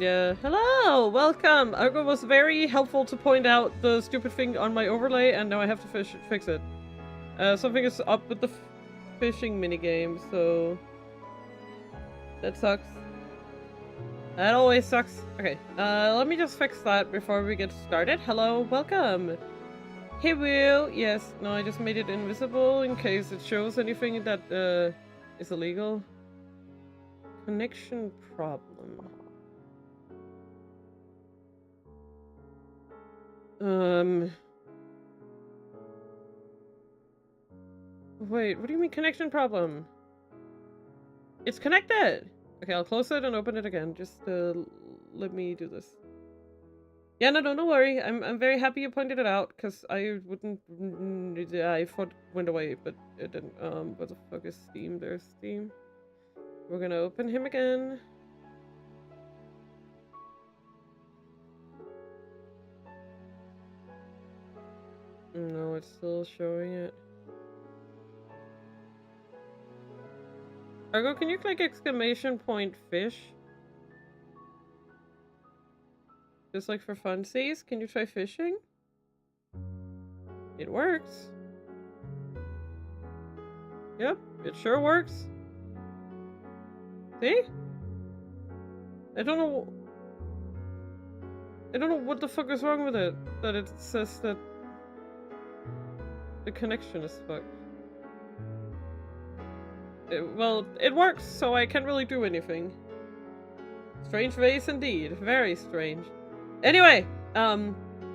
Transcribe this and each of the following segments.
Yeah. Hello! Welcome! Argo was very helpful to point out the stupid thing on my overlay, and now I have to fix it. Something is up with the fishing minigame, so... That sucks. That always sucks. Okay, let me just fix that before we get started. Hello, welcome! Hey, Will! Yes, no, I just made it invisible in case it shows anything that, is illegal. Connection problem. Wait, what do you mean connection problem? It's connected! Okay, I'll close it and open it again. Just, let me do this. Yeah, no, don't worry. I'm very happy you pointed it out, because I wouldn't... I thought it went away, but it didn't. What the fuck is Steam? There's Steam. We're gonna open him again. No, it's still showing it. Argo, can you click exclamation point fish? Just like for funsies? Can you try fishing? It works. Yep, it sure works. See? I don't know what the fuck is wrong with it. That it says that the connection is fucked. Well, it works, so I can't really do anything. Strange vase indeed. Very strange. Anyway,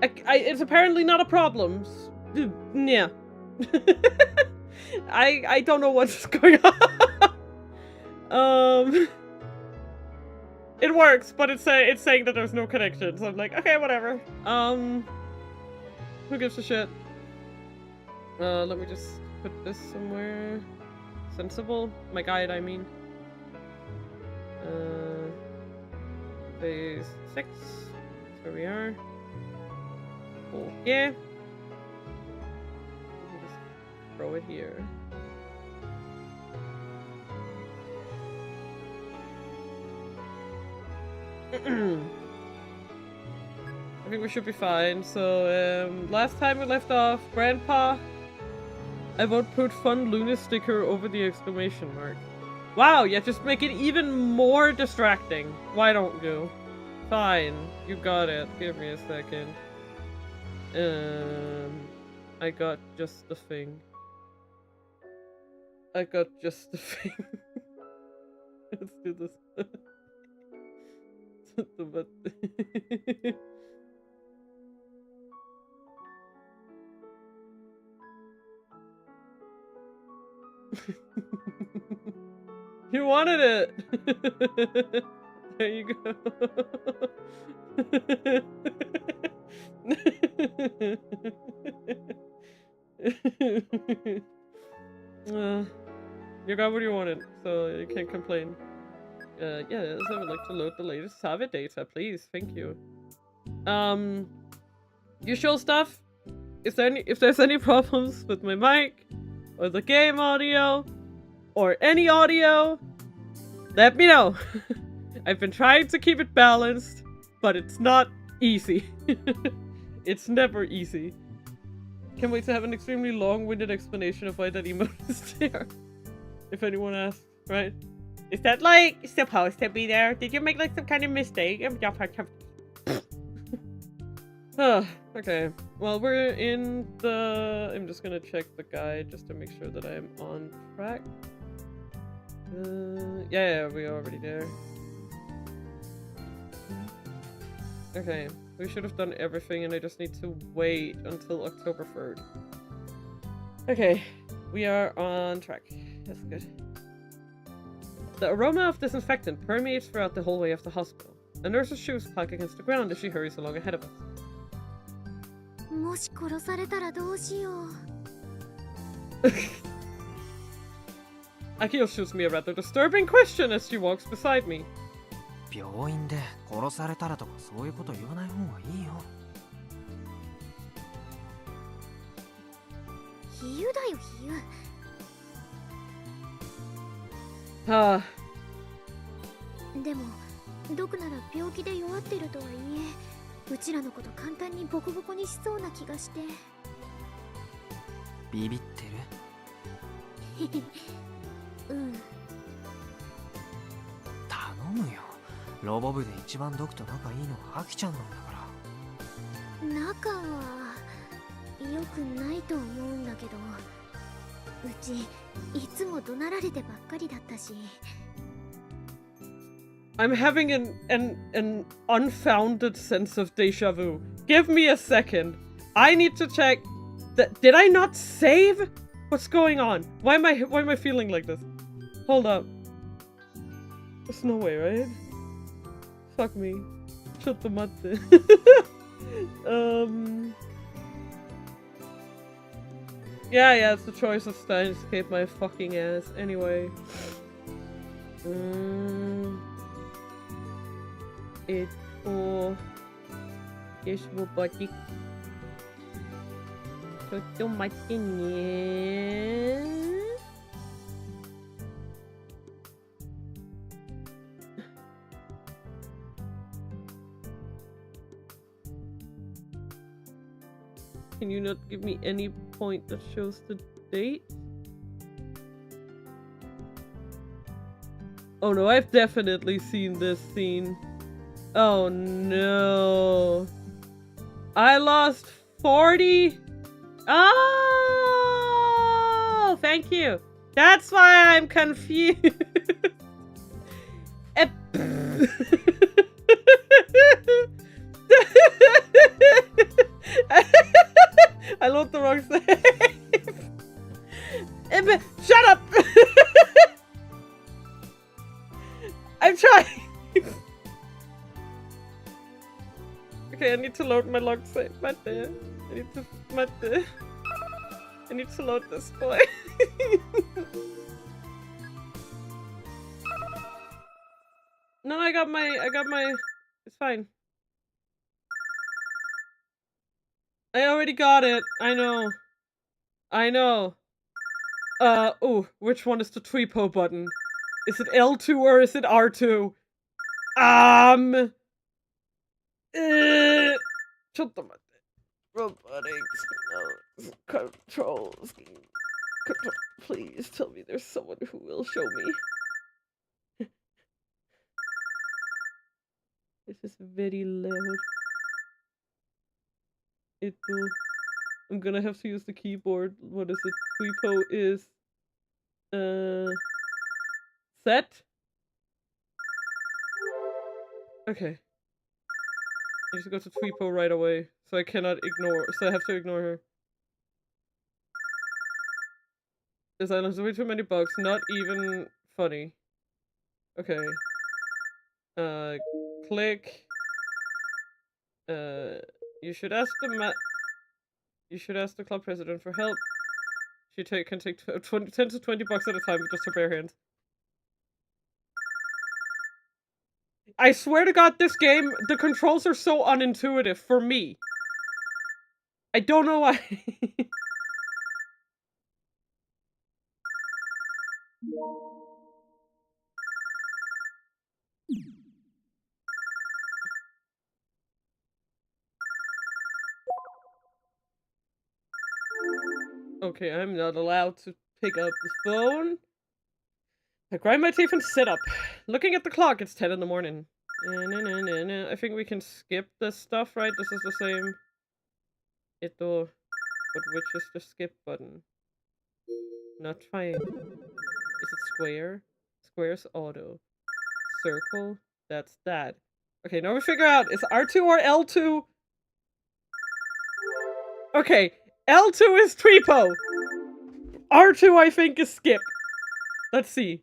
it's apparently not a problem. Yeah. I don't know what's going on. It works, but it's saying that there's no connection, so I'm like, okay, whatever. Who gives a shit? Let me just put this somewhere sensible. My guide, I mean. Phase 6. That's where we are. Oh, yeah. Just throw it here. I think we should be fine. So, last time we left off, Grandpa, I won't put fun Lune sticker over the exclamation mark. Wow, yeah, just make it even more distracting. Why don't you? Fine, you got it. Give me a second. I got just the thing. I got just the thing. Let's do this. You wanted it! There you go. You got what you wanted, so you can't complain. Yes, I would like to load the latest Savit data, please. Thank you. Usual stuff. If there's any problems with my mic, or the game audio, or any audio, let me know. I've been trying to keep it balanced, but it's not easy. It's never easy. Can't wait to have an extremely long-winded explanation of why that emote is there. If anyone asks, right? Is that like supposed to be there? Did you make like some kind of mistake? Okay. Well, we're in the... I'm just gonna check the guide just to make sure that I'm on track. Yeah, we're already there. Okay, we should have done everything and I just need to wait until October 3rd. Okay, we are on track. That's good. The aroma of disinfectant permeates throughout the hallway of the hospital. A nurse's shoes clack against the ground as she hurries along ahead of us. Akio shoots me a rather disturbing question as she walks beside me. 毒なら病気で弱ってるとはいえ、うちらのこと簡単にボコボコにしそうな気がして。ビビってる？うん。頼むよ。ロボ部で一番毒と仲いいのはアキちゃんなんだから。仲は良くないと思うんだけど、うちいつも怒鳴られてばっかりだったし。I'm having an unfounded sense of deja vu. Give me a second. I need to check. Did I not save? What's going on? Why am I feeling like this? Hold up. There's no way, right? Fuck me. Chottomatte. Yeah, it's the choice of Stein to escape my fucking ass. Anyway. Robotics. Chottomatte ne. Can you not give me any point that shows the date? Oh no, I've definitely seen this scene. Oh no. I lost 40? Oh, thank you. That's why I'm confused. I load the wrong save. Shut up! I'm trying. Okay, I need to load my log save. I need to load this boy. No, I got my. It's fine. I already got it. I know. Oh, which one is the Tweepo button? Is it L2 or is it R2? Chottomatte. Robotics. No. Controls. Please tell me there's someone who will show me. This is very loud. I'm gonna have to use the keyboard. What is it? Tweepo is set. Okay. I need to go to Tweepo right away, so I cannot ignore. So I have to ignore her. This island has way too many bugs. Not even funny. Okay. Click. You should ask the club president for help. She can take 10 to 20 bucks at a time with just her bare hands. I swear to God, this game, the controls are so unintuitive for me. I don't know why. Okay, I'm not allowed to pick up the phone. I grind my teeth and sit up. Looking at the clock, it's 10 in the morning. I think we can skip this stuff, right? This is the same. But which is the skip button? Not triangle. Is it square? Square's auto. Circle? That's that. Okay, now we figure out, is R2 or L2? Okay, L2 is Tweepo. R2 I think is skip. Let's see.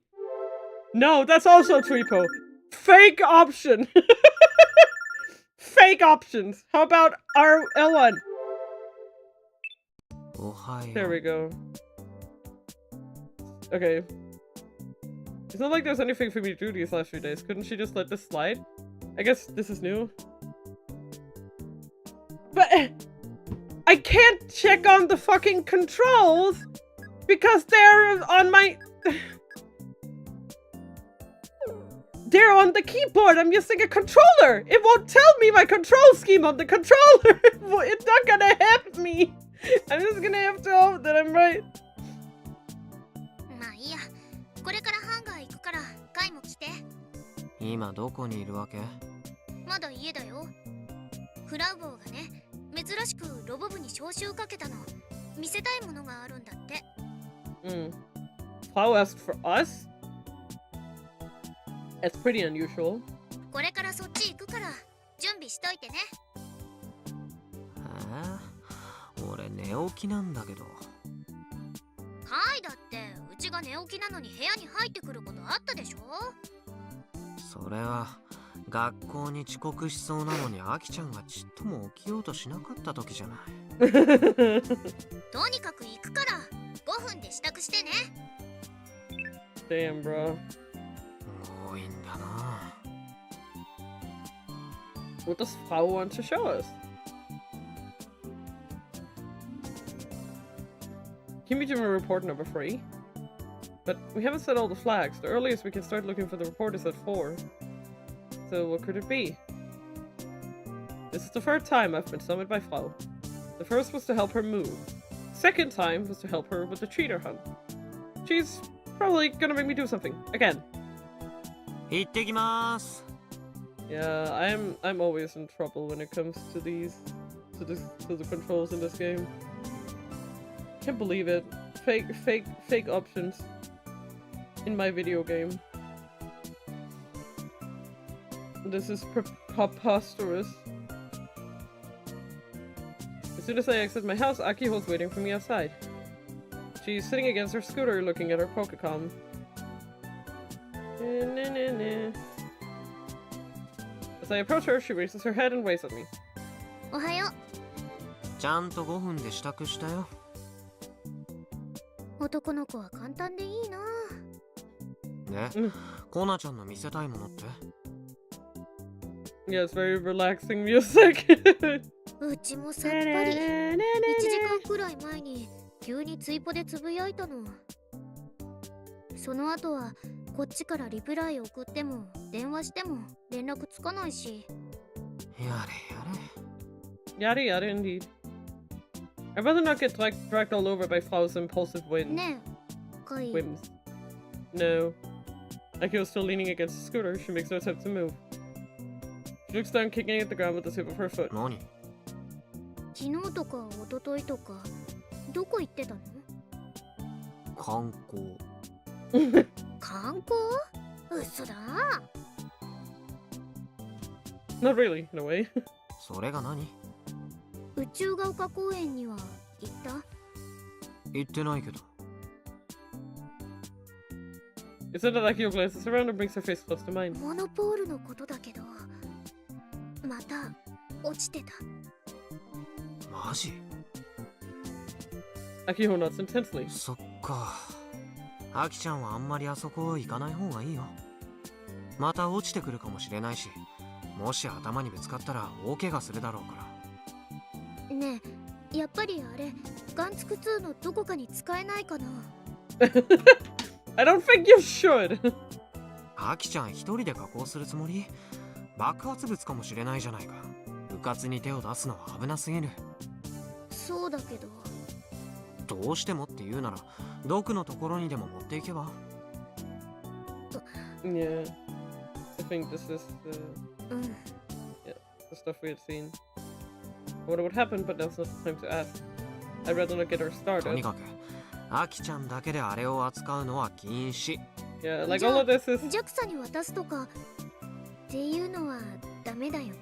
No, that's also Tweepo. Fake option. Fake options. How about L1? There we go. Okay. It's not like there's anything for me to do these last few days. Couldn't she just let this slide? I guess this is new. But I can't check on the fucking controls because they're on my... there on the keyboard. I'm using a controller. It won't tell me my control scheme on the controller. It's not gonna help me. I'm just gonna have to hope that I'm right. まあいいや。これからハンガー行くから、カイも来て。今どこにいるわけ？まだ家だよ。フラウボーがね、珍しくロボ部に招集かけたの。見せたいものがあるんだって。Flau asked for us? It's pretty unusual. これからそっち行くから、準備しといてね。俺寝起きなんだけど。はい、だってうちが寝起きなのに部屋に入ってくることあったでしょ。それは学校に遅刻しそうなのにアキちゃんがちっとも起きようとしなかった時じゃない。とにかく行くから5分で支度してね。Damn, bro. 多いんだな。What does Frau want to show us? Can we do a report number 3? But we haven't set all the flags. The earliest we can start looking for the report is at 4. So what could it be? This is the third time I've been summoned by Frau. The first was to help her move. Second time was to help her with the cheater hunt. She's probably gonna make me do something again. 行ってきます。 Yeah, I'm always in trouble when it comes to these to the controls in this game. Can't believe it. Fake options in my video game. This is preposterous. As soon as I exit my house, Akiho's waiting for me outside. She's sitting against her scooter looking at her Pokecom. As I approach her, she raises her head and waves at me. おはよちゃんと5分で支度したよ。う。男の子は簡単でいいな。で、コナちゃんの見せたいものって？ Yeah, it's very relaxing music. うちもさっぱり。1時間くらい前に急にツイポでつぶやいたの。その後はこっちからリプライ送っても電話しても連絡つかないし。やれやれ。 Yada yada indeed. I'd rather not get dragged all over by Flau's impulsive whims. ねえ、カイ。Whims. No. Akio's still leaning against the scooter. She makes no attempt to move. She looks down, kicking at the ground with the tip of her foot. 何？昨日とか一昨日とかどこ行ってたの？観光。観光？嘘だ。Not really, in a way. それが何？宇宙が丘公園には行った？行ってないけど。It's not that Akio glances around and brings her face close to mine. モノポールのことだけど、また落ちてた。マジ？ Akio nods intensely. そっか。アキちゃんはあんまりあそこ行かない方がいいよ。また落ちてくるかもしれないし、もし頭にぶつかったら大怪我するだろうから。ねえ、やっぱりあれ、ガンツク2のどこかに使えないかな？I don't think you should. アキちゃん一人で加工するつもり？爆発物かもしれないじゃないか。うかつに手を出すのは危なすぎる。そうだけど。どうしてもって言うなら、毒のところにでも持っていけば。Yeah. I think this is the... うん。Yeah, the stuff we had seen. I wonder what happened, but now's not the time to ask. I'd rather not get her とに started. かく、アキちゃんだけであれを扱うのは禁止。Yeah, like all of this is... ジャクサに渡すとかっていうのはダメだよね。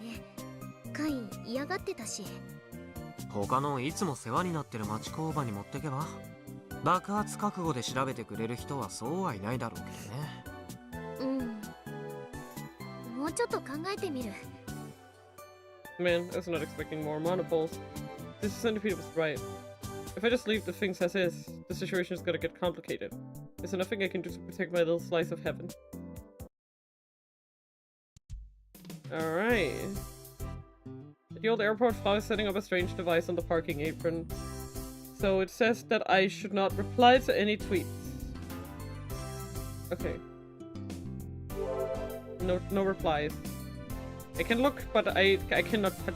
カイ嫌がってたし。他のいつも世話になってる町工場に持ってけば。爆発覚悟で調べてくれる人はそうはいないだろうけどね。うん。もうちょっと考えてみる。Man, I was not expecting more monopoles. This centipede was right. If I just leave the things as is, the situation is gonna get complicated. There's nothing I can do to protect my little slice of heaven. Alright. At the old airport, Flau is setting up a strange device on the parking apron. So it says that I should not reply to any tweets. Okay. no replies. I can look, but I cannot touch.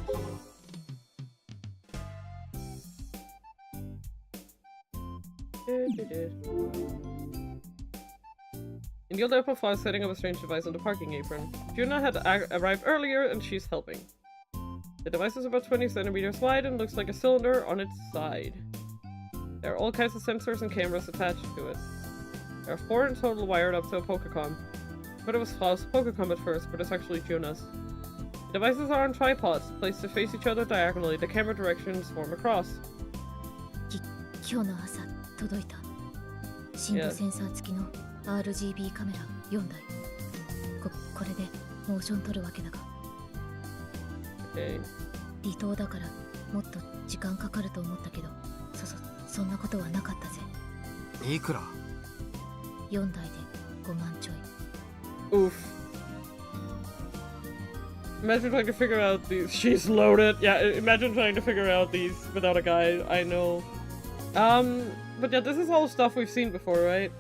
In the other Evenfall is setting up a strange device on the parking apron. Juna had arrived earlier and she's helping. The device is about 20 centimeters wide and looks like a cylinder on its side. There are all kinds of sensors and cameras attached to it. There are 4 in total wired up to a Pokecom. But it was false Pokecom at first, but it's actually Juna's. The devices are on tripods, placed to face each other diagonally. The camera directions form a cross. 今日の朝届いた。深度センサー付きの RGB カメラ4台。これでモーション撮るわけだが。Okay. 離島だからもっと時間かかると思ったけど、そんなことはなかったぜ。いくら？ 4台で5万ちょい。 Oof. Imagine trying to figure out these. She's loaded. Yeah, imagine trying to figure out these without a guide. I know. But yeah, this is all stuff we've seen before, right?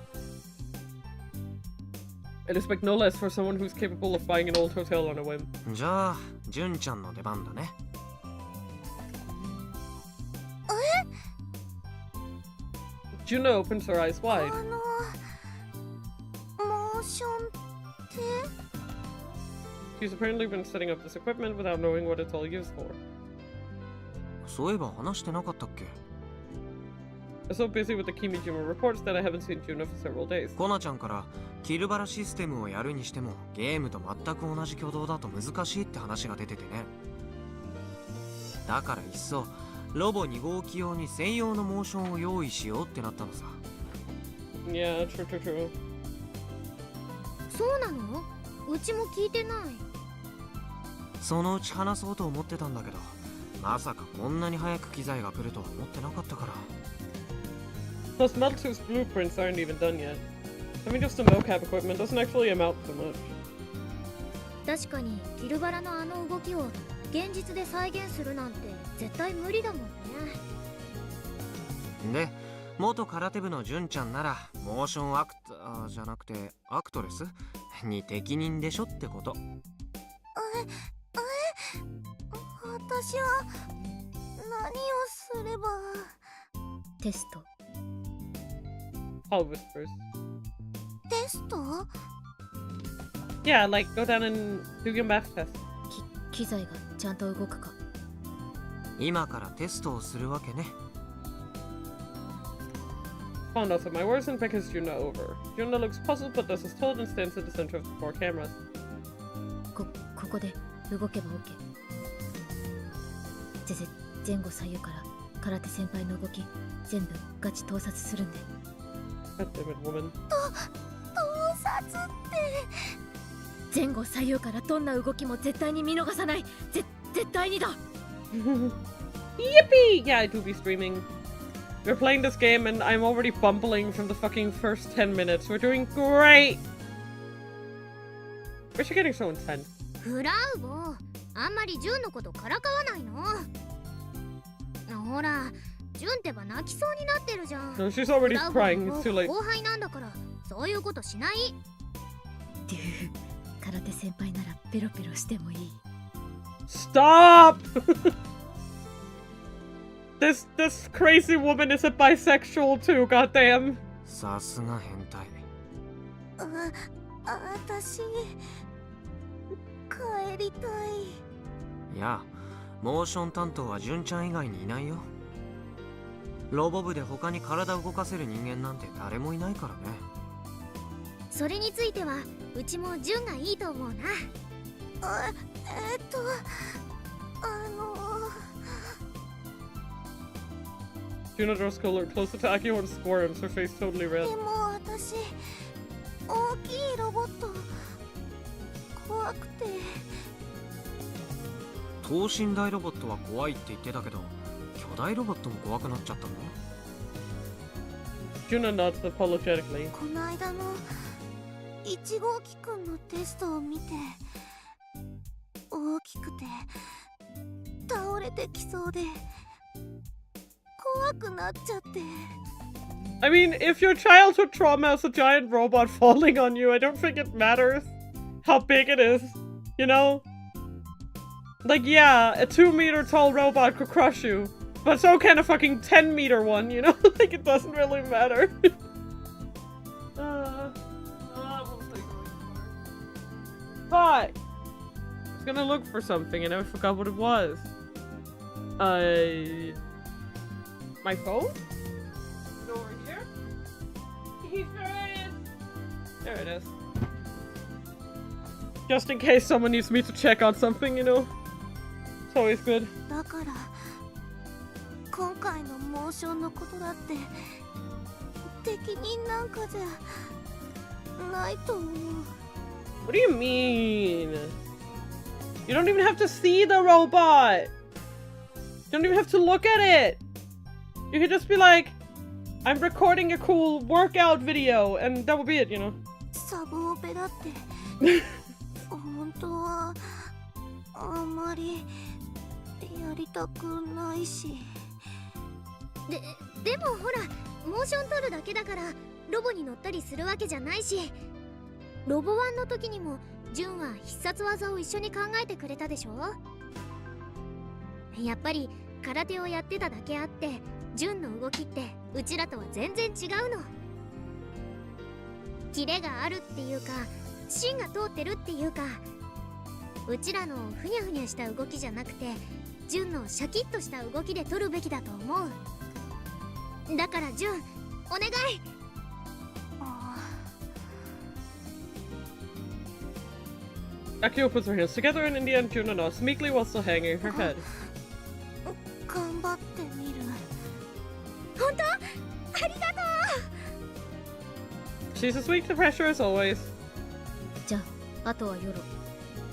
I'd expect no less for someone who's capable of buying an old hotel on a whim. じゃあ、純ちゃんの出番だね。Juna opens her eyes wide. モーションって She's apparently been setting up this equipment without knowing what it's all used for. そういえば話してなかったっけ？ I'm so busy with the Kimijima reports that I haven't seen Juna for several days. コナちゃんからキルバラシステムをやるにしてもゲームと全く同じ挙動だと難しいって話が出ててね。だからいっそロボ2号機用に専用のモーションを用意しようってなったのさ。Yeah, true. そうなの？うちも聞いてない。そのうち話そうと思ってたんだけど、まさかこんなに早く機材が来るとは思ってなかったから。Plus, Meltsu's blueprints aren't even done yet. Having just the mocap equipment doesn't actually amount to much. 確かにキルバラのあの動きを現実で再現するなんて絶対無理だもんね。で、元空手部の純ちゃんならモーションアクターじゃなくてアクトレスに適任でしょってこと。私は何をすれば。テスト。Paul whispers. テスト？ Yeah, like go down and do your math test. 機材がちゃんと動くか。今からテストをするわけね。Paul nods at my words and beckons Juna over. Juna looks puzzled but does as told and stands at the center of the 4 cameras. ここで動けば OK。前後左右から空手先輩の動き全部ガチ盗撮するんで。God damn it, woman. 盗撮って前後左右からどんな動きも絶対に見逃さない。絶対にだ。Yippee! Yeah, I do be streaming. We're playing this game and I'm already bumbling from the fucking first 10 minutes. We're doing great! Where's she getting so intense? フラウボ、あんまりジュンのことからかわないの？ほら、ジュンってば泣きそうになってるじゃん。No, she's already crying. It's too late. 後輩なんだから、そういうことしない。空手先輩ならペロペロしてもいい。Stop! This crazy woman is a bisexual too, goddamn. さすが変態。私帰りたい。いや、モーション担当は純ちゃん以外にいないよ。ロボ部で他に体を動かせる人間なんて誰もいないからね。それについてはうちもジュンがいいと思うな。Juna draws closer to Akio and squirms, her face totally red. でも私、大きいロボット怖くて。等身大ロボットは怖いって言ってたけど、巨大ロボットも怖くなっちゃったんだ。Juna nods apologetically. この間の1号機くんのテストを見て、大きくて倒れてきそうで怖くなっちゃって。I mean, if your childhood trauma is a giant robot falling on you, I don't think it matters how big it is, you know? Like, yeah, a 2-meter tall robot could crush you, but so can a fucking 10-meter one, you know? Like, it doesn't really matter. But I was gonna look for something and I forgot what it was. My phone? Is it over here? There it is. Just in case someone needs me to check on something, you know? It's always good. だから今回のモーションのことだって適任なんかじゃないと思う。 What do you mean? You don't even have to see the robot. You don't even have to look at it. You could just be like, I'm recording a cool workout video, and that would be it, you know? サブオペだって本当はあんまりやりたくないし。でもほら、モーション撮るだけだからロボに乗ったりするわけじゃないし、ロボ1の時にもジュンは必殺技を一緒に考えてくれたでしょ。やっぱり空手をやってただけあって、ジュンの動きってうちらとは全然違うの。キレがあるっていうか、芯が通ってるっていうか、うちらのふにゃふにゃした動きじゃなくて、ジュンのシャキッとした動きで撮るべきだと思う。だからジュン、お願い。Akio puts her hands together and in the end Juna nods meekly while still hanging her head. 頑張ってみる。本当？ありがとう。 She's as weak to pressure as always. じゃあ、あとはヨロ。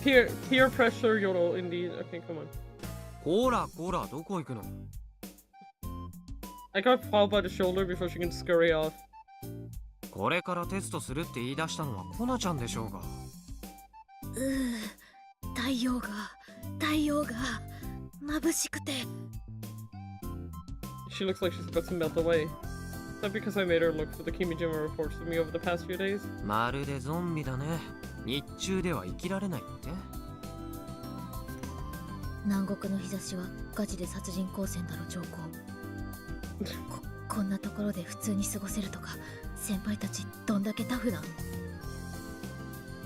Peer pressure Yoro indeed. Okay, come on. こらこら、どこ行くの？ I got Paul by the shoulder before she can scurry off. これからテストするって言い出したのはコナちゃんでしょうが。太陽が眩しくて。 She looks like she's about to melt away. Is that because I made her look for the Kimijima reports of me over the past few days? まるでゾンビだね。日中では生きられないって。南国の日差しはガチで殺人光線だろ、上皇。こんなところで普通に過ごせるとか、先輩たちどんだけタフなん？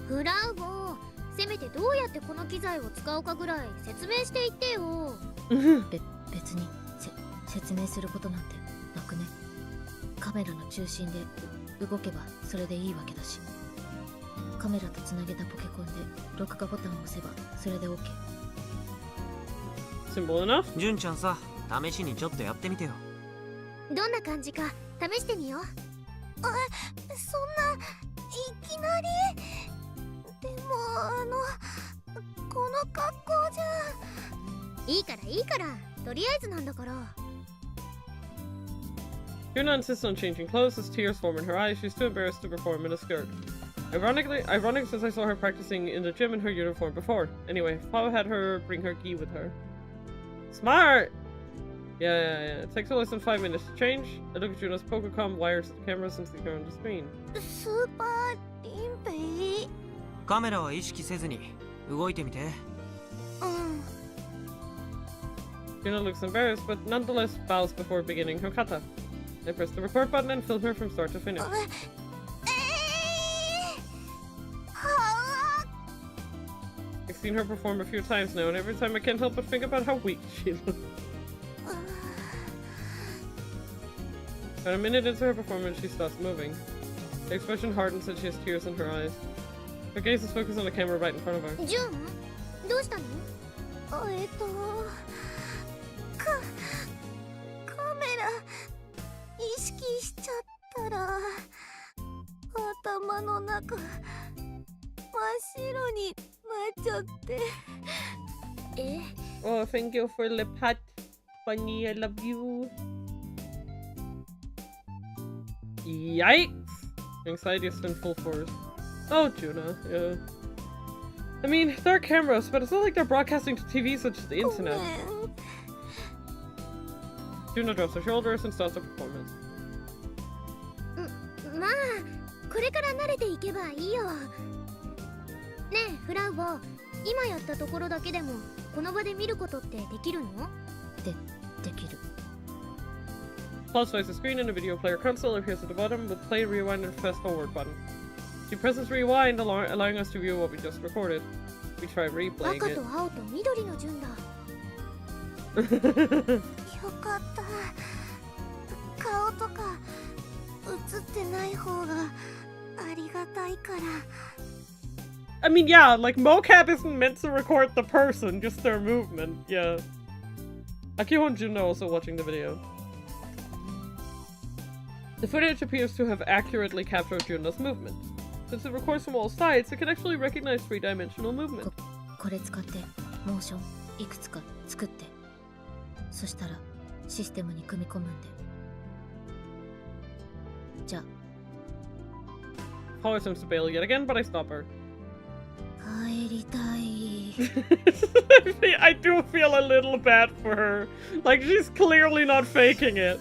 フラウボ、せめてどうやってこの機材を使うかぐらい説明していってよ。別に説明することなんてなくね。カメラの中心で動けばそれでいいわけだし、カメラとつなげたポケコンで録画ボタンを押せばそれで OK。 Simple enough. ジュンちゃんさ、試しにちょっとやってみてよ。どんな感じか試してみよう。そんないきなり。でもこの格好じゃ。いいからとりあえずなんだから。 Yuna insists on changing clothes as tears form in her eyes. She's too embarrassed to perform in a skirt. Ironic since I saw her practicing in the gym in her uniform before. Anyway, Pao had her bring her gi with her. Smart! Yeah. It takes her less than 5 minutes to change. I look at Yuna's Pokecom wires to the cameras and see her on the screen. スーパーリンペイ。カメラは意識せずに動いてみて。Yuna looks embarrassed, but nonetheless bows before beginning her kata. I press the record button and film her from start to finish. I've seen her perform a few times now, and every time I can't help but think about how weak she looks. About a minute into her performance, she stops moving. The expression hardens and she has tears in her eyes. Her gaze is focused on the camera right in front of her. ジュン、どうしたの？カメラ意識しちゃったら頭の中真っ白になっちゃって。Oh, thank you for the pat. Bunny, I love you. Yikes! Anxiety is in full force. Oh, Juna, yeah. I mean, there are cameras, but it's not like they're broadcasting to TV such as the internet. Juna drops her shoulders and starts her performance. まあ、これから慣れていけばいいよ。ねば今やったところだけでもこの場で見ることってできるの？できる。 Pause twice the screen in a video player console appears at the bottom with play, rewind, and fast forward button. She presses rewind, allowing us to view what we just recorded. We try replaying 赤 it. と青と緑の順だ。よかった。顔とか映ってない方がありがたいから。 I mean, yeah, like, mocap isn't meant to record the person, just their movement, yeah. Akio and Juno also watching the video. The footage appears to have accurately captured Juno's movement. Since it records from all sides, it can actually recognize three-dimensional movement. これ使ってモーションいくつか作って、そしたらシステムに組み込むんで。じゃあ。Paula attempts to bail yet again, but I stop her. 帰りたい。I do feel a little bad for her. Like, she's clearly not faking it.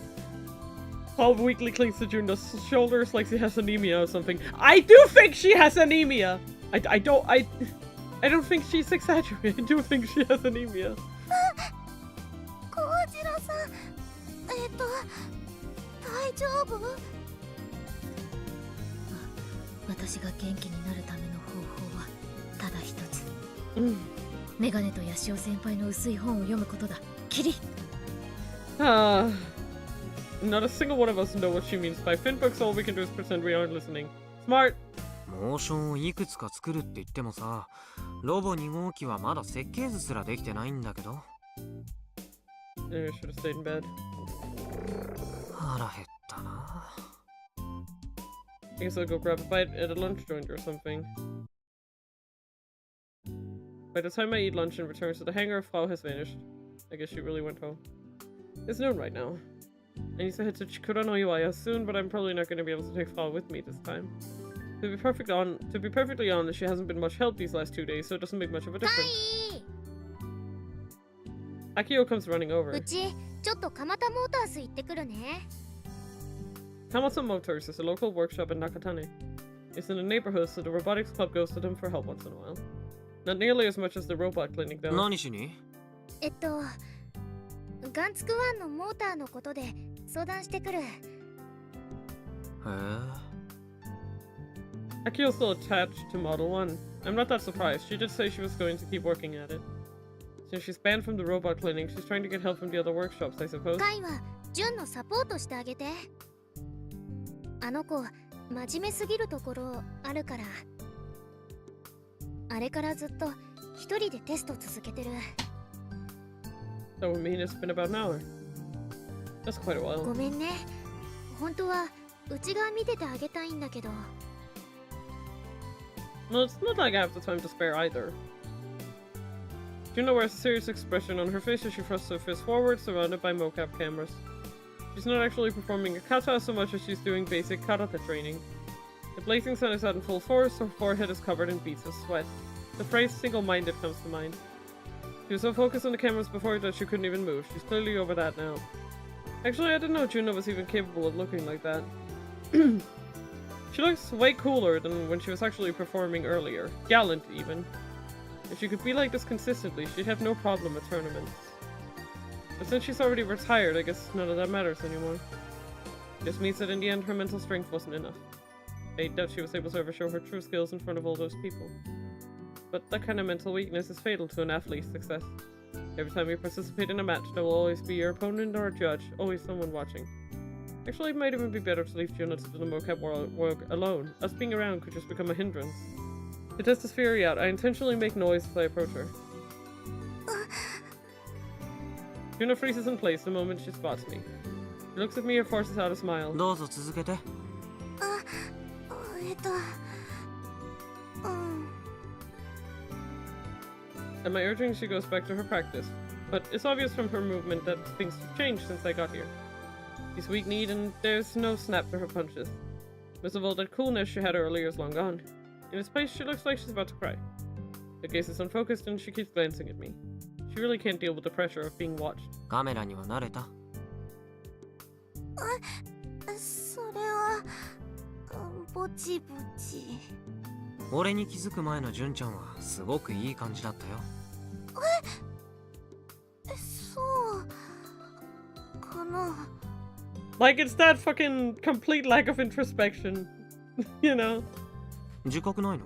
Paul weakly clings to Juno's shoulders like she has anemia or something. I do think she has anemia! I don't think she's exaggerating. I do think she has anemia. コウジラさん、大丈夫？私が元気になるための方法はただ一つ。メガネとヤシオ先輩の薄い本を読むことだ。キリ。Not a single one of us know what she means by Finbooks. All we can do is pretend we aren't listening. Smart. モーションをいくつか作るって言ってもさ、ロボ2号機はまだ設計図すらできてないんだけど。Maybe I should have stayed in bed. 腹減ったな。I guess I'll go grab a bite at a lunch joint or something. By the time I eat lunch and return to the hangar, Frau has vanished. I guess she really went home. It's noon right now. I need to head to Chikura no Iwaya soon, but I'm probably not going to be able to take Frau with me this time. To be perfectly honest, she hasn't been much help these last 2 days, so it doesn't make much of a difference. Akio comes running over. うちちょっと蒲田モータース行ってくるね。 Kamata Motors is a local workshop in Nakatane. It's in the neighborhood, so the robotics club goes to them for help once in a while. Not nearly as much as the robot clinic, though. 何しに？ガンツクワンのモーターのことで相談してくる。へえ。Akio's still attached to Model 1. I'm not that surprised. She did say she was going to keep working at it. Since she's banned from the robot clinic, she's trying to get help from the other workshops, I suppose. カイはジュンのサポートしてあげて。あの子真面目すぎるところあるから。あれからずっと一人でテスト続けてる。 That would mean it's been about an hour. That's quite a while. ごめんね。本当はうちが見ててあげたいんだけど。 Well, it's not like I have the time to spare either. Juno wears a serious expression on her face as she thrusts her fist forward, surrounded by mocap cameras. She's not actually performing a kata so much as she's doing basic karate training. The blazing sun is out in full force, her forehead is covered in beads of sweat. The phrase single-minded comes to mind. She was so focused on the cameras before that she couldn't even move. She's clearly over that now. Actually, I didn't know Juno was even capable of looking like that. She looks way cooler than when she was actually performing earlier. Gallant, even. If she could be like this consistently, she'd have no problem at tournaments. But since she's already retired, I guess none of that matters anymore. It just means that in the end, her mental strength wasn't enough. I doubt she was able to ever show her true skills in front of all those people. But that kind of mental weakness is fatal to an athlete's success. Every time you participate in a match, there will always be your opponent or a judge, always someone watching. Actually, it might even be better to leave Juno to the mocap world alone. Us being around could just become a hindrance. To test his fury out, I intentionally make noise as I approach her. Juno freezes in place the moment she spots me. She looks at me and forces out a smile. どうぞ続けて。At my urging, she goes back to her practice. But it's obvious from her movement that things have changed since I got here. She's weak-kneed and there's no snap to her punches. Most of all, that coolness she had earlier is long gone. In its place, she looks like she's about to cry. Her gaze is unfocused and she keeps glancing at me. She really can't deal with the pressure of being watched. カメラには慣れた？それはぼちぼち。俺に気づく前の純ちゃんはすごくいい感じだったよ。そうかな。 Like, it's that fucking complete lack of introspection. You know? 自覚ないの？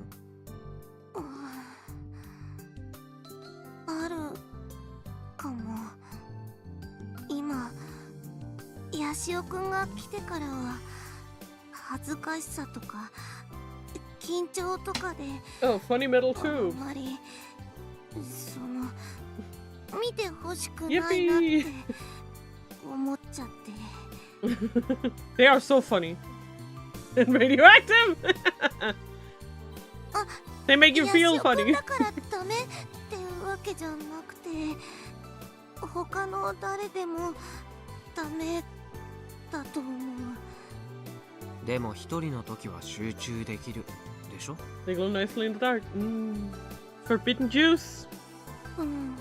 あるかも。今ヤシオくんが来てからは恥ずかしさとか緊張とかで Oh, funny metal あ too. んまり見てほしくないなって思っちゃって。They are so funny. And radioactive! They make you feel funny. だからダメってわけじゃなくて、他の誰でもダメだと思う。でも一人の時は集中できるでしょ？ They glow nicely in the dark. Forbidden juice. うん。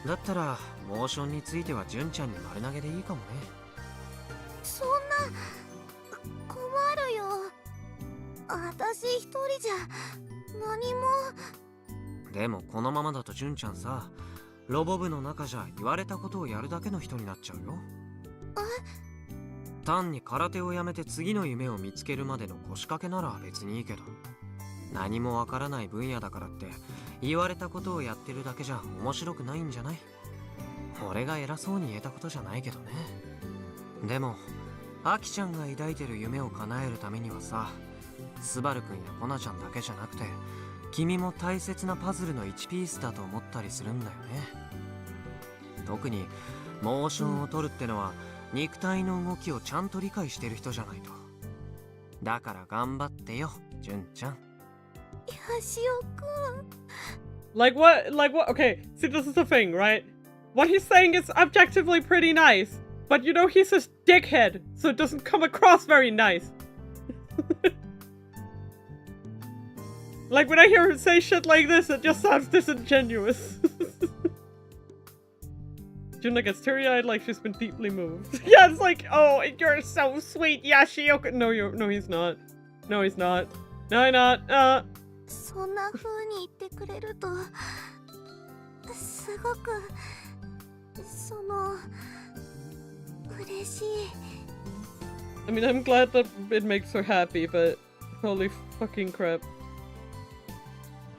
だったらモーションについては純ちゃんに丸投げでいいかもね。そんな困るよ。私一人じゃ何も。でもこのままだと純ちゃんさ、ロボ部の中じゃ言われたことをやるだけの人になっちゃうよ。単に空手をやめて次の夢を見つけるまでの腰掛けなら別にいいけど、何もわからない分野だからって言われたことをやってるだけじゃ面白くないんじゃない？俺が偉そうに言えたことじゃないけどね。でもアキちゃんが抱いてる夢を叶えるためにはさ、スバルくんやコナちゃんだけじゃなくて君も大切なパズルの1ピースだと思ったりするんだよね。特にモーションを取るってのは肉体の動きをちゃんと理解してる人じゃないと。だから頑張ってよ、純ちゃん。ヤシオくん。Like what? Like what? Okay, see, this is the thing, right? What he's saying is objectively pretty nice, but you know he's a dickhead, so it doesn't come across very nice. Like when I hear him say shit like this, it just sounds disingenuous. Juna gets teary-eyed like she's been deeply moved. Yeah, it's like, oh, you're so sweet, Yashioka. No, no, he's not. No, he's not. No, he's not. そんな風に言ってくれるとすごく嬉しい。I mean, I'm glad that it makes her happy, but holy fucking crap.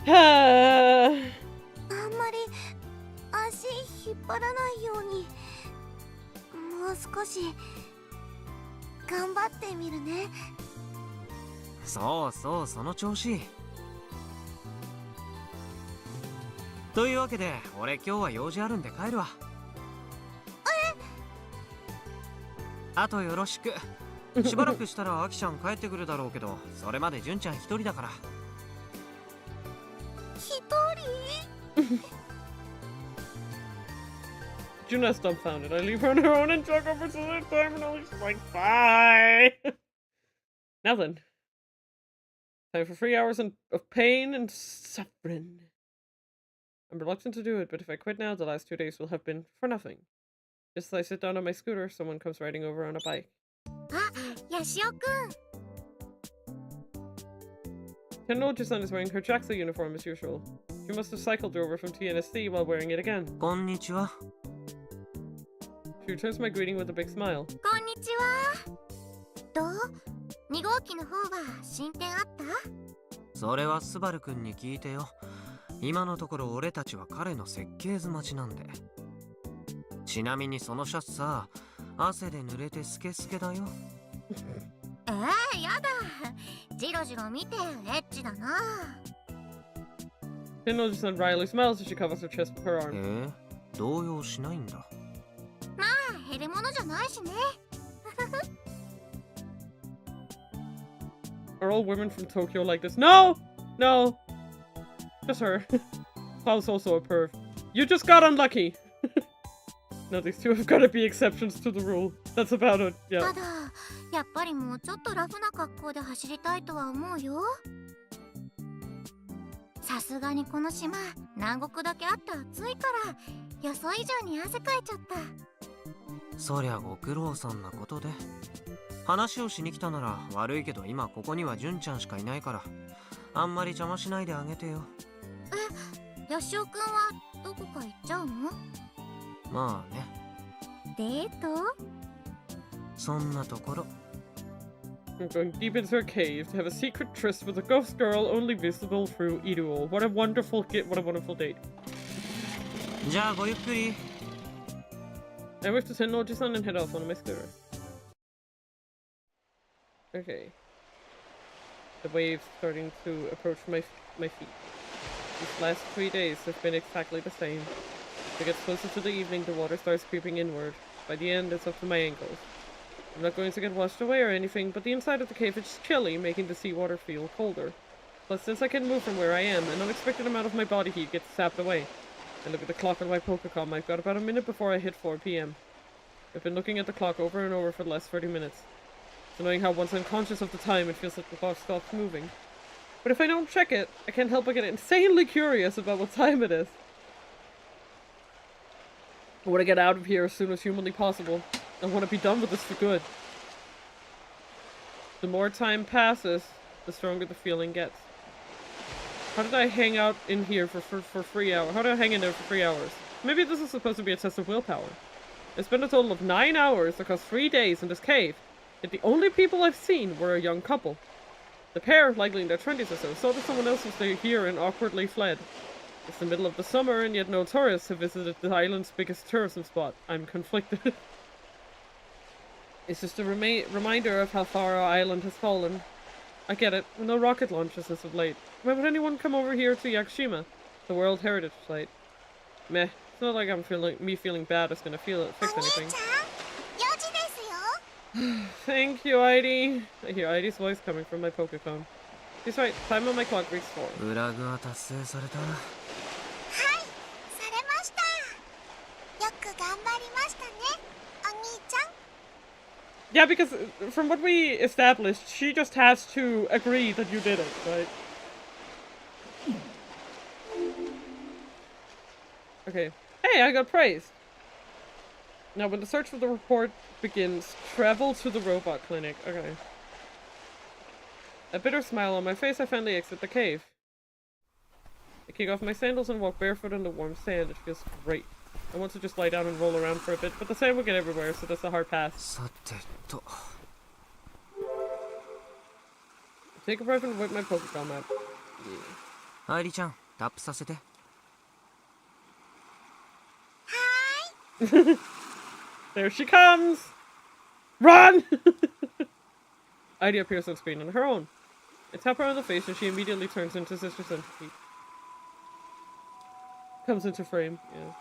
あんまり足引っ張らないようにもう少し頑張ってみるね。そうそう、その調子。というわけで俺今日は用事あるんで帰るわ。あとよろしく。しばらくしたらアキちゃん帰ってくるだろうけど、それまで純ちゃん一人だから。一人Juna's dumbfounded. I leave her on her own and talk over some other time, and Ellie's like, bye. Now then, time for 3 hours of pain and suffering. I'm reluctant to do it, but if I quit now, the last 2 days will have been for nothing. Just as I sit down on my scooter, someone comes riding over on a bike. あ、ヤシオくん。Tenno-san is wearing her JAXA uniform as usual. She must have cycled over from TNSC while wearing it again. こんにちは。She returns my greeting with a big smile. こんにちは。どう？2号機の方は進展あった？それはスバルくんに聞いてよ。今のところ俺たちは彼の設計図待ちなんで。ちなみにそのシャツさ、汗で濡れてスケスケだよ。やだ。ジロジロ見てエッチだな。Tenno-san wryly smiles as she covers her chest with her arm. 動揺しないんだ。まあ減るものじゃないしね。Are all women from Tokyo like this? No! No! Just her. Paul's also a perv. You just got unlucky! No, these two have got to be exceptions to the rule. That's about it, yeah. ただ、やっぱりもうちょっとラフな格好で走りたいとは思うよ。さすがにこの島、南国だけあって暑いから、予想以上に汗かいちゃった。そりゃご苦労さんなことで。話をしに来たなら悪いけど今ここには純ちゃんしかいないからあんまり邪魔しないであげてよ。ヤシオくんはどこか行っちゃうの？まあね。デート？そんなところ。I'm going deep into her cave to have a secret tryst with a ghost girl only visible through Iruo. What a wonderful date. じゃあごゆっくり。I wave to Tennoji-san and head off on my scooter. Okay. The waves starting to approach my feet. These last 3 days have been exactly the same. As it gets closer to the evening, the water starts creeping inward. By the end, it's up to my ankles. I'm not going to get washed away or anything, but the inside of the cave is chilly, making the seawater feel colder. Plus, since I can't move from where I am, an unexpected amount of my body heat gets sapped away. I look at the clock on my Pokecom. I've got about a minute before I hit 4 PM. I've been looking at the clock over and over for the last 30 minutes. It's annoying how once I'm conscious of the time, it feels like the clock stops moving. But if I don't check it, I can't help but get insanely curious about what time it is. I want to get out of here as soon as humanly possible. I want to be done with this for good. The more time passes, the stronger the feeling gets. How did I hang out in here for 3 hours? How did I hang in there for 3 hours? Maybe this is supposed to be a test of willpower. I spent a total of 9 hours across 3 days in this cave, yet the only people I've seen were a young couple. The pair, likely in their 20s or so, saw that someone else was here and awkwardly fled. It's the middle of the summer and yet no tourists have visited the island's biggest tourism spot. I'm conflicted. It's just a reminder of how far our island has fallen. I get it, no rocket launches as of late. Why would anyone come over here to Yakushima, the World Heritage Site? Meh, it's not like me feeling bad is gonna fix anything. Thank you, Heidi. I hear Heidi's voice coming from my Pokecom. She's right, time on my clock reads 4. Yeah, because from what we established, she just has to agree that you did it, right? Okay. Hey, I got praised! Now, when the search for the report begins, travel to the robot clinic. Okay. A bitter smile on my face, I finally exit the cave. I kick off my sandals and walk barefoot in the warm sand. It feels great. I want to just lie down and roll around for a bit, but the sand will get everywhere, so that's a hard pass. Take a breath and whip my Pokeball map. Heidi-chan, tap させて. There she comes! Run! Heidi appears on screen on her own. I tap her on the face and she immediately turns into Sister Centipede. Comes into frame, yeah.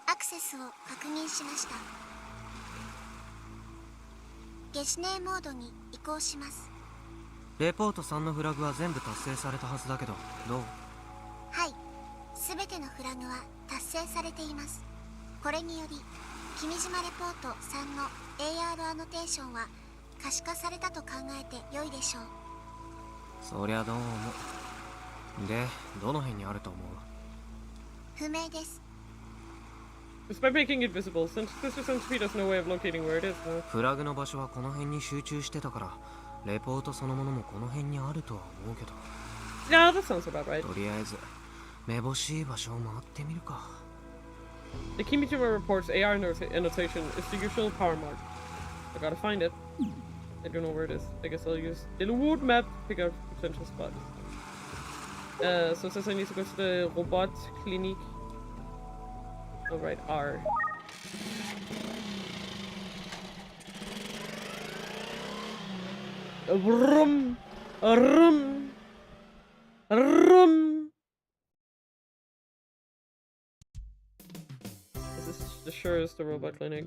Access を確認しました。ゲシネーモードに移行します。レポート3のフラグは全部達成されたはずだけど、どう？はい、すべてのフラグは達成されています。これにより、君島レポート3の AR アノテーションは可視化されたと考えて良いでしょう。そりゃどうも。で、どの辺にあると思う？不明です。Just by making it visible, since Sister Centipede has no way of locating where it is, though. フラグの場所はこの辺に集中してたから、レポートそのものもこの辺にあるとは思うけど。Yeah, that sounds about right. とりあえず、めぼしい場所を回ってみるか。The Kimijima report's AR annotation is the usual power mark. I gotta find it. I don't know where it is. I guess I'll use the wood map to pick out potential spots. So it says I need to go to the Robot Clinic. Oh, right, R. Rum, rum, rum. This is sure is the Robot Clinic.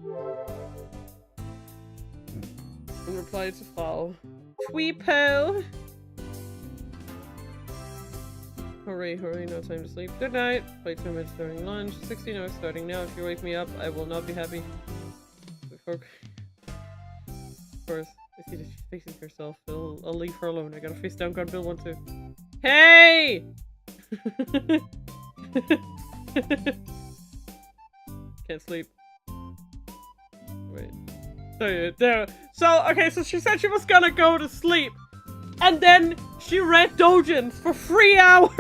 In reply to Frau Tweepo. Hurry, hurry, no time to sleep. Good night. Play 2 minutes during lunch. 16 hours starting now. If you wake me up, I will not be happy. Before... Of course, I see that she's facing herself. I'll leave her alone. I gotta face down God Bill 1 too. Hey! Can't sleep. Wait. There. So, okay, so she said she was gonna go to sleep. And then She read Dojins for 3 hours!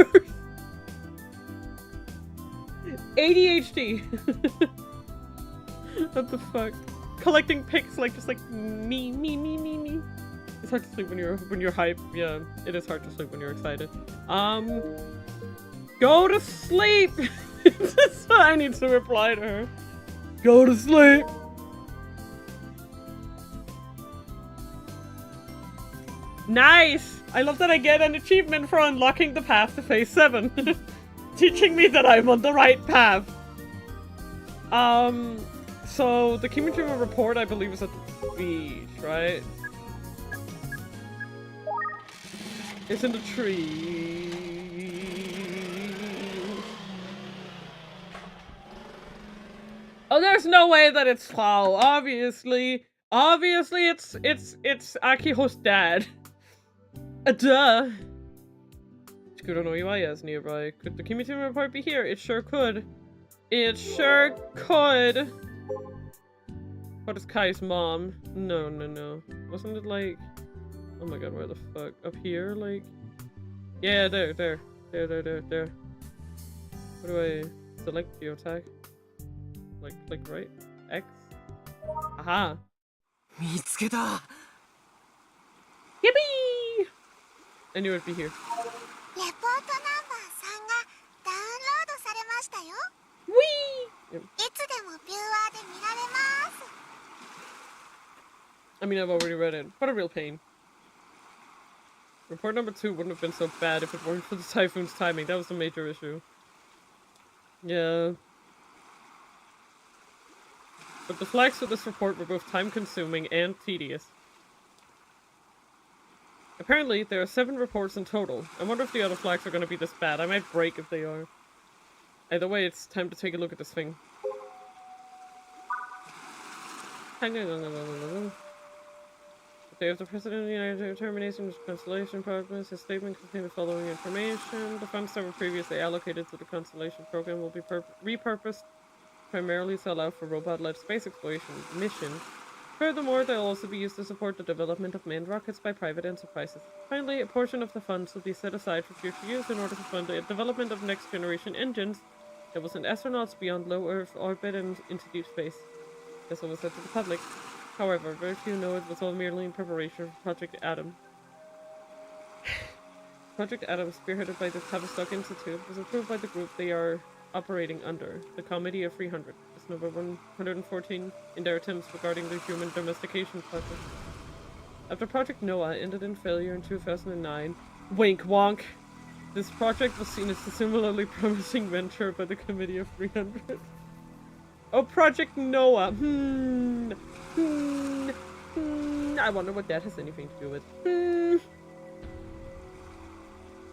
ADHD. What the fuck? Collecting pics like just like me. It's hard to sleep when you're hype. Yeah, it is hard to sleep when you're excited. Go to sleep! That's what I need to reply to her. Go to sleep! Nice! I love that I get an achievement for unlocking the path to phase 7. Teaching me that I'm on the right path. So the Kimijima report, I believe, is at the beach, right? It's in the tree. Oh, there's no way that it's Frau. Obviously it's Akiho's dad. Duh. Shikudo no Iwaya is nearby. Could the Kimijima report be here? It sure could. It sure could. What is Kai's mom? No. Wasn't it like... Oh my god, where the fuck? Up here, like? Yeah, there. What do I select? Geotag? Like right? X? Aha! 見つけた Yippee! I knew it'd be here. レポートナンバー3がダウンロードされましたよ。 Whee! いつでもビューアーで見られます。 I mean, I've already read it. What a real pain. Report number 2 wouldn't have been so bad if it weren't for the typhoon's timing. That was the major issue. Yeah. But the flags for this report were both time-consuming and tedious. Apparently, there are 7 reports in total. I wonder if the other flags are going to be this bad. I might break if they are. Either way, it's time to take a look at this thing. The day of the President of the United States termination of Constellation Progress, his statement contained the following information. The funds that were previously allocated to the Constellation program will be repurposed primarily to allow for robot-led space exploration missions. Furthermore, they'll also be used to support the development of manned rockets by private enterprises. Finally, a portion of the funds will be set aside for future use in order to fund the development of next-generation engines that will send astronauts beyond low Earth orbit and into deep space. This was said to the public. However, very few know it was all merely in preparation for Project Adam. Project Adam, spearheaded by the Tavistock Institute, was approved by the group they are operating under, the Committee of 300. It's number 114 in their attempts regarding the human domestication project. After Project Noah ended in failure in 2009, wink wonk, this project was seen as a similarly promising venture by the Committee of 300. Oh, Project Noah. I wonder what that has anything to do with.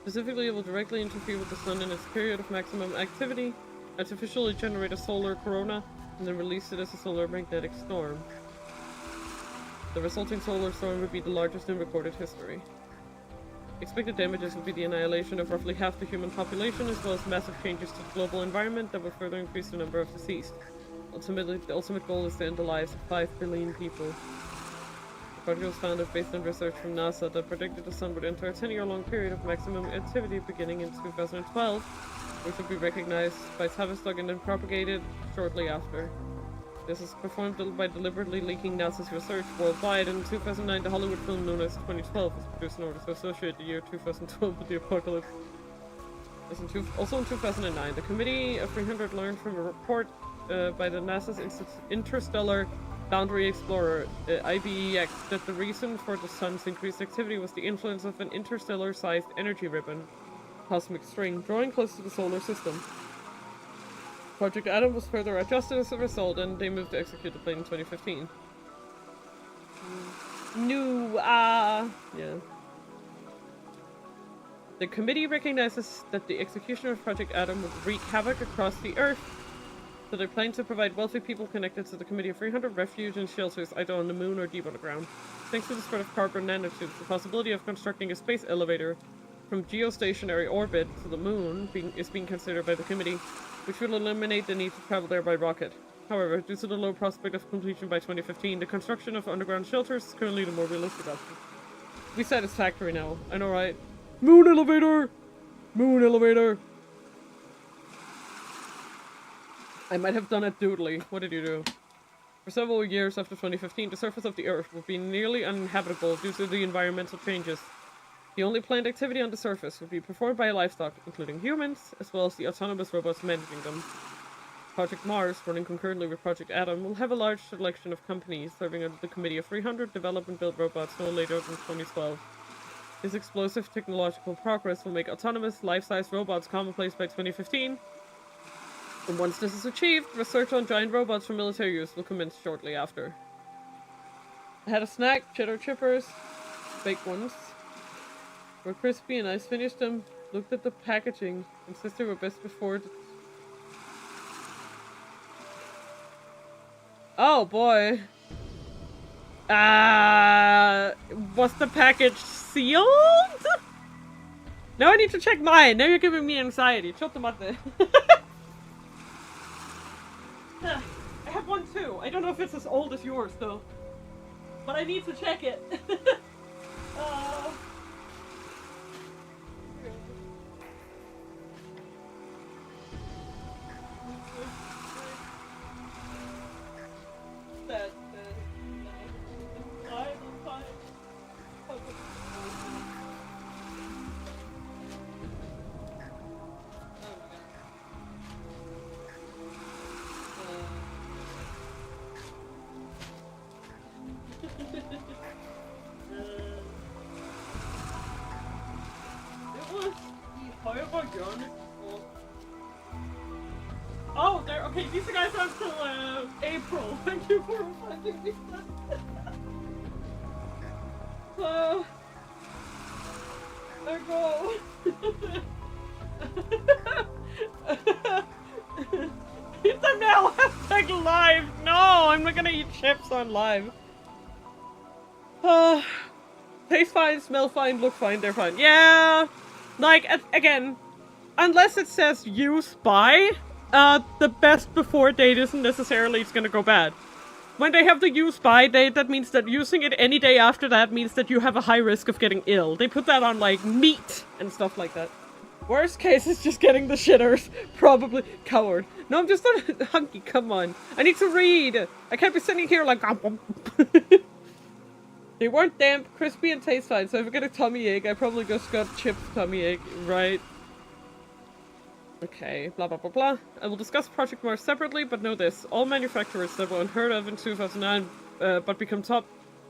Specifically, it will directly interfere with the sun in its period of maximum activity, artificially generate a solar corona, and then release it as a solar magnetic storm. The resulting solar storm would be the largest in recorded history. Expected damages would be the annihilation of roughly half the human population, as well as massive changes to the global environment that would further increase the number of deceased. Ultimately, the ultimate goal is to end the lives of 5 billion people. The project was founded based on research from NASA that predicted the sun would enter a 10-year-long period of maximum activity beginning in 2012, which would be recognized by Tavistock and then propagated shortly after. This is performed by deliberately leaking NASA's research worldwide. In 2009, the Hollywood film known as 2012 was produced in order to associate the year 2012 with the apocalypse. Also in 2009, the Committee of 300 learned from a report by the NASA's Interstellar Boundary Explorer, IBEX, that the reason for the sun's increased activity was the influence of an interstellar-sized energy ribbon, cosmic string, drawing close to the solar system. Project Adam was further adjusted as a result, and they moved to execute the plan in 2015. Yeah. The committee recognizes that the execution of Project Adam would wreak havoc across the Earth, so they plan to provide wealthy people connected to the Committee of 300 refuge and shelters either on the moon or deep underground. Thanks to the spread of carbon nanotubes, the possibility of constructing a space elevator from geostationary orbit to the moon is being considered by the committee, which will eliminate the need to travel there by rocket. However, due to the low prospect of completion by 2015, the construction of underground shelters is currently the more realistic option. To be satisfactory now, I know, right? Moon elevator! Moon elevator! I might have done it doodly. What did you do? For several years after 2015, the surface of the Earth would be nearly uninhabitable due to the environmental changes. The only planned activity on the surface would be performed by livestock, including humans, as well as the autonomous robots managing them. Project Mars, running concurrently with Project Adam, will have a large selection of companies serving under the Committee of 300 develop and build robots no later than 2012. This explosive technological progress will make autonomous, life-size robots commonplace by 2015. And once this is achieved, research on giant robots for military use will commence shortly after. I had a snack, cheddar chippers, baked ones. Were crispy and I finished them, looked at the packaging, insisted they were best before the... Oh boy. Was the package sealed? Now I need to check mine. Now you're giving me anxiety. Chotomate. I have one too. I don't know if it's as old as yours though. But I need to check it. Oh, there. Okay, these guys are until April. Thank you for reminding me. There go. Eat them now. Hashtag live. No, I'm not gonna eat chips on live. Taste fine, smell fine, look fine. They're fine. Yeah. Like again, unless it says use by. The best before date isn't necessarily it's gonna go bad. When they have the use by date, that means that using it any day after that means that you have a high risk of getting ill. They put that on, like, meat and stuff like that. Worst case is just getting the shitters. Probably. Coward. No, I'm just not hunky, come on. I need to read! I can't be sitting here like... They weren't damp, crispy, and taste fine, so if I get a tummy ache, I probably just got chipped tummy ache, right? Okay, blah blah blah blah. I will discuss Project Mars separately, but know this. All manufacturers that were unheard of in 2009 but become top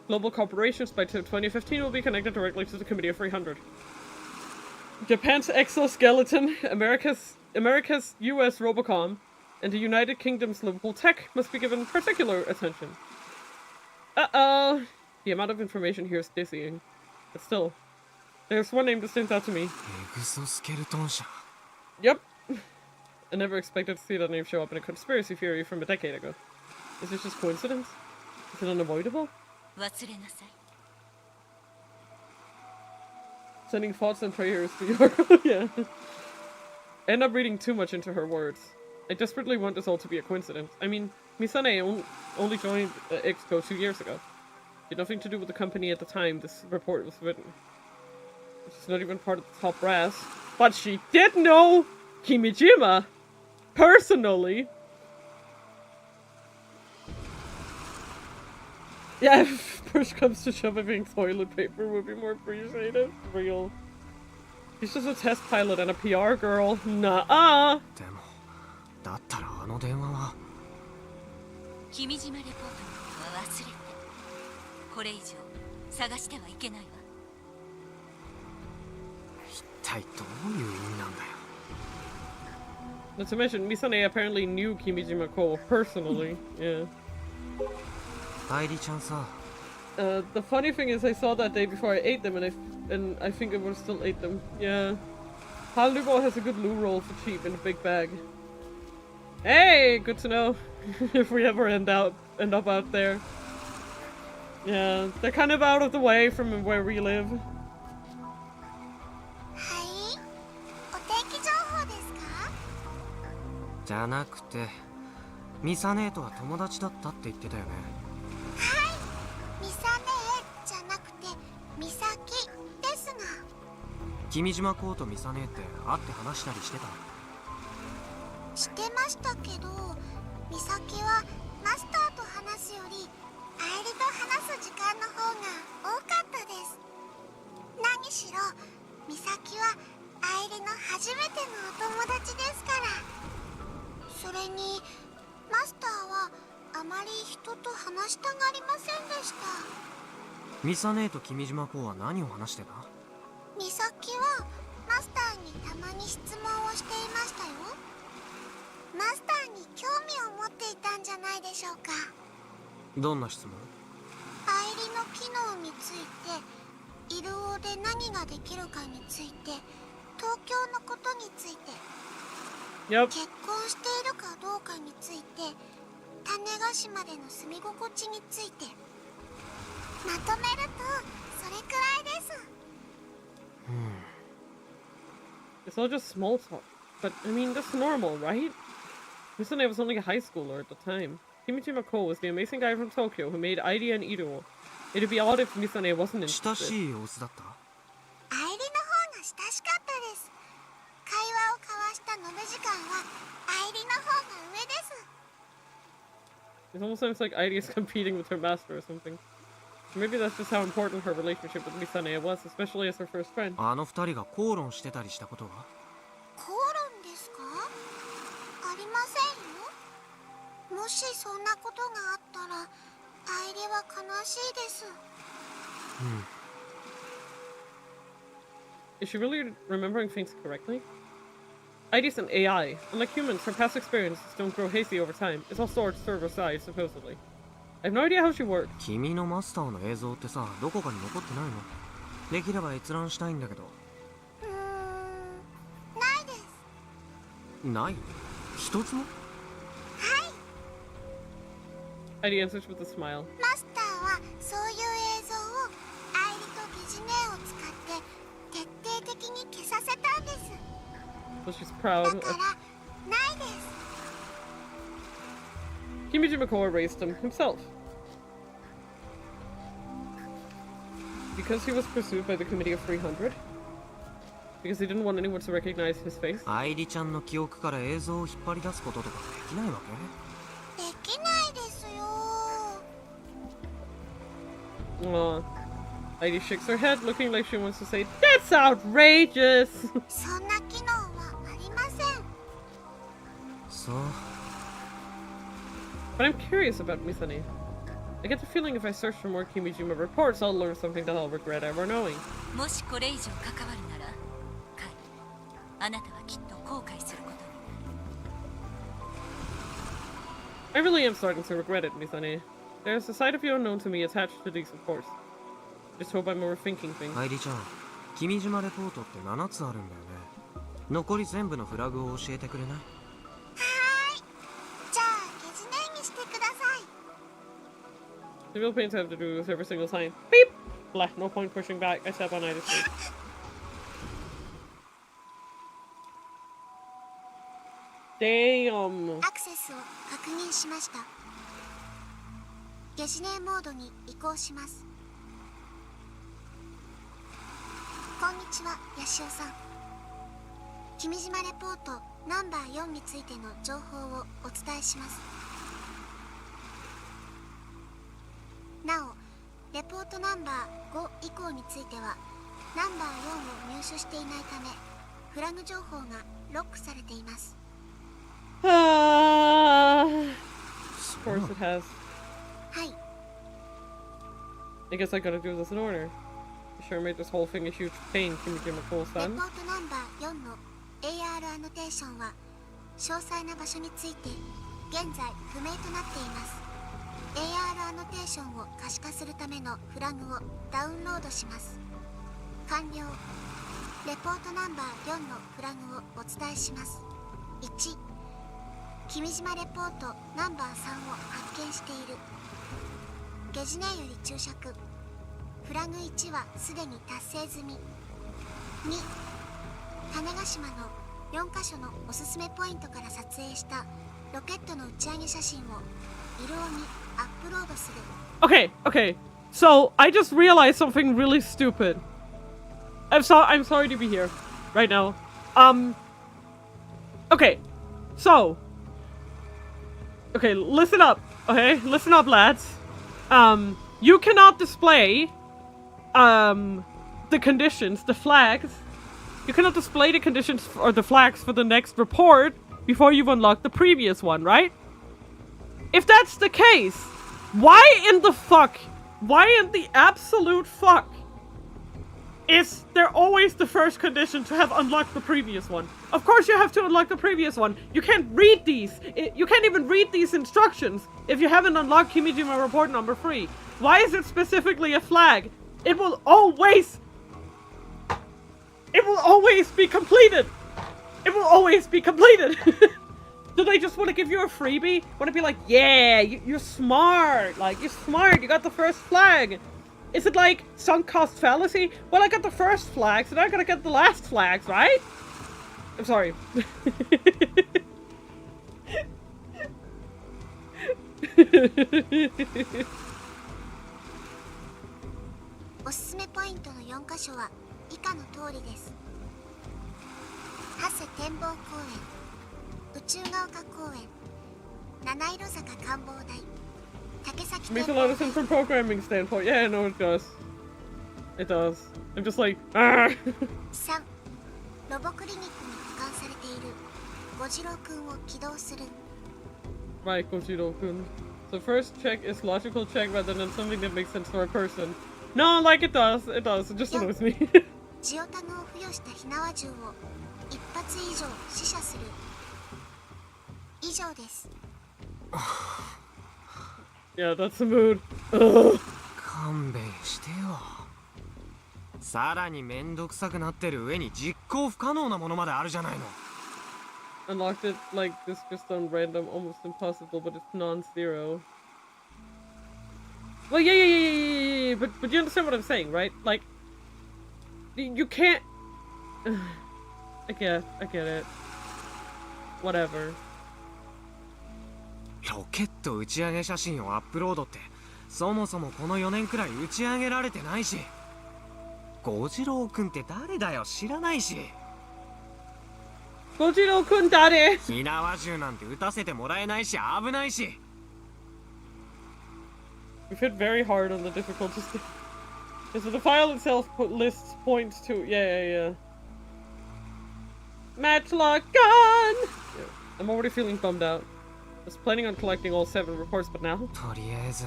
global corporations by 2015 will be connected directly to the Committee of 300. Japan's exoskeleton, America's US Robocom, and the United Kingdom's Liverpool Tech must be given particular attention. Uh-oh. The amount of information here is dizzying. But still, there's one name that stands out to me. Yep. I never expected to see that name show up in a conspiracy theory from a decade ago. Is this just coincidence? Is it unavoidable? Sending thoughts and prayers to your... Yeah. I end up reading too much into her words. I desperately want this all to be a coincidence. I mean, Misane only joined Exco 2 years ago. It had nothing to do with the company at the time this report was written. She's not even part of the top brass. But she did know Kimijima personally. Yeah, if push comes to shove, I think toilet paper would be more appreciated. Real. She's just a test pilot and a PR girl. Nuh-uh. Not to mention, Misane apparently knew Kimijima Ko personally. Yeah. The funny thing is, I saw that day before I ate them, and I think I would have still ate them. Yeah. Halubo has a good loo roll for cheap in a big bag. Hey, good to know. If we ever end up out there. Yeah, they're kind of out of the way from where we live. 君島公とミサ姉って会って話したりしてた？してましたけど、美咲はマスターと話すよりアイリと話す時間の方が多かったです。何しろ美咲はアイリの初めてのお友達ですから。それにマスターはあまり人と話したがりませんでした。ミサ姉と君島公は何を話してた？美咲はマスターにたまに質問をしていましたよ。マスターに興味を持っていたんじゃないでしょうか。どんな質問？アイリの機能について、イルオで何ができるかについて、東京のことについて、Yep. 結婚しているかどうかについて、種子島での住み心地について。まとめるとそれくらいです。It's all just small talk. But, I mean, that's normal, right? Misane was only a high schooler at the time. Kimijima Ko was the amazing guy from Tokyo who made ID and Ido. It'd be odd if Misane wasn't 親 interested. しい様子だった？アイリの方が親しかったです。会話を交わした延べ時間はアイリの方が上です。 It almost sounds like ID is competing with her master or something. Maybe that's just how important her relationship with Misane was, especially as her first friend. あの二人が口論してたりしたことは？口論ですか？ありませんよ。もしそんなことがあったらアイリは悲しいです。Is she really remembering things correctly? ID's an AI. Unlike humans, her past experiences don't grow hasty over time. It's all stored to serve her side, supposedly. I have no idea how she works. 君のマスターの映像ってさ、どこかに残ってないの？できれば閲覧したいんだけど。ないです。ない？一つも？はい。 ID answers with a smile. マスターはそういう映像をアイリとゲジネを使って徹底的に消させたんです。 So she's proud だ of からないです。 Kimijima Ko erased him himself. Because he was pursued by the Committee of 300? Because he didn't want anyone to recognize his face? アイリちゃんの記憶から映像を引っ張り出すこととかできないわけ？できないですよ。 Aw. ID shakes her head, looking like she wants to say, "That's outrageous!" そんな機能はありません。そう。 But I'm curious about Misane. I get the feeling if I search for more Kimijima reports, I'll learn something that I'll regret ever knowing. もしこれ以上関わるなら、カイ、あなたはきっと後悔することに。 I really am starting to regret it, Misane. There's a side of you unknown to me attached to these reports. Just hope I'm overthinking things. アイリちゃん、君島レポートって7つあるんだよね。残り全部のフラグを教えてくれない？じゃあゲジネにしてください。 The real pains have to do with every single sign. Beep! Blah, no point pushing back. I step on either side. Damn! アクセスを確認しました。ゲジネモードに移行します。こんにちは、ヤシオさん。君島レポートナンバー4についての情報をお伝えします。なお、レポートナンバー5以降についてはナンバー4を入手していないためフラグ情報がロックされています。Of course it has. はい。 I guess I gotta do this in order. You sure made this whole thing a huge pain, Kimijimaレポ Cole-san. ートナンバー4の AR アノテーションは詳細な場所について現在不明となっています。 AR アノテーションを可視化するためのフラグをダウンロードします。完了。レポートナンバー4のフラグをお伝えします。1、君島レポートナンバー3を発見している。ゲジネより注釈。フラグ1はすでに達成済み。2、種子島の4カ所のおすすめポイントから撮影したロケットの打ち上げ写真をイルオにアップロードする。 Okay, okay. So, I just realized something really stupid. I'm sorry to be here right now. Okay. So. Okay, listen up. Okay, listen up, lads. You cannot display, the conditions, the flags. You cannot display the conditions or the flags for the next report before you've unlocked the previous one, right? If that's the case, why in the absolute fuck is there always the first condition to have unlocked the previous one? Of course you have to unlock the previous one. You can't read these. You can't even read these instructions if you haven't unlocked Kimijima report number 3. Why is it specifically a flag? It will always be completed. It will always be completed. Do they just want to give you a freebie? Want to be like, yeah, you're smart. Like, you're smart. You got the first flag. Is it like sunk cost fallacy? Well, I got the first flag, so now I gotta get the last flags, right? I'm sorry. おすすめポイントの4カ所は以下の通りです。長谷展望公園、宇宙が丘公園、七色坂観望台、竹崎展 Makes a 望 lot of sense from programming standpoint. Yeah, no, it does. It does. I'm just like, ah. 3. ロボクリニックに保管されているゴジロくんを起動する。 Right, Kojiro-kun. So first check is logical check rather than something that makes sense for a person. No, like it does. It does. It just annoys me. ジオタグを付与した火縄銃を一発以上試射する。以上です。 Yeah, that's the mood. Ugh. 勘弁してよ。さらにめんどくさくなってる上に実行不可能なものまであるじゃないの。Unlocked it like this just on random, almost impossible, but it's non-zero. Well, yeah, but you understand what I'm saying, right? Like, you can't... I get it. Whatever. ロケット打ち上げ写真をアップロードってそもそもこの4年くらい打ち上げられてないし、ゴジロウくんって誰だよ知らないし。ゴジロウくん誰？火縄銃なんて撃たせてもらえないし危ないし。We've hit very hard on the difficulty stick. Yeah, so the file itself lists points to... Yeah. Matchlock gun! Yeah, I'm already feeling bummed out. I was planning on collecting all 7 reports, but now... とりあえず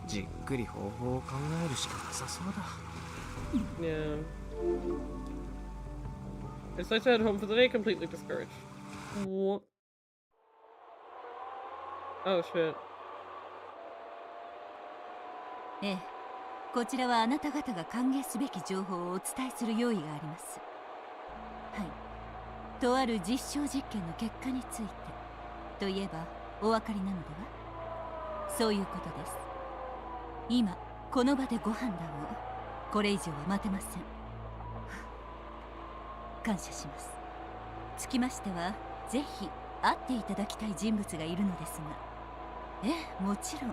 じっくり方法を考えるしかなさそうだ。Yeah. I decided to head home for the day, completely discouraged. What? Oh shit. ええ、こちらはあなた方が歓迎すべき情報をお伝えする用意があります。はい。とある実証実験の結果についてといえばお分かりなのでは？そういうことです。今この場でご判断を。これ以上は待てません。感謝します。つきましてはぜひ会っていただきたい人物がいるのですが、ええ、もちろん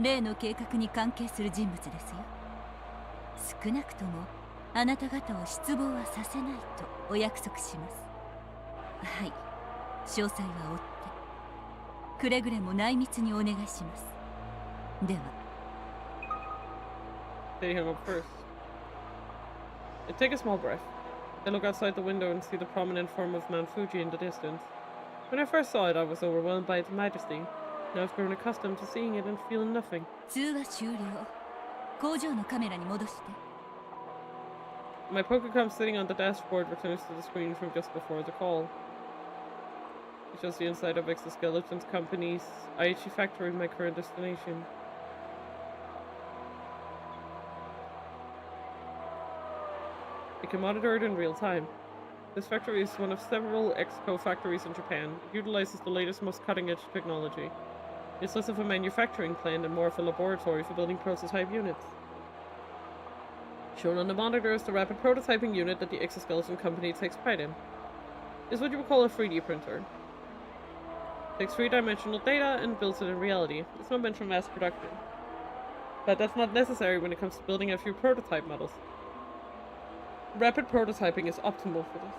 例の計画に関係する人物ですよ。少なくともあなた方を失望はさせないとお約束します。はい、詳細は追ってくれぐれも内密にお願いします。では。They hung up first. I take a small breath. I look outside the window and see the prominent form of Mount Fuji in the distance. When I first saw it, I was overwhelmed by its majesty. Now I've grown accustomed to seeing it and feeling nothing. 通話終了。工場のカメラに戻して。My Pokécom sitting on the dashboard returns to the screen from just before the call. It shows the inside of Exoskeleton's company's Aichi factory, my current destination. I can monitor it in real time. This factory is one of several Exco factories in Japan. It utilizes the latest, most cutting-edge technology. It's less of a manufacturing plant and more of a laboratory for building prototype units. Shown on the monitor is the rapid prototyping unit that the Exoskeleton company takes pride in. It's what you would call a 3D printer. It takes 3-dimensional data and builds it in reality. It's not meant for mass production. But that's not necessary when it comes to building a few prototype models. Rapid prototyping is optimal for this.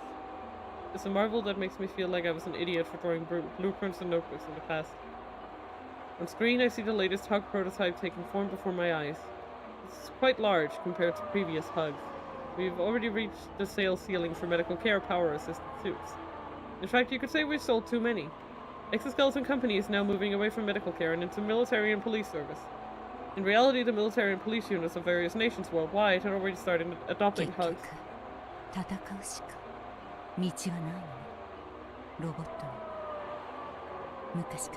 It's a marvel that makes me feel like I was an idiot for drawing blueprints and notebooks in the past. On screen, I see the latest hug prototype taking form before my eyes. It's quite large compared to previous hugs. We've already reached the sales ceiling for medical care power-assisted suits. In fact, you could say we've sold too many. Exoskeleton Company is now moving away from medical care and into military and police service. In reality, the military and police units of various nations worldwide had already started adopting hugs. 戦うしか道はないのね、ロボットに。昔か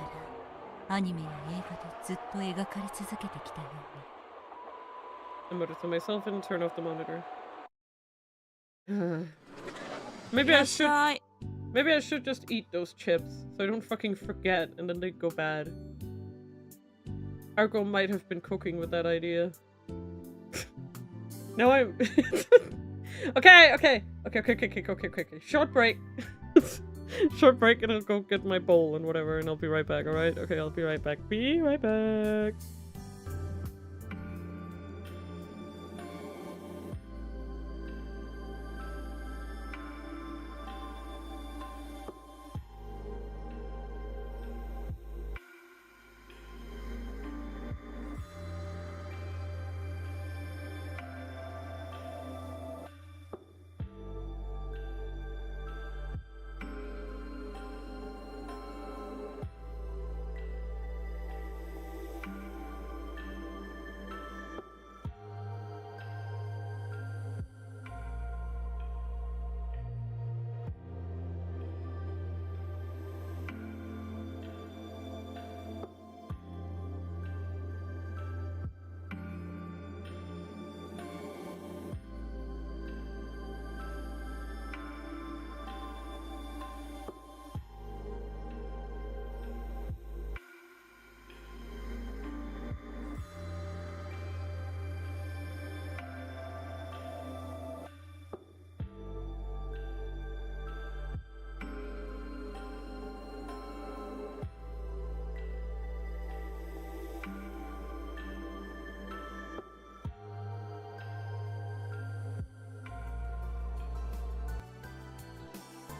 らアニメや映画でずっと描かれ続けてきたように。I muttered to myself and turned off the monitor. Maybe I should just eat those chips so I don't fucking forget and then they go bad. Argo might have been cooking with that idea. Now I'm Okay. Short break. Short break and I'll go get my bowl and whatever and I'll be right back, alright? Okay, I'll be right back. Be right back.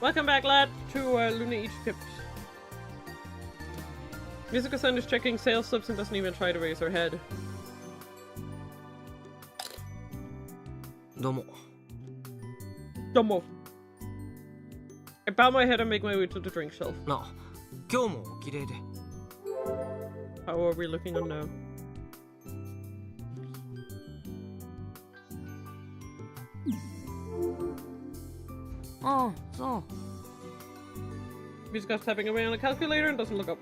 Welcome back, lad, to Lune Evenfall. Mizuka-san is checking sales slips and doesn't even try to raise her head. Domo. I bow my head and make my way to the drink shelf. Na, 今日もお綺麗で。How are we looking on now? Oh, so. Mizuka's tapping away on a calculator and doesn't look up.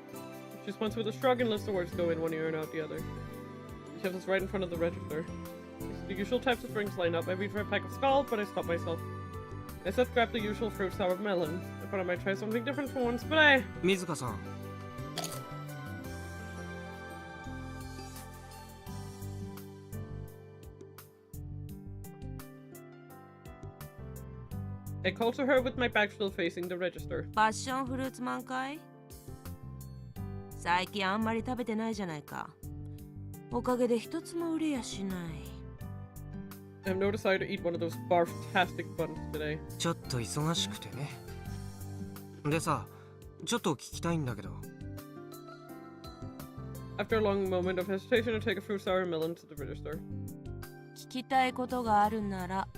She responds with a shrug and lets the words go in one ear and out the other. She has us right in front of the register. The usual types of drinks line up. I reach for a pack of Skull, but I stop myself. I said grab the usual fruit sour melon. I thought I might try something different for once, but I... Mizuka-san. I call to her with my back still facing the register. パッションフルーツマンかい？最近あんまり食べてないじゃないか。おかげで一つも売れやしない。I have no desire to eat one of those barf-tastic buns today. ちょっと忙しくてね。でさ、ちょっと聞きたいんだけど。After a long moment of hesitation, I take a fruit sour melon to the register. 聞きたいことがあるなら。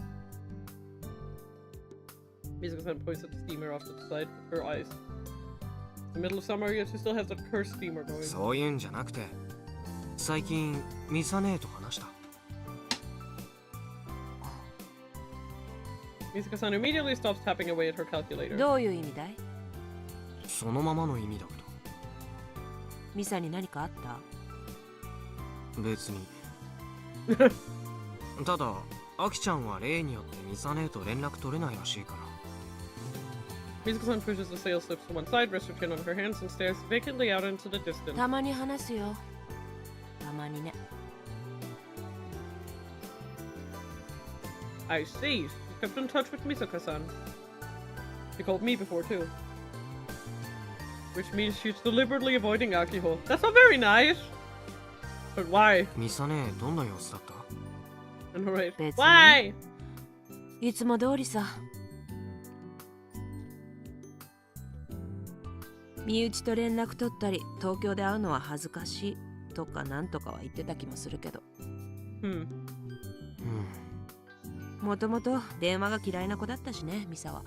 Mizuka-san points at the steamer off to the side with her eyes. In the middle of summer, yet she still has that cursed steamer going. そういうんじゃなくて、最近ミサ姉と話した。Mizuka-san immediately stops tapping away at her calculator. どういう意味だい？そのままの意味だけど。ミサに何かあった？別に。ただ、アキちゃんは例によってミサ姉と連絡取れないらしいから。Mizuka-san pushes the sales slips to one side, rests her chin on her hands, and stares vacantly out into the distance. たまに話すよ。たまにね。I see. She's kept in touch with Mizuka-san. She called me before too. Which means she's deliberately avoiding Akiho. That's not very nice. But why? ミサ姉どんな様子だった？ And right. 別に。Why? いつも通りさ。身内と連絡取ったり東京で会うのは恥ずかしいとかなんとかは言ってた気もするけど、もともと電話が嫌いな子だったしね、ミサは。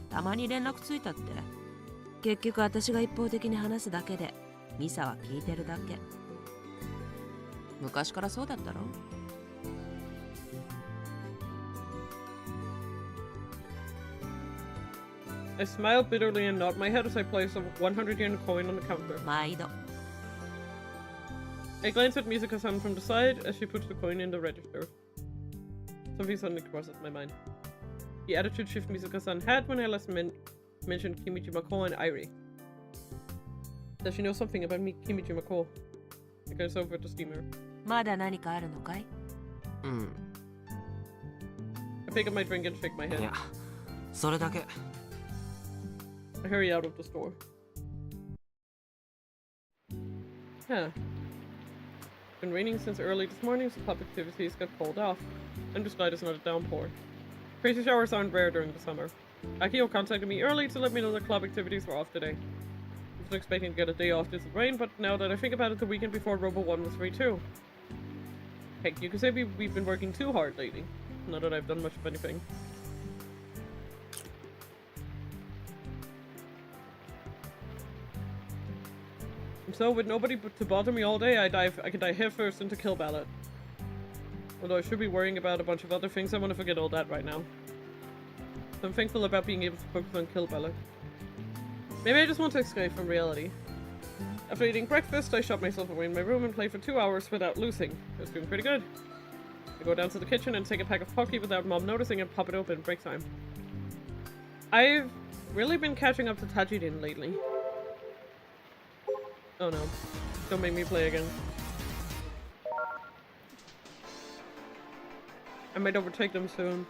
たまに連絡ついたって結局私が一方的に話すだけでミサは聞いてるだけ。昔からそうだったろ。I smile bitterly and nod my head as I place a 100 yen coin on the counter. 毎度。I glance at Misuka-san from the side as she puts the coin in the register. Something suddenly crosses my mind. The attitude shift Misuka-san had when I last mentioned Kimijimako and Airi. Does she know something about me, Kimijimako? I glance over at the steamer. まだ何かあるのかい？ I pick up my drink and shake my head. いや、それだけ。I hurry out of the store. Huh. It's been raining since early this morning, so club activities got called off. I'm just glad it's not a downpour. Crazy showers aren't rare during the summer. Akio contacted me early to let me know that club activities were off today. I was expecting to get a day off due to the rain, but now that I think about it, the weekend before Robo 1 was free too. Heck, you could say we've been working too hard lately. Not that I've done much of anything. So, with nobody to bother me all day, I can dive headfirst into Kill Ballot. Although I should be worrying about a bunch of other things, I want to forget all that right now. So I'm thankful about being able to focus on Kill Ballot. Maybe I just want to escape from reality. After eating breakfast, I shut myself away in my room and played for 2 hours without losing. It was doing pretty good. I go down to the kitchen and take a pack of Pocky without Mom noticing and pop it open at break time. I've really been catching up to Tajidin lately. Oh no. Don't make me play again. I might overtake them soon.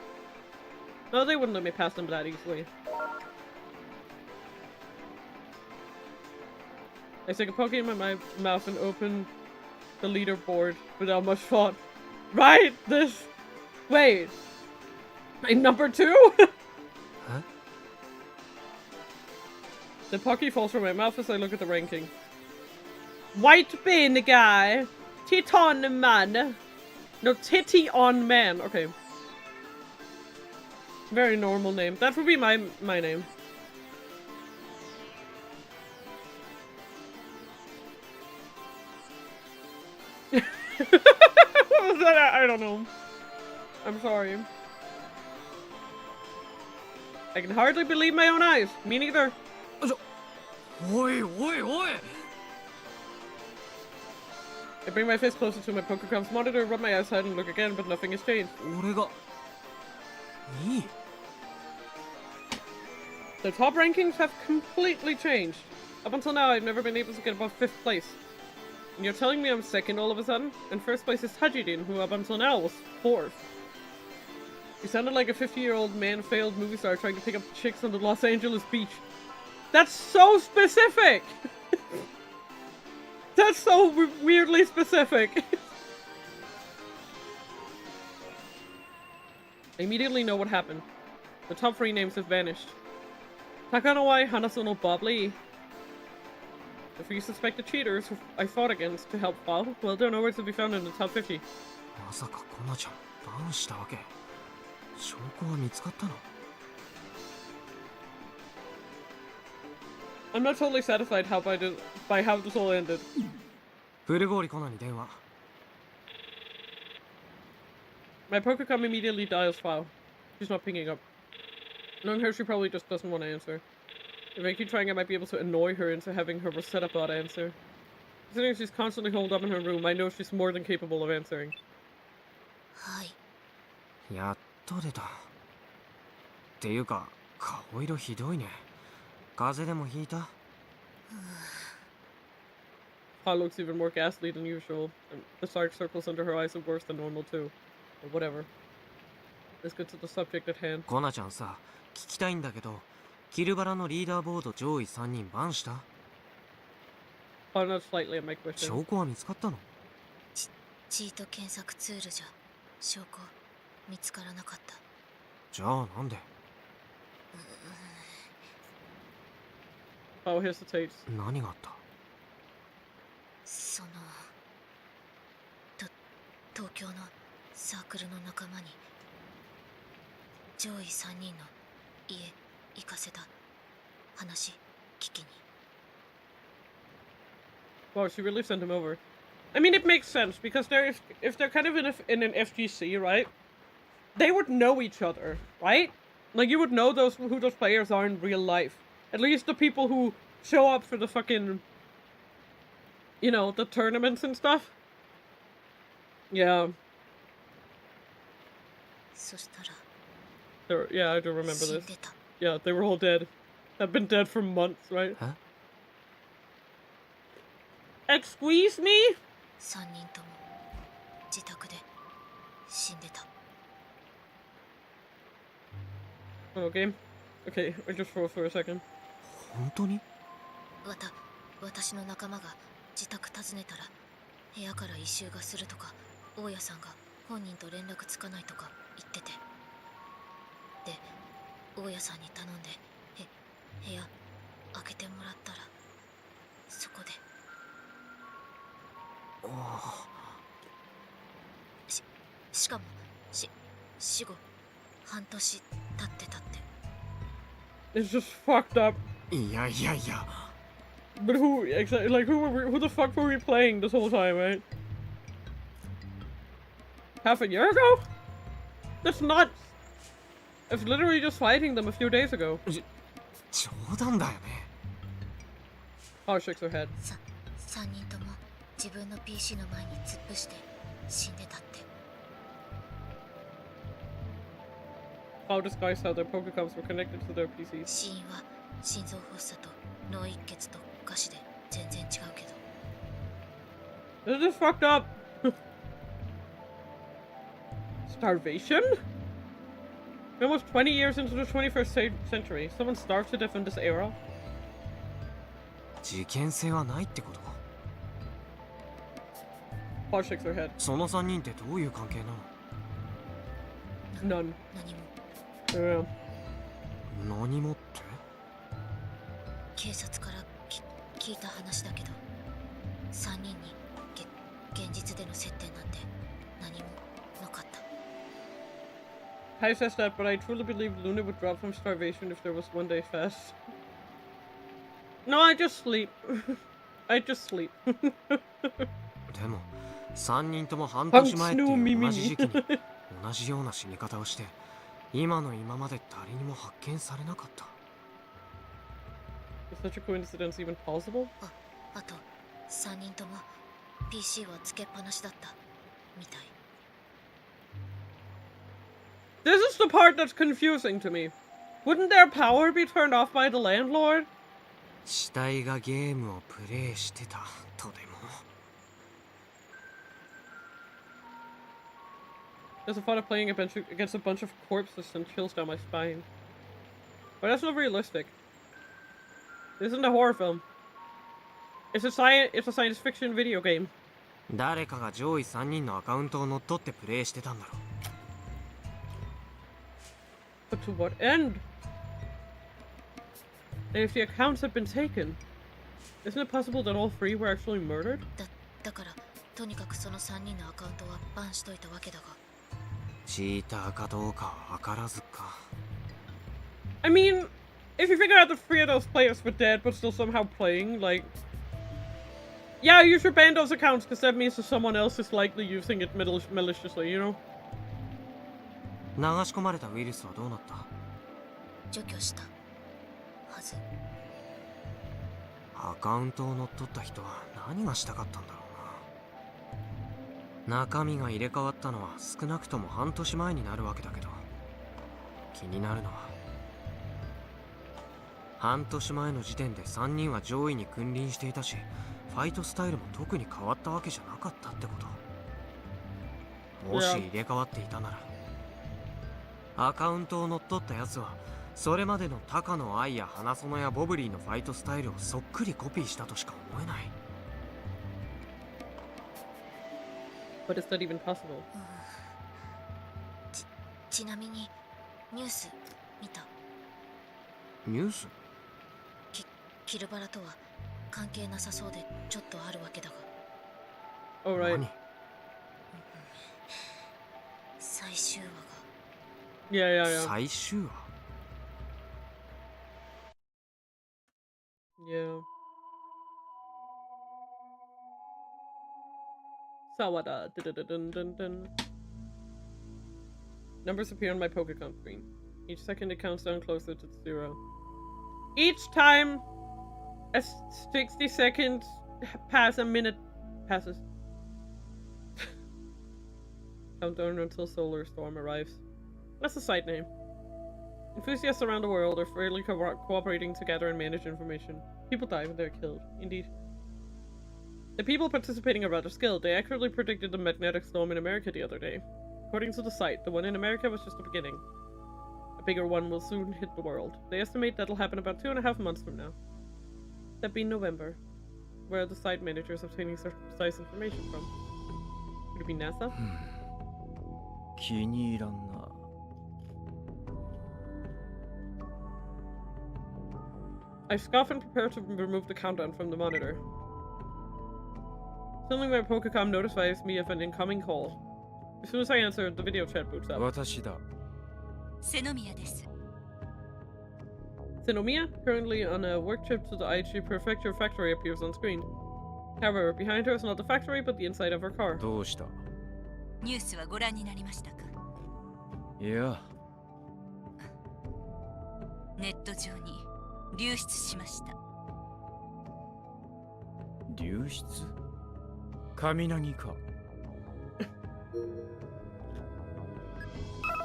No, they wouldn't let me pass them that easily. I stick a Poke in my mouth and open the leaderboard without much thought. Right! This... Wait. I'm number 2? Huh? The Pocky falls from my mouth as I look at the ranking. White bin guy. Titan man. No, Titty on man. Okay. Very normal name. That would be my name. What was that? I don't know. I'm sorry. I can hardly believe my own eyes. Me neither. Oi, oi, oi! I bring my face closer to my Pokécon's monitor, rub my eyes out and look again, but nothing has changed. 俺がいい The top rankings have completely changed. Up until now, I've never been able to get above 5th place. And you're telling me I'm second all of a sudden? And first place is Tajidin, who up until now was 4th. You sounded like a 50-year-old man-failed movie star trying to pick up chicks on the Los Angeles beach. That's so specific! That's so weirdly specific. I immediately know what happened. The top 3 names have vanished. Takanowai, Hanasono, Bob Lee. If you suspect the cheaters who I fought against to help Fall, well, they're nowhere to be found in the top 50. まさかコナちゃんダウンしたわけ証拠は見つかったの I'm not totally satisfied by how this all ended. フルゴーリコナに電話 My Pokécom immediately dials Fall. She's not picking up. Knowing her, she probably just doesn't want to answer. If I keep trying, I might be able to annoy her into having her Rosetta bot answer. Considering she's constantly holed up in her room, I know she's more than capable of answering. はい。やっと出たっていうか顔色ひどいね風邪でもひいた Fall looks even more ghastly than usual, and the dark circles under her eyes are worse than normal too. But whatever. Let's get to the subject at hand. コナちゃんさ聞きたいんだけどキルバラのリーダーボード上位3人バンした Fall nods slightly at my question. 証拠は見つかったのチート検索ツールじゃ証拠見つからなかった。じゃあなんで？ Oh, hesitates. 何があった？その東京のサークルの仲間に上位3人の家行かせた。話聞きに。 Wow, she really sent him over. I mean, it makes sense because if they're kind of in an FGC, right? They would know each other, right? Like you would know who those players are in real life. At least the people who show up for the fucking, you know, the tournaments and stuff. Yeah. そしたら Yeah, I do remember 死ん this. でた。 Yeah, they were all dead. Have been dead for months, right? Huh? Excuse me? 3人とも自宅で死んでた。 Okay. Okay, I just froze for a second. 本当に？私の仲間が自宅訪ねたら部屋から異臭がするとか、大家さんが本人と連絡つかないとか言ってて、で大家さんに頼んで部屋開けてもらったらそこでしかも死後半年経ってたって。 It's just fucked up. いやいやいや。 But who exactly? Like who the fuck were we playing this whole time, right? Half a year ago? That's not. It's literally just fighting them a few days ago. 冗談だよね。Oh, shakes her head. 3人とも自分の PC の前に突っ伏して死んでたって。 How disguised how their Pokecoms were connected to their PCs. 死因は心臓発作と脳一血と餓死で全然違うけど。 This is fucked up. Starvation? We're almost 20 years into the 21st century. Someone starved to death in this era? 事件性はないってこと？ Paul shakes her head. その3人ってどういう関係なの？ None. 何も。 Yeah. 何もって？警察から聞いた話だけど、3人に現実での接点なんて何もなかった。 Kai says that, but I truly believe Luna would drop from starvation if there was one day fast. No, I just sleep. I just sleep. でも3人とも半年前っていう同じ時期に同じような死に方をして今の今まで誰にも発見されなかった。 Is such a coincidence even possible? あと3人とも PC はつけっぱなしだったみたい。 This is the part that's confusing to me. Wouldn't their power be turned off by the landlord? 死体がゲームをプレイしてたとでも。 There's a thought of playing against a bunch of corpses and chills down my spine. But that's not realistic. This isn't a horror film. It's a science fiction video game. 誰かが上位3人のアカウントを乗っ取ってプレイしてたんだろう。 But to what end? And if the accounts have been taken, isn't it possible that all 3 were actually murdered? だからとにかくその3人のアカウントはバンしといたわけだが。チーターかどうかは分からずか。 I mean, if you figure out that 3 of those players were dead but still somehow playing, like... Yeah, you should ban those accounts because that means that someone else is likely using it maliciously, you know? 流し込まれたウイルスはどうなった？除去したはず。アカウントを乗っ取った人は何がしたかったんだろうな。中身が入れ替わったのは少なくとも半年前になるわけだけど、気になるのは半年前の時点で3人は上位に君臨していたし、ファイトスタイルも特に変わったわけじゃなかったってこと。もし入れ替わっていたなら、アカウントを乗っ取ったやつはそれまでの高野愛や花園やボブリーのファイトスタイルをそっくりコピーしたとしか思えない。 But is that even possible? ちなみにニュース見た？ニュース？キルバラとは関係なさそうでちょっとあるわけだが。 Alright. 何？最終話が。 Yeah, yeah, yeah. 最終話？ Yeah. Sawada. Dun-dun-dun-dun-dun. Numbers appear on my Pokemon screen. Each second it counts down closer to 0. Each time a 60 seconds pass, a minute passes. Countdown until Solar Storm arrives. That's the site name. Enthusiasts around the world are fairly cooperating together and manage information. People die when they're killed. Indeed. The people participating are rather skilled. They accurately predicted the magnetic storm in America the other day. According to the site, the one in America was just the beginning. A bigger one will soon hit the world. They estimate that'll happen about 2.5 months from now. That'd be November. Where are the site managers obtaining such precise information from? Could it be NASA? 気に入らんな。 I scoff and prepare to remove the countdown from the monitor. Suddenly my Pokecom notifies me of an incoming call. As soon as I answer, the video chat boots up. 私だ。 Senomiya です。 Senomiya, currently on a work trip to the Aichi Prefecture factory, appears on screen. However, behind her is not the factory, but the inside of her car. どうした？ニュースはご覧になりましたか？いや、ネット上に流出しました。流出？雷か。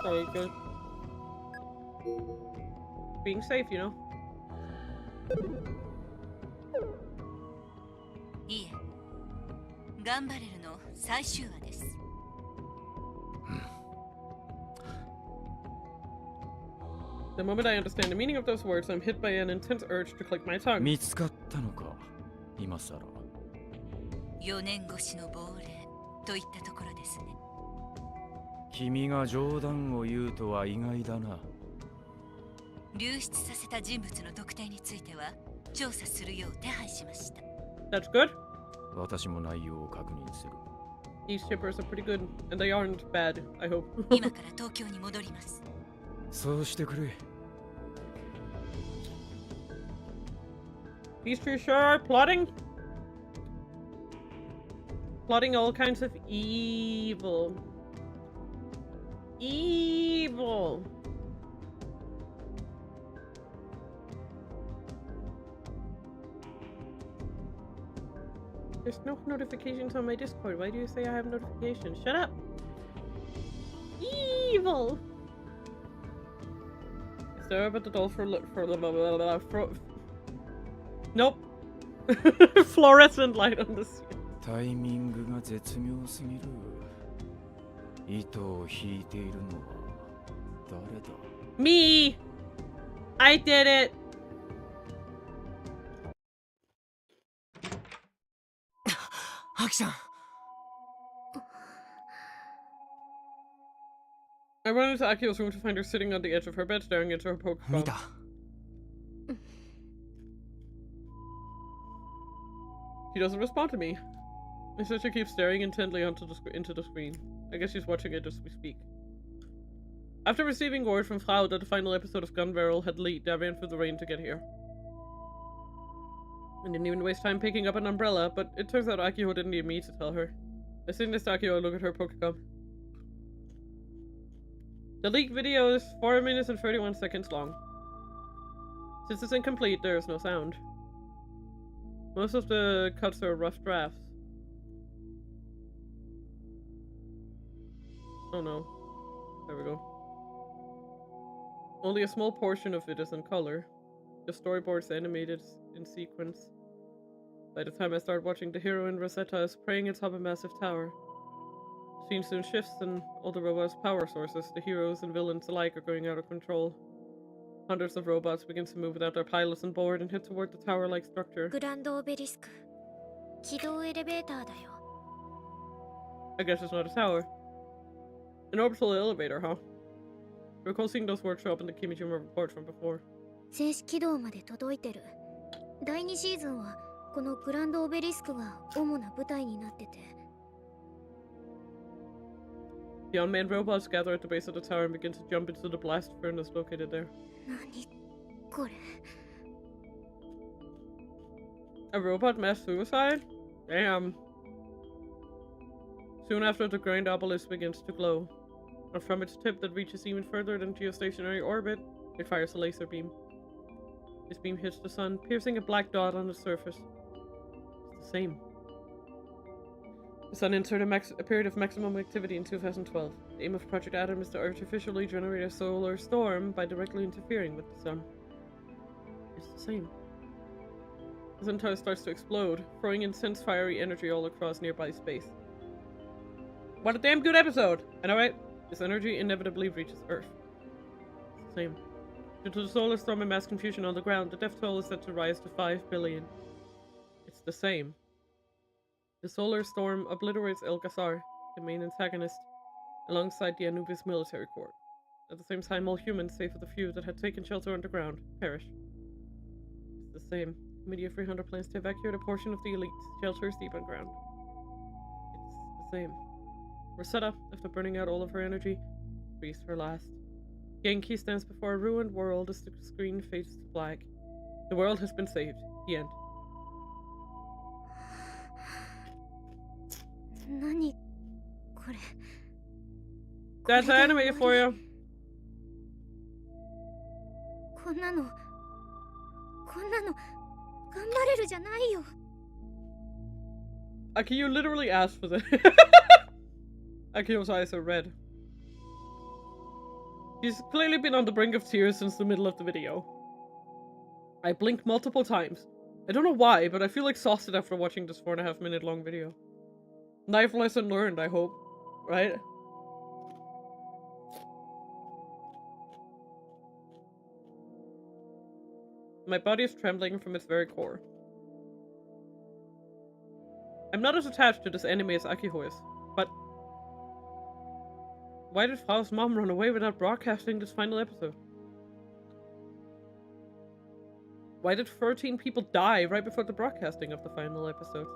Sorry, good. Being safe, you know. いえ、頑張れるの最終話です。The moment I understand the meaning of those words, I'm hit by an intense urge to click my tongue. 見つかったのか、今さら。4年越しの亡霊といったところですね。君が冗談を言うとは意外だな。流出させた人物の特定については調査するよう手配しました。That's good. 私も内容を確認する。These shippers are pretty good, and they aren't bad, I hope. 今から東京に戻ります。そうしてくれ。 These two sure are plotting. Plotting all kinds of evil. Evil. There's no notifications on my Discord. Why do you say I have notifications? Shut up. Evil. Stare up at the doll for nope. Fluorescent light on the screen. タイミングが絶妙すぎる。糸を引いているのは誰だ？ Me! I did it! Aki-chan! I run into Akio's room to find her sitting on the edge of her bed staring into her Pokemon. 見た。 She doesn't respond to me. Instead, she keeps staring intently into the screen. I guess she's watching it as we speak. After receiving word from Frau that the final episode of Gun Barrel had leaked, I ran through the rain to get here. I didn't even waste time picking up an umbrella, but it turns out Akio didn't need me to tell her. As soon as Akio, I look at her Pokemon. The leaked video is 4 minutes and 31 seconds long. Since it's incomplete, there is no sound. Most of the cuts are rough drafts. Oh no. There we go. Only a small portion of it is in color. The storyboard's animated in sequence. By the time I start watching, the heroine Rosetta is praying atop a massive tower. The scene soon shifts and all the robots' power sources, the heroes and villains alike, are going out of control. Hundreds of robots begin to move without their pilots on board and head toward the tower-like structure. グランドオベリスク起動エレベーターだよ。 I guess it's not a tower. An orbital elevator, huh? recall seeing those words show up in the Kimijima report from before. 静止軌道まで届いてる。第2シーズンはこのグランドオベリスクが主な舞台になってて。The unmanned robots gather at the base of the tower and begin to jump into the blast furnace located there. 何これ。A robot mass suicide? Damn. Soon after, the grand obelisk begins to glow, and from its tip that reaches even further than geostationary orbit, it fires a laser beam. This beam hits the sun, piercing a black dot on its surface. It's the same. The sun entered a period of maximum activity in 2012. The aim of Project Adam is to artificially generate a solar storm by directly interfering with the sun. It's the same. The sun tower starts to explode, throwing intense fiery energy all across nearby space. What a damn good episode! I know, right? This energy inevitably reaches Earth. It's the same. Due to the solar storm and mass confusion on the ground, the death toll is set to rise to 5 billion. It's the same. The solar storm obliterates El Ghazar, the main antagonist, alongside the Anubis military corps. At the same time, all humans, save for the few that had taken shelter underground, perish. It's the same. Media 300 plans to evacuate a portion of the elite shelters deep underground. It's the same. Rosetta, after burning out all of her energy, breathes her last. Genki stands before a ruined world as the screen fades to black. The world has been saved. The end. 何これ。 That's anime for you. こんなの頑張れるじゃないよ。 Aki, you literally asked for this. Akio's eyes are red. She's clearly been on the brink of tears since the middle of the video. I blinked multiple times. I don't know why, but I feel exhausted after watching this 4.5 minute long video. Life lesson learned, I hope. Right? My body is trembling from its very core. I'm not as attached to this anime as Akiho is, but why did Faust's mom run away without broadcasting this final episode? Why did 13 people die right before the broadcasting of the final episode?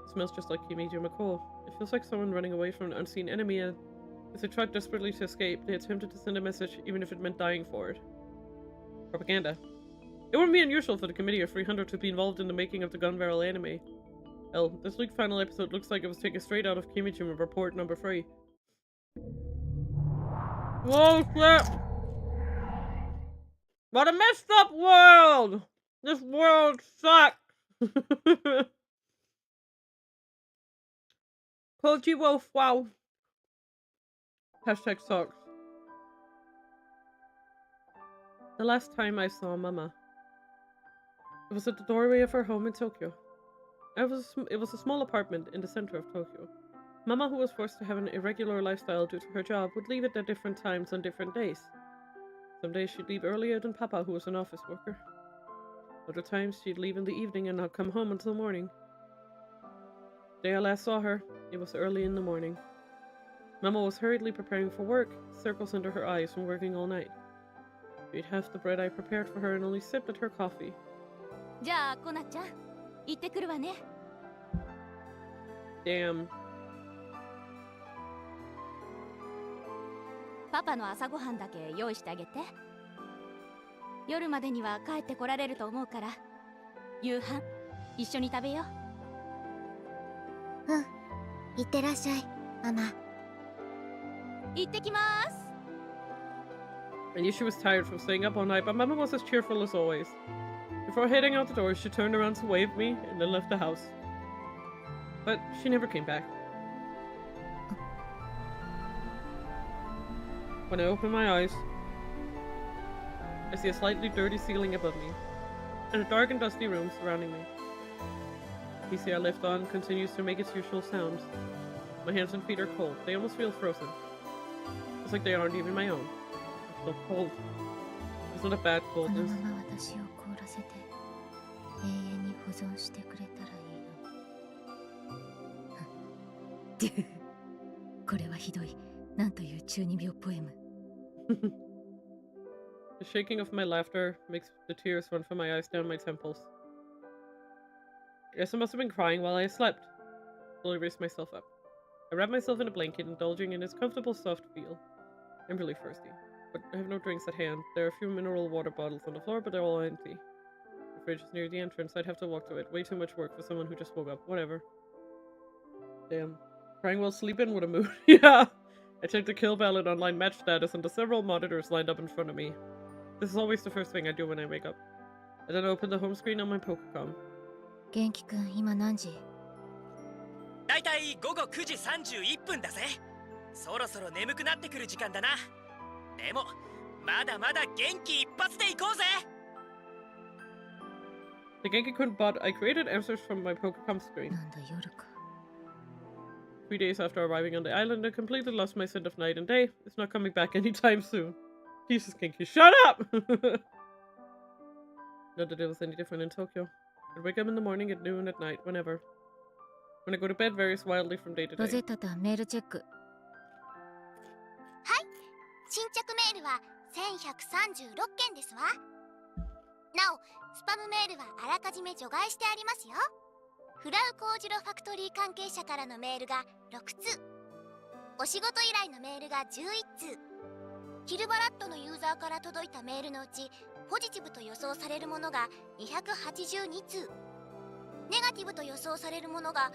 It smells just like Kimijima McCall. It feels like someone running away from an unseen enemy, and as they tried desperately to escape, they attempted to send a message even if it meant dying for it. Propaganda. It wouldn't be unusual for the Committee of 300 to be involved in the making of the Gun Barrel anime. Hell, this leaked final episode looks like it was taken straight out of Kimijima Report number 3. Whoa, shit! What a messed up world! This world sucks! Koji Wolf, wow. Hashtag sucks. The last time I saw Mama, it was at the doorway of her home in Tokyo. It was a small apartment in the center of Tokyo. Mama, who was forced to have an irregular lifestyle due to her job, would leave it at different times on different days. Some days she'd leave earlier than Papa, who was an office worker. Other times she'd leave in the evening and not come home until morning. The day I last saw her, it was early in the morning. Mama was hurriedly preparing for work, circles under her eyes from working all night. She ate half the bread I prepared for her and only sipped at her coffee. じゃあコナちゃん行ってくるわね。 Damn. パパの朝ごはんだけ用意してあげて。夜までには帰ってこられると思うから、夕飯一緒に食べよう。うん。いってらっしゃい、ママ。行ってきます。 I knew she was tired from staying up all night, but Mama was as cheerful as always. Before heading out the door, she turned around to wave me and then left the house. But she never came back. When I open my eyes, I see a slightly dirty ceiling above me, and a dark and dusty room surrounding me. The PC I left on continues to make its usual sounds. My hands and feet are cold. They almost feel frozen. It's like they aren't even my own. I'm so cold. It's not a bad この coldness. まま私を凍らせて永遠に保存してくれたらいいのに。これはひどい。なんという中二病ポエム。The shaking of my laughter makes the tears run from my eyes down my temples. I guess I must have been crying while I slept. Slowly raised myself up. I wrapped myself in a blanket, indulging in its comfortable, soft feel. I'm really thirsty, but I have no drinks at hand. There are a few mineral water bottles on the floor, but they're all empty. The fridge is near the entrance. I'd have to walk to it. Way too much work for someone who just woke up. Whatever. Damn. Crying while sleeping? What a mood. Yeah! I checked the kill ballot online match status and the several monitors lined up in front of me. This is always the first thing I do when I wake up. I then open the home screen on my Pokecom. 元気くん、今何時？だいたい午後9時31分だぜ。そろそろ眠くなってくる時間だな。でも、まだまだ元気一発で行こうぜ。The Genki-kun bot I created answers from my Pokecom screen. なんだ夜か。 3 days after arriving on the island, I completely lost my scent of night and day. It's not coming back anytime soon. Jesus, Genki, shut up! Not that it was any different in Tokyo. I'd wake up in the morning, at noon, at night, whenever. When I go to bed varies wildly from day to ロゼ day. ッタタメールチェック。はい、新着メールは1136件ですわ。なお、スパムメールはあらかじめ除外してありますよ。フラウ工事ロファクトリー関係者からのメールが6通、お仕事依頼のメールが11通、キルバラットのユーザーから届いたメールのうちポジティブと予想されるものが282通、ネガティブと予想されるものが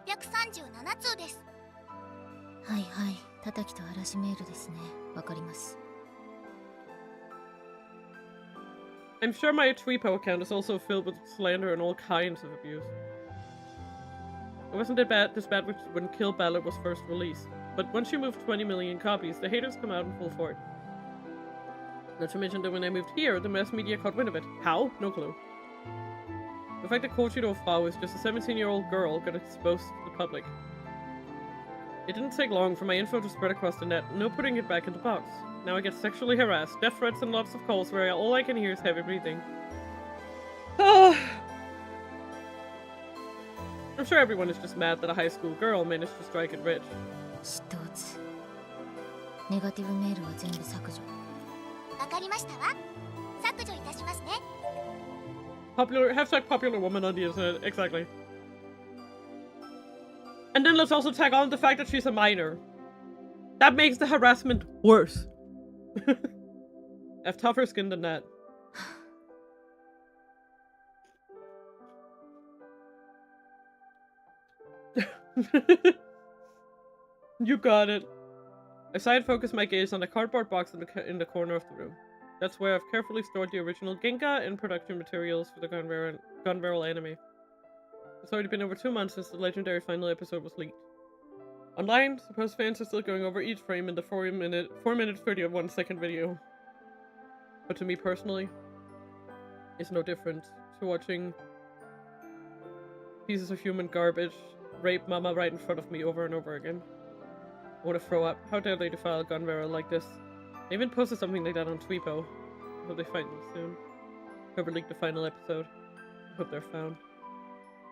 837通です。はいはい、叩きと嵐メールですね。わかります。 I'm sure my Tweepo account is also filled with slander and all kinds of abuse. It wasn't this bad when Kill Ballot was first released, but once you move 20 million copies, the haters come out in full force. Not to mention that when I moved here, the mass media caught wind of it. How? No clue. The fact that Kochiro Fa was just a 17-year-old girl got exposed to the public. It didn't take long for my info to spread across the net, no putting it back in the box. Now I get sexually harassed, death threats, and lots of calls where all I can hear is heavy breathing. I'm sure everyone is just mad that a high school girl managed to strike it rich. 一つ。ネガティブメールは全部削除。わかりましたわ。削除いたしますね。Popular woman on the internet, exactly. And then let's also tag on the fact that she's a minor. That makes the harassment worse. I have tougher skin than that. You got it. I side focus my gaze on a cardboard box in the corner of the room. That's where I've carefully stored the original Genka and production materials for the gun barrel anime. It's already been over 2 months since the legendary final episode was leaked. Online, supposed fans are still going over each frame in the 4 minute 31 second video. But to me personally, it's no different to watching pieces of human garbage rape mama right in front of me over and over again. I want to throw up. How dare they defile a gun barrel like this? I even posted something like that on Tweepo. I hope they find them soon. Whoever leaked the final episode. I hope they're found.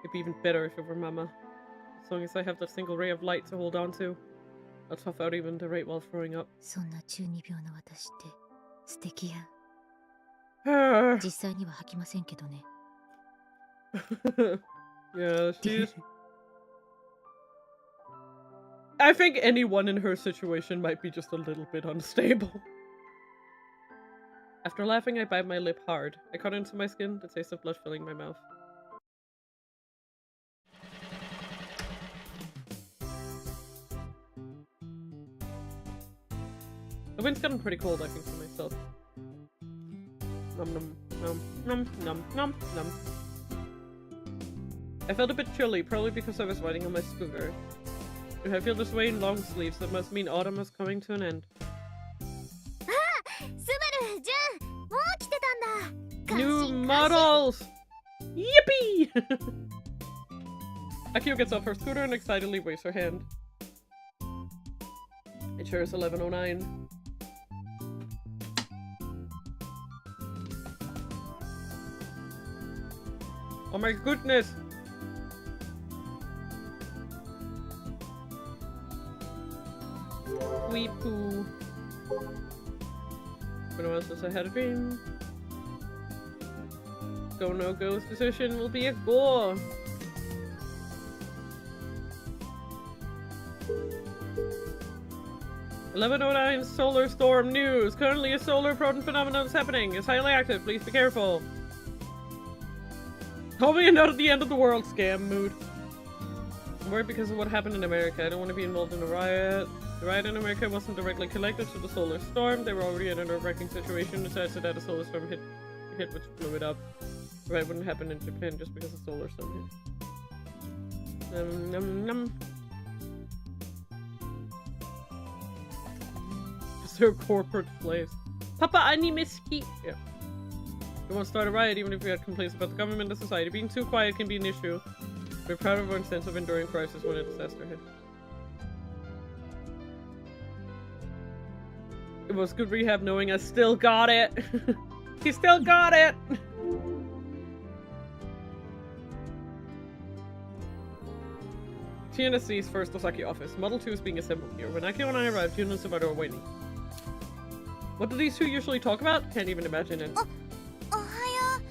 It'd be even better if it were mama. As long as I have that single ray of light to hold on to, I'll tough out even the rate while throwing up. そんな中二病な私って素敵や。 Yeah, 実際には吐きませんけどね。she's... I think anyone in her situation might be just a little bit unstable. After laughing, I bite my lip hard. I cut into my skin, the taste of blood filling my mouth. The wind's gotten pretty cold, I think, for myself. Nom nom nom nom nom nom nom. I felt a bit chilly, probably because I was riding on my scooter. If I feel this way in long sleeves, that must mean autumn is coming to an end. New models! Yippee! Akio gets off her scooter and excitedly waves her hand. It sure is 11:09. Oh my goodness! Sweet poo. been a while since I had a dream. Go no go's decision will be a go. "11:09 solar storm news. Currently a solar proton phenomenon is happening. It's highly active. Please be careful." Probably not at the end of the world scam mood. I'm worried because of what happened in America. I don't want to be involved in a riot. The riot in America wasn't directly connected to the solar storm. They were already in a nerve-wracking situation. Besides that, a solar storm hit which blew it up. The riot wouldn't happen in Japan just because a solar storm hit. They're corporate slaves. Papa, I need whiskey. Yeah. We won't start a riot even if we had complaints about the government and society. Being too quiet can be an issue. We're proud of our sense of enduring crisis when a disaster hit. It was good rehab knowing I still got it. He still got it! TNSC's first Osaki office. Model 2 is being assembled here. When Akio and I arrived, Jun and Subaru are waiting. What do these two usually talk about? Can't even imagine it. Ohayo,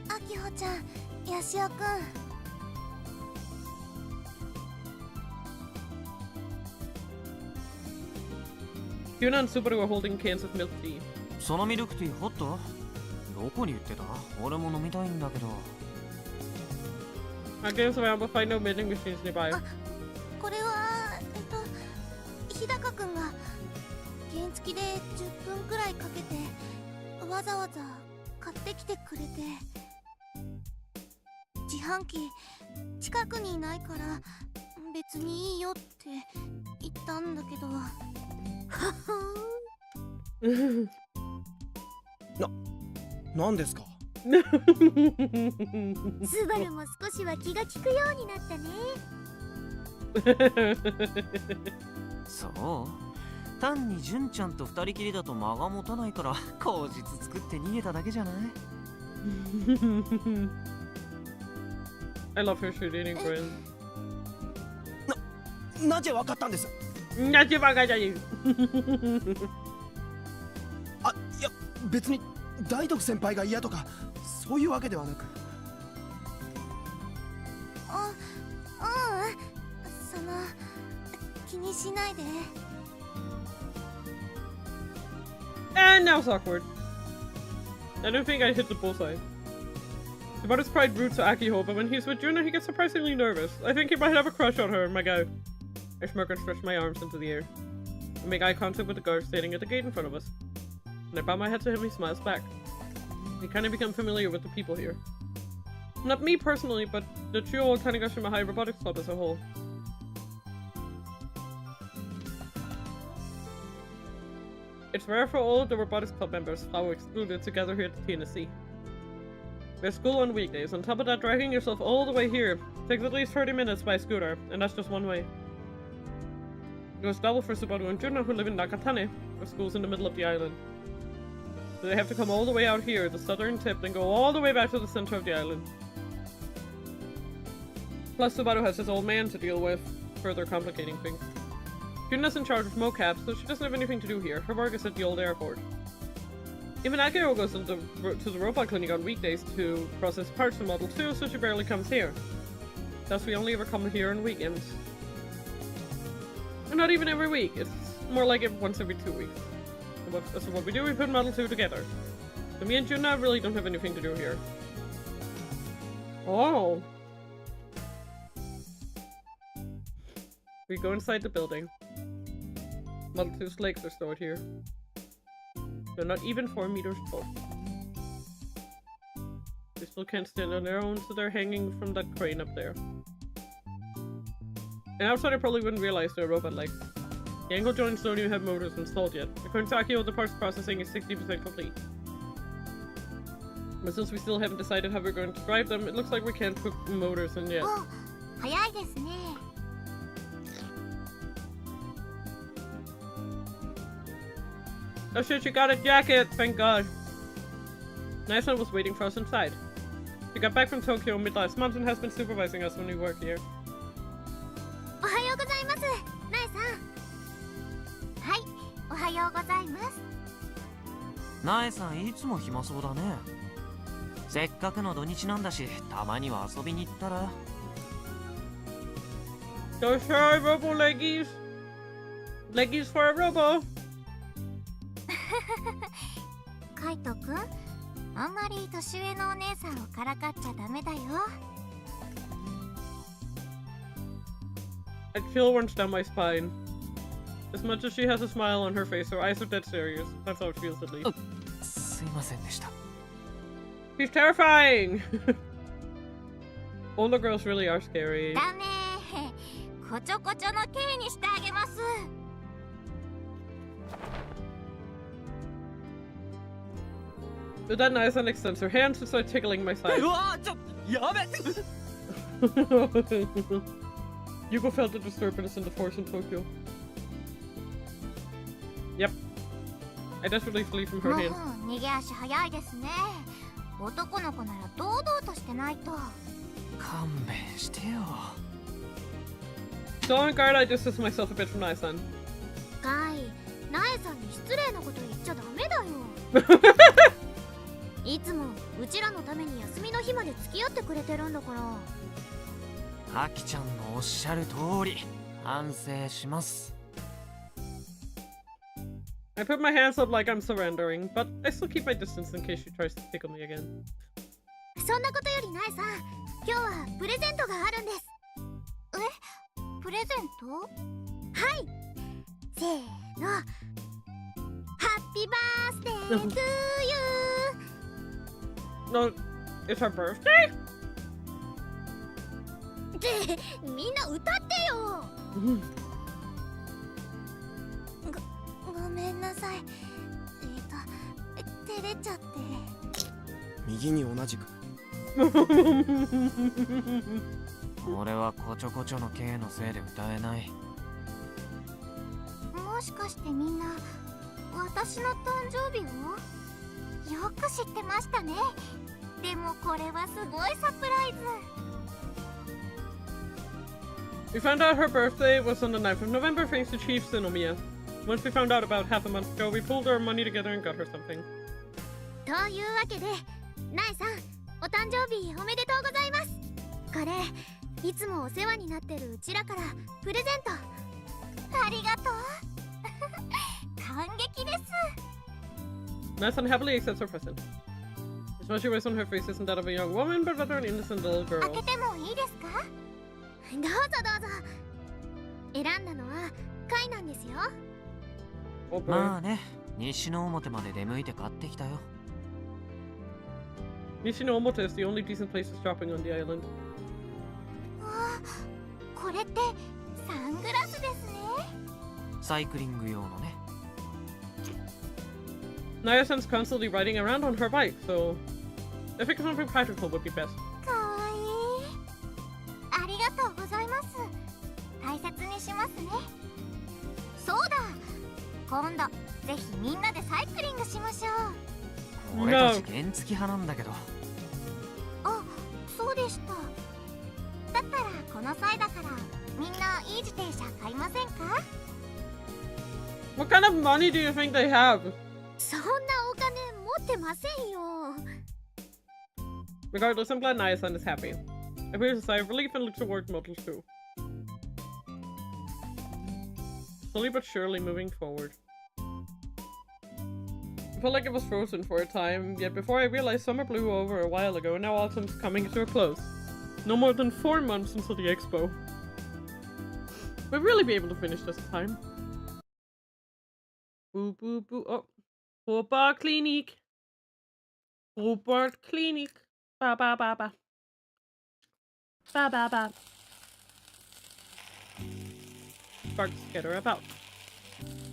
Akiho-chan, Yashio-kun. Yuna and Subaru are holding cans of milk tea. そのミルクティーホット？どこに売ってた？俺も飲みたいんだけど。I guess around but find no vending machines nearby. これは日高くんが原付で10分くらいかけてわざわざ買ってきてくれて、自販機近くにいないから別にいいよって言ったんだけど。なんですか？スバルも少しは気が利くようになったね。そう？単に純ちゃんと二人きりだと間が持たないから口実作って逃げただけじゃない？ I love her shooting friends. なぜわかったんです？なぜわかったよ。あ、いや別に大徳先輩が嫌とかそういうわけではなく。その気にしないで。And now it's awkward. I don't think I hit the bullseye. Subaru's pride roots to Akiho, but when he's with Juna, he gets surprisingly nervous. I think he might have a crush on her, my guy. I smirk and stretch my arms into the air. I make eye contact with the guard standing at the gate in front of us. When I bow my head to him, he smiles back. We kind of become familiar with the people here. Not me personally, but the Chuo Tanegashima High Robotics Club as a whole. It's rare for all of the Robotics Club members, Flower excluded, to gather here at the TNSC. We have school on weekdays. On top of that, dragging yourself all the way here takes at least 30 minutes by scooter, and that's just one way. It goes double for Subaru and Juna, who live in Nakatane, where school's in the middle of the island. So they have to come all the way out here, the southern tip, then go all the way back to the center of the island. Plus, Subaru has his old man to deal with, further complicating things. Juna's in charge of mocap, so she doesn't have anything to do here. Her work is at the old airport. Even Akio goes to the robot clinic on weekdays to process parts from Model 2, so she barely comes here. Thus, we only ever come here on weekends. And not even every week, it's more like once every 2 weeks. So what we do, we put Model 2 together. So me and Juna really don't have anything to do here. Oh! We go inside the building. Model 2's legs are stored here. They're not even 4 meters tall. They still can't stand on their own, so they're hanging from that crane up there. And outside I probably wouldn't realize they're robot legs. The angle joints don't even have motors installed yet. According to Akio, the parts processing is 60% complete. But since we still haven't decided how we're going to drive them, it looks like we can't put motors in yet. 早いですね。Oh shit, you got a jacket! Thank god. Naisa was waiting for us inside. She got back from Tokyo mid last month and has been supervising us when we work here. おはようございます、ナエさん。はい、おはようございます。なえさんいつも暇そうだね。せっかくの土日なんだし、たまには遊びに行ったら。Go shy, Robo Leggies. Leggies for a Robo. カイトくん、あんまり年上のお姉さんをからかっちゃダメだよ。A chill runs down my spine. As much as she has a smile on her face, her eyes are dead serious. That's how it feels, at least. すいませんでした。 She's terrifying! Older girls really are scary. ダメー、こちょこちょの刑にしてあげます。But then Aizen extends her hands to start tickling my side. うわー、やべ。 Yuko felt a disturbance in the force in Tokyo. Yep. I desperately flee from her hands. 逃げ足早いですね。男の子なら堂々としてないと。勘弁してよ。 So on guard, I distance myself a bit from Aizen. カイ、ナエさんに失礼なこと言っちゃダメだよ。いつもうちらのために休みの日まで付き合ってくれてるんだから。アキちゃんのおっしゃる通り、反省します。 I put my hands up like I'm surrendering, but I still keep my distance in case she tries to tickle me again. そんなことよりナエさん、今日はプレゼントがあるんです。え、プレゼント？はい。せーの。ハッピーバースデートゥーユー。 No, it's her birthday? ってみんな歌ってよ。ごめんなさい。照れちゃって。右に同じく。俺はこちょこちょの刑のせいで歌えない。もしかしてみんな私の誕生日をよく知ってましたね。でもこれはすごいサプライズ。 We found out her birthday was on the 9th of November thanks to Chief Sinomiya. Once we found out about half a month ago, we pulled our money together and got her something. というわけで、ナエさん、お誕生日おめでとうございます。これ、いつもお世話になってるうちらからプレゼント。ありがとう。感激です。 Nathan happily accepts her present. The smile she wears on her face isn't that of a young woman, but rather an innocent little 開 girl. けてもいいですか？どうぞどうぞ。選んだのはカイなんですよ。Oh boy. まあね、西の表まで出向いて買ってきたよ。 Nishino-Omote is the only decent place for shopping on the island. わあ、これってサングラスですね。サイクリング用のね。 Naya-san's constantly riding around on her bike, so I think something practical would be best. かわいい。ありがとうございます。大切にしますね。そうだ。今度ぜひみんなでサイクリングしましょう。俺たち原付派なんだけど。あ、そうでした。だったらこの際だからみんないい自転車買いませんか？ What kind of money do you think they have? そんなお金持ってませんよ。 Regardless, I'm glad Naya-san is happy. I breathe a sigh of relief and look toward Model 2. Slowly but surely moving forward. I felt like it was frozen for a time, yet before I realized summer blew over a while ago and now autumn's coming to a close. No more than 4 months until the expo. We'll really be able to finish this time. Boo boo boo. Oh. Robotklinik. Robotklinik. Ba ba ba ba. Ba ba ba. Sparks scatter about.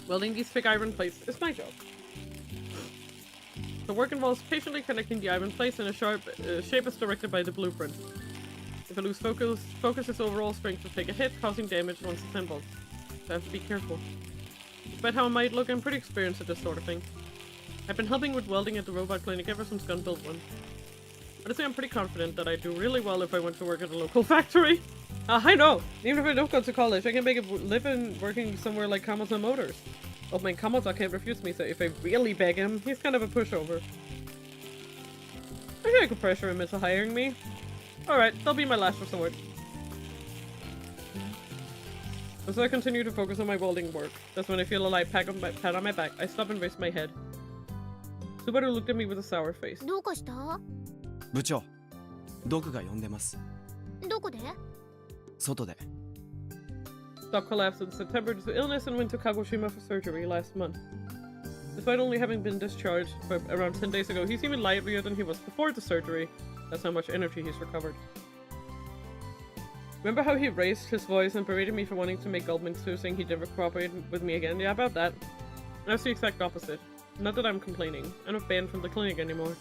Welding these thick iron plates is my job. The work involves patiently connecting the iron plates in a sharp shape as directed by the blueprint. If I lose focus its overall strength will take a hit, causing damage once assembled. So I have to be careful. Despite how I might look, I'm pretty experienced at this sort of thing. I've been helping with welding at the robot clinic ever since Gun built one. Honestly, I'm pretty confident that I'd do really well if I went to work at a local factory. I know! Even if I don't go to college, I can make a living working somewhere like Kamoto Motors. Oh my Kamoto can't refuse me, so if I really beg him, he's kind of a pushover. I think I could pressure him into hiring me. Alright, that'll be my last resort. As I continue to focus on my welding work, that's when I feel a light pat on my back. I stop and raise my head. Subaru looked at me with a sour face. どうかした？部長、毒が呼んでます。どこで？外で。Doc collapsed in September due to illness and went to Kagoshima for surgery last month. Despite only having been discharged for around 10 days ago, he's even livelier than he was before the surgery. That's how much energy he's recovered. Remember how he raised his voice and berated me for wanting to make Goldman too, saying he'd never cooperate with me again? Yeah, about that. That's the exact opposite. Not that I'm complaining. I'm not banned from the clinic anymore.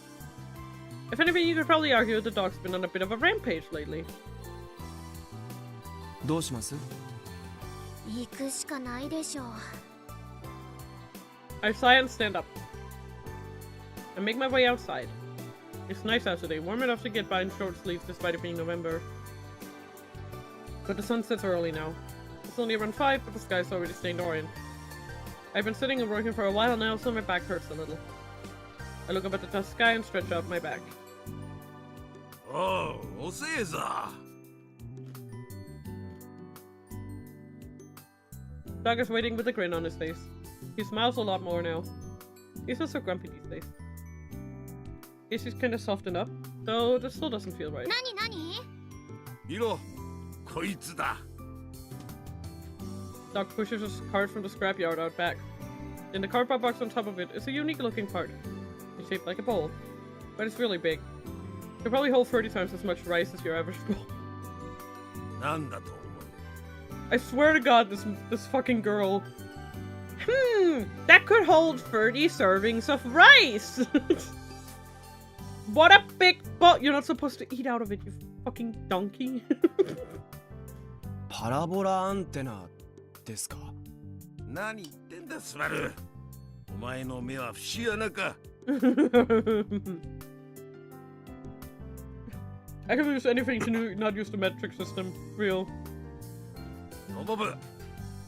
If anything, you could probably argue the dog's been on a bit of a rampage lately. どうします？行くしかないでしょう。I sigh and stand up. I make my way outside. It's nice out today, warm enough to get by in short sleeves despite it being November. But the sun sets early now. It's only around 5, but the sky's already stained orange. I've been sitting and working for a while now, so my back hurts a little. I look up at the sky and stretch out my back. Oh, Oseza! Dog is waiting with a grin on his face. He smiles a lot more now. He's not so grumpy these days. Guess he's kind of softened up, though this still doesn't feel right. 何何？見ろ、こいつだ。Doc pushes his cart from the scrapyard out back. In the cardboard box on top of it is a unique looking part. It's shaped like a bowl, but it's really big. It could probably hold 30 times as much rice as your average bowl. なんだと思う？ I swear to God, this fucking girl. That could hold 30 servings of rice! What a big bowl! You're not supposed to eat out of it, you fucking donkey. パラボラアンテナですか？何言ってんだ、スバル。お前の目は節穴か。I can use anything to not use the metric system. Real. ロボブ、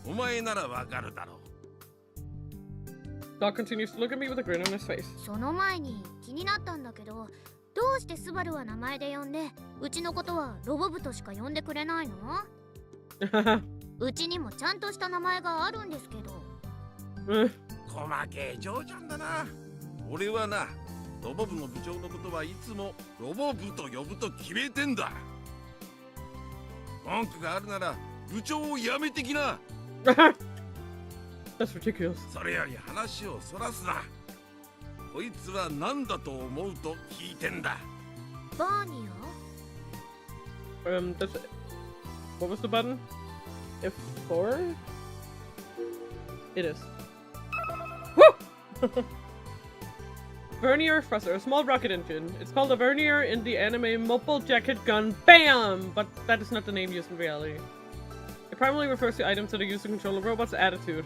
お前ならわかるだろう。 Doc continues to look at me with a grin on his face. その前に気になったんだけど、どうしてスバルは名前で呼んで、うちのことはロボブとしか呼んでくれないの？うちにもちゃんとした名前があるんですけど。細けえ嬢ちゃんだな。俺はな、ロボ部の部長のことはいつもロボ部と呼ぶと決めてんだ。文句があるなら部長を辞めてきな。That's ridiculous. それより話をそらすな。こいつは何だと思うと聞いてんだ。バーニア？ That's it. What was the button? F4? It is. Woo! Vernier Fusser, a small rocket engine. It's called a Vernier in the anime Mobile Jacket Gun BAM! But that is not the name used in reality. It primarily refers to items that are used to control a robot's attitude,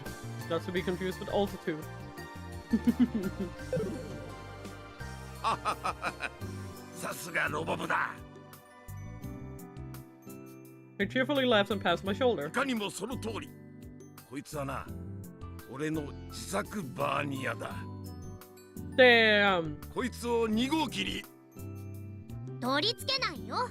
not to be confused with altitude. さすがロボ部だ。 I cheerfully laughs and pats my shoulder. いかにもその通り。こいつはな、俺の自作バーニアだ。 Damn! こいつを2号機に。取り付けないよ。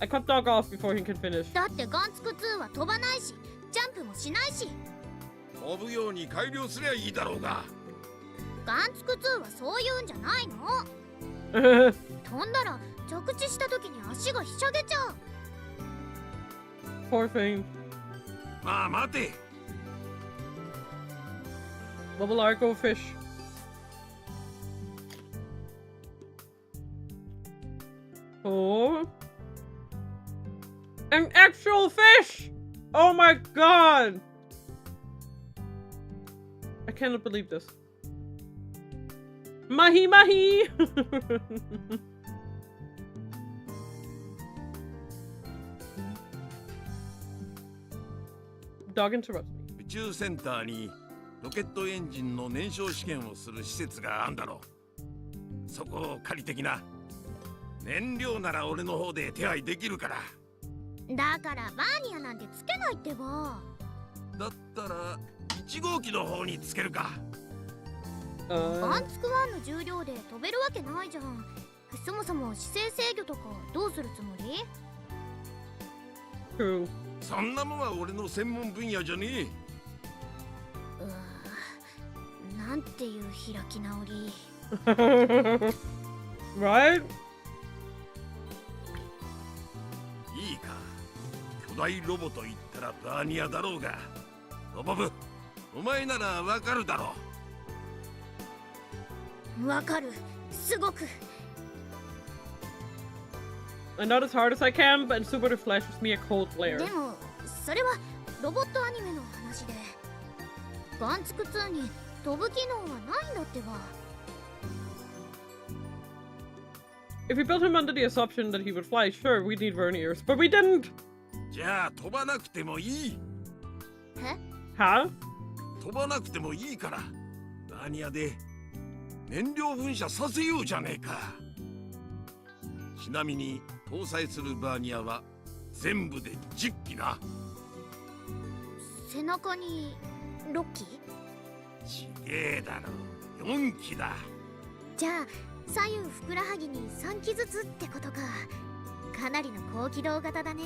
I cut Dog off before he can finish. だってガンツク2は飛ばないし、ジャンプもしないし。飛ぶように改良すりゃいいだろうが。ガンツク2はそういうんじゃないの。飛んだら着地した時に足がひしゃげちゃう。 Poor thing. まあ待て。 Bubble Arco fish. Oh. An actual fish! Oh my god! I cannot believe this. Mahi mahi! Dog interrupts me. 宇宙センターにロケットエンジンの燃焼試験をする施設があんだろう。そこを借りてきな。燃料なら俺の方で手配できるから。だからバーニアなんてつけないってば。だったら1号機の方につけるか。バンツク1の重量で飛べるわけないじゃん。そもそも姿勢制御とかどうするつもり？ True. そんなもんは俺の専門分野じゃねえ。なんていう開き直り。Right? いいか、巨大ロボと言ったらバーニアだろうが、ロボブ、お前ならわかるだろう。わかる、すごく。I'm not as hard as I can, but Super flashes me a cold glare. でもそれはロボットアニメの話で、バンツク2に飛ぶ機能はないんだってば。If we built him under the assumption that he would fly, sure, we'd need verniers, but we didn't! じゃあ飛ばなくてもいい。え？ Huh? 飛ばなくてもいいからバーニアで燃料噴射させようじゃねえか。ちなみに搭載するバーニアは全部で10機な。背中に6機？ちげえだろ、4機だ。じゃあ左右ふくらはぎに3機ずつってことか。かなりの高機動型だね。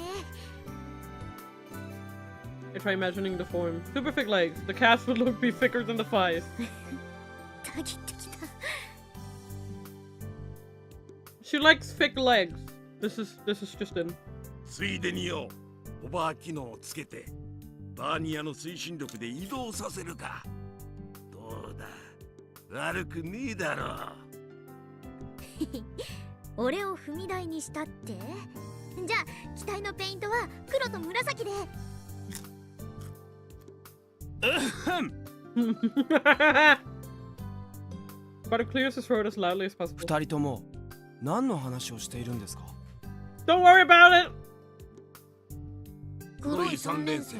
I try imagining the form. Super thick legs. The cast would look be thicker than the thighs. たぎってきた。She likes thick legs. This is just in. ついでによ、ホバー機能をつけてバーニアの推進力で移動させるか。どうだ、悪くねえだろう。俺を踏み台にしたって？じゃあ機体のペイントは黒と紫で。But it clears his throat as loudly as possible. 二人とも何の話をしているんですか？ Don't worry about it! 黒い3連星。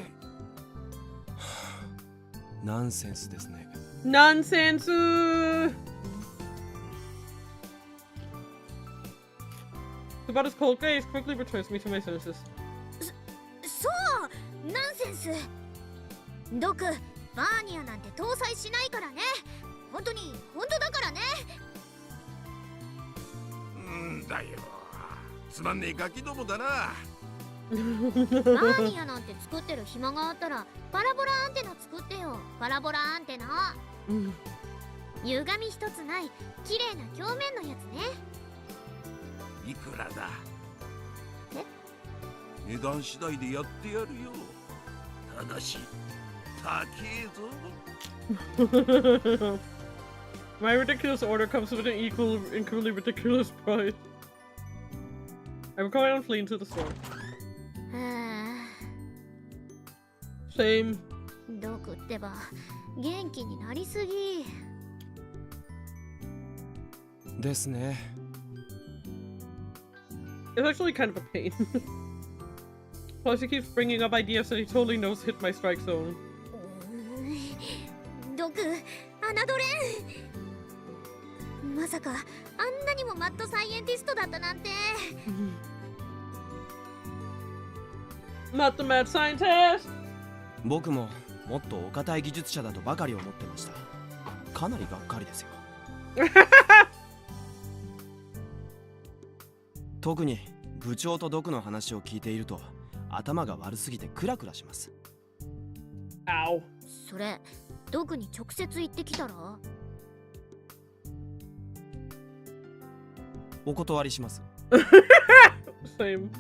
ナンセンスですね。 Nonsense! About his cold gaze quickly returns me to my senses. そうナンセンス。ドク、バーニアなんて搭載しないからね。本当だからね。だよ、つまんねえガキどもだな。バーニアなんて作ってる暇があったらパラボラアンテナ作ってよ。パラボラアンテナ。歪み一つない綺麗な表面のやつね。いくらだ？え？値段次第でやってやるよ。ただし高えぞ。My ridiculous order comes with an equally ridiculous price. I will go out and flee into the storm. Same. ドクってば元気になりすぎですね。It's actually kind of a pain. Plus, he keeps bringing up ideas that he totally knows hit my strike zone. ドク、侮れん。まさかあんなにもマッドサイエンティストだったなんて。Not the mad scientist! 僕ももっとお堅い技術者だとばかり思ってました。かなりがっかりですよ。特に部長とドクの話を聞いていると頭が悪すぎてクラクラします。Ow. それドクに直接言ってきたら？お断りします。Same.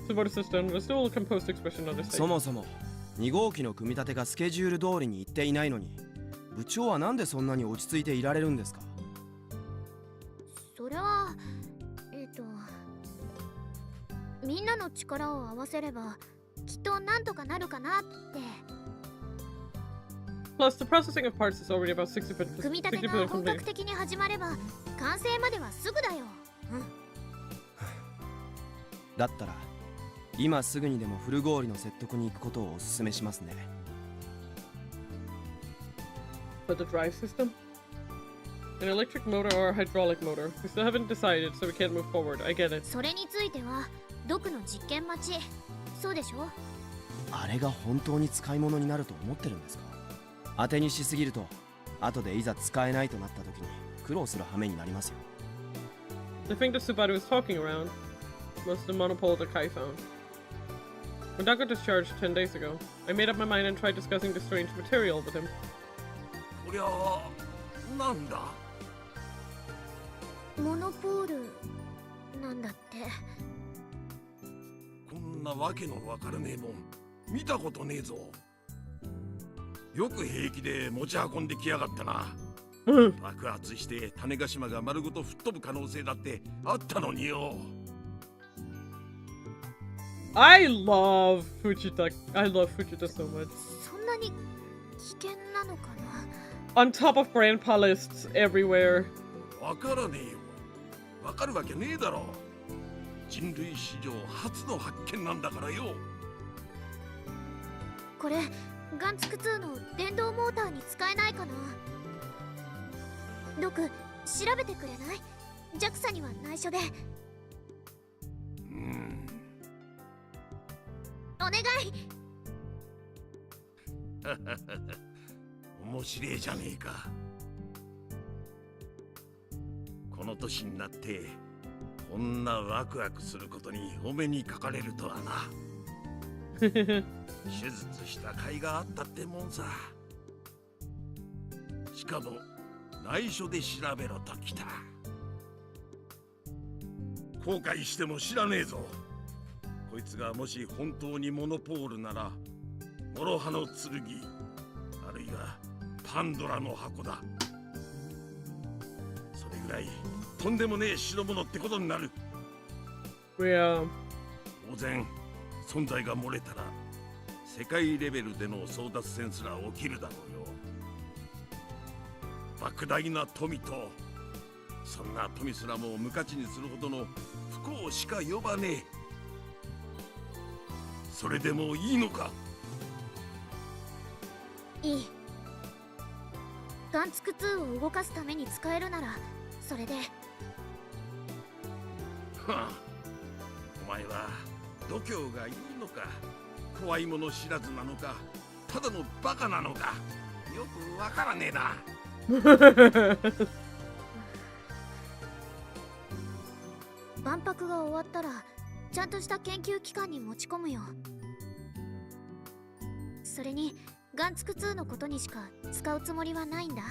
Support system was still a composed expression on his face. そもそも2号機の組み立てがスケジュール通りにいっていないのに、部長はなんでそんなに落ち着いていられるんですか？それはみんなの力を合わせればきっとなんとかなるかなって。 Plus, the processing of parts is already about 60% 組み立てが本格的に始まれば完成まではすぐだよ。だったら今すぐにでもフルゴーリの説得に行くことをお勧めしますね。But the drive system? An electric motor or a hydraulic motor? We still haven't decided, so we can't move forward. I get it. それについてはドクの実験待ち。そうでしょ？あれが本当に使い物になると思ってるんですか？当てにしすぎると後でいざ使えないとなった時に苦労する羽目になりますよ。 The thing that Subaru was talking around was the monopole that Kai found. When Doug got discharged 10 days ago, I made up my mind and tried discussing the strange material with him. こりゃなんだ？モノポールなんだって。こんなわけのわからねえもん見たことねえぞ。よく平気で持ち運んできやがったな。爆発して種子島が丸ごと吹っ飛ぶ可能性だってあったのによ。I love Fujita. I love Fujita so much. そんなに危険なのかな。On top of grandpa lists everywhere. わからねえよ。わかるわけねえだろ。人類史上初の発見なんだからよ。これガンツク2の電動モーターに使えないかな。ドク、調べてくれない？ JAXA には内緒で。お願い。面白えじゃねえか。この年になってこんなワクワクすることにお目にかかれるとはな。手術した甲斐があったってもんさ。しかも内緒で調べろときた。後悔しても知らねえぞ。こいつがもし本当にモノポールなら諸刃の剣、あるいはパンドラの箱だ。それぐらいとんでもねえ代物ってことになる。Yeah. 当然存在が漏れたら世界レベルでの争奪戦すら起きるだろうよ。莫大な富とそんな富すらも無価値にするほどの不幸しか呼ばねえ。それでもいいのか？いい。ガンツク2を動かすために使えるならそれで。はあ、お前は度胸がいいのか怖いもの知らずなのかただのバカなのかよくわからねえな。万博が終わったらちゃんとした研究機関に持ち込むよ。それにガンツク2のことにしか使うつもりはないんだ。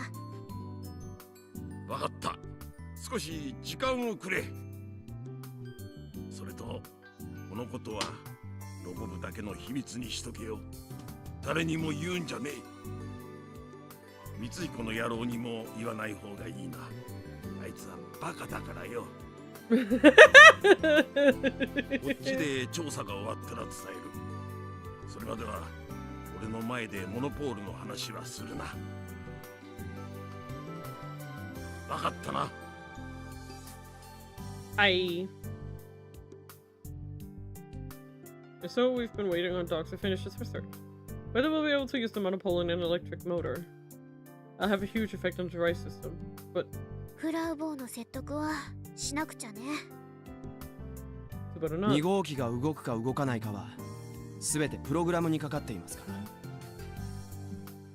わかった。少し時間をくれ。それとこのことはロボ部だけの秘密にしとけよ。誰にも言うんじゃねえ。光彦の野郎にも言わない方がいいな。あいつはバカだからよ。こっちで調査が終わったら伝える。それまでは俺の前でモノポールの話はするな。分かったな。Aye. So we've been waiting on Doc to finish his research. Whether we'll be able to use the monopole in an electric motor, I'll have a huge effect on the drive system, but... フラウボーの説得はしなくちゃね。2号機が動くか動かないかは全てプログラムにかかっていますから。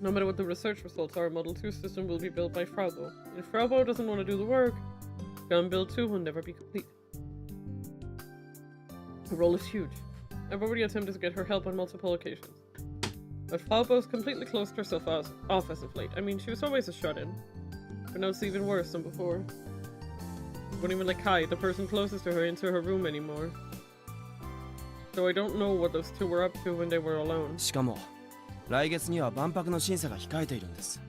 No matter what the research results are, Model 2 system will be built by Fraubo. If Fraubo doesn't want to do the work, Gun Build 2 will never be complete. The role is huge. I've already attempted to get her help on multiple occasions. But Fraubo's completely closed herself off as of late. I mean, she was always a shut-in. But now it's even worse than before. She won't even let Kai, the person closest to her, into her room anymore. So I don't know what those two were up to when they were alone. しかも来月には万博の審査が控えているんです。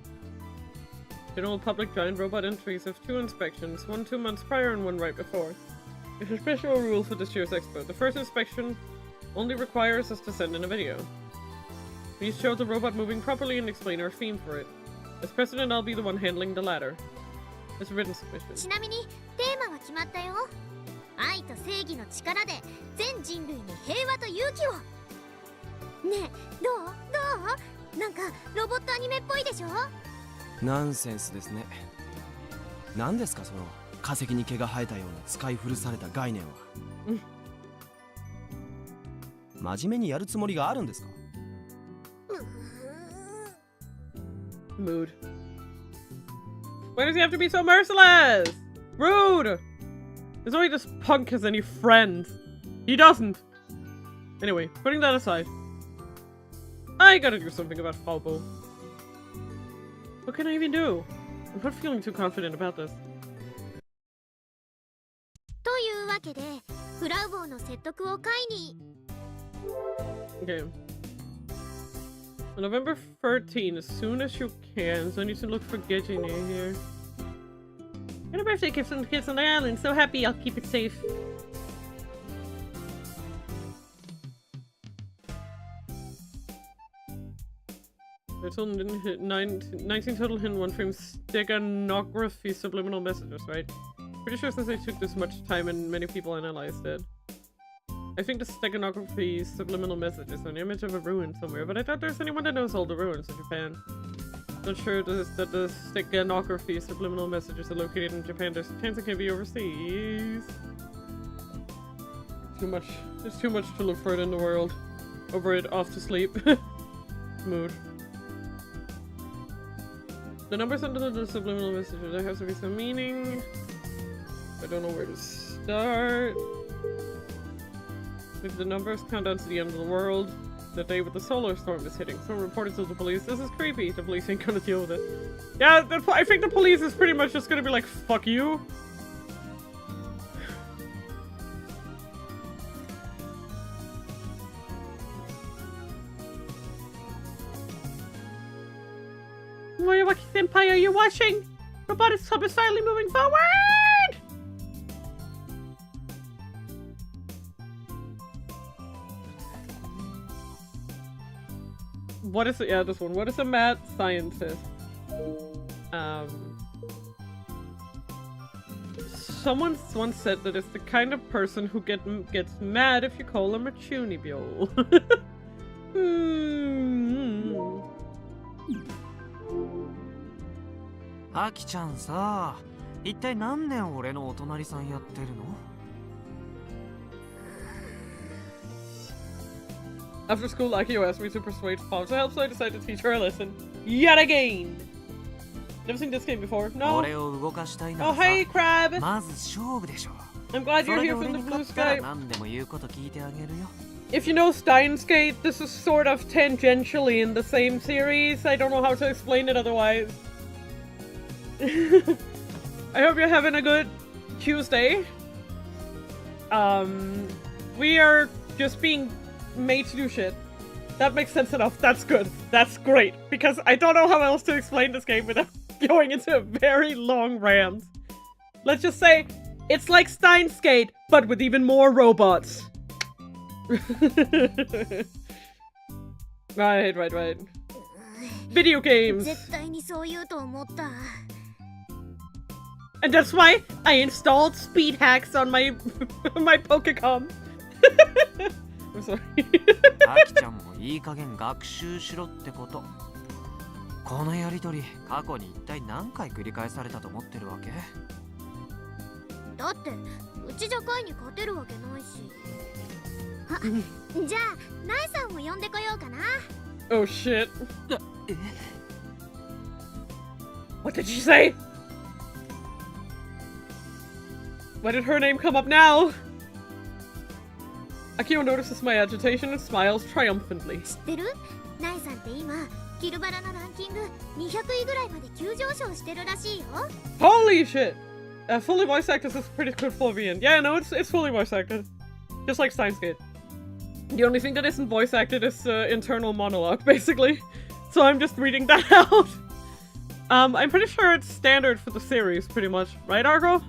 General public giant robot entries have 2 inspections, one 2 months prior and one right before. There's a special rule for this year's expo. The first inspection only requires us to send in a video. Please show the robot moving properly and explain our theme for it. As president, I'll be the one handling the latter. It's a written submission. ちなみにテーマが決まったよ。愛と正義の力で全人類に平和と勇気を。ねえ、どう？なんかロボットアニメっぽいでしょ？ナンセンスですね。何ですかその化石に毛が生えたような使い古された概念は。真面目にやるつもりがあるんですか？ Mood. Why does he have to be so merciless? Rude! As though this punk has any friends. He doesn't. Anyway, putting that aside. I gotta do something about Falbo. What can I even do? I'm not feeling too confident about this. というわけで、フラウボーの説得を買いに。Okay. On November 13, as soon as you can, so I need to look for Gejine here. Got a birthday gift from the kids on the island, so happy I'll keep it safe. I told him didn't hit 19 total hidden one frame steganography subliminal messages, right? Pretty sure since I took this much time and many people analyzed it. I think the steganography subliminal message is an image of a ruin somewhere, but I thought there's anyone that knows all the ruins in Japan. Not sure that the steganography subliminal messages are located in Japan. There's a chance it can be overseas. Too much. There's too much to look for it in the world. Over it, off to sleep. Mood. The numbers under the subliminal messages, there has to be some meaning. I don't know where to start. If the numbers count down to the end of the world, the day with the solar storm is hitting. Someone reported to the police. This is creepy. The police ain't gonna deal with it. Yeah, I think the police is pretty much just gonna be like, fuck you. Moyawaki Senpai, are you watching? Robotics Club is finally moving forward! What is it? Yeah, this one. What is a mad scientist? Someone once said that it's the kind of person who gets mad if you call him a chunibyo. Aki-chan さ、一体何年俺のお隣さんやってるの？ After school, Akio asked me to persuade Paul to help, so I decided to teach her a lesson. Yet again! Never seen this game before. No. Oh, hey, Crab! I'm glad you're here from the blue sky. If you know Steins Gate, this is sort of tangentially in the same series. I don't know how to explain it otherwise. I hope you're having a good Tuesday. We are just being made to do shit. That makes sense enough. That's good. That's great. Because I don't know how else to explain this game without going into a very long rant. Let's just say, it's like Steins Gate, but with even more robots. Right. Video games. And that's why I installed speed hacks on my my Pokecom. I'm sorry. アキちゃんもいい加減学習しろってこと。このやりとり、過去に一体何回繰り返されたと思ってるわけ？だってうちじゃ会に勝てるわけないし。あ、じゃあナイさんも呼んでこようかな。Oh shit. What did she say? Why did her name come up now? Akio notices my agitation and smiles triumphantly. 知ってる？ナイさんって今キルバラのランキング200位ぐらいまで急上昇してるらしいよ。Holy shit! Fully voice acted is pretty good for VN. Yeah, no, it's fully voice acted. Just like Steins Gate. The only thing that isn't voice acted is internal monologue, basically. So I'm just reading that out. I'm pretty sure it's standard for the series, pretty much. Right, Argo?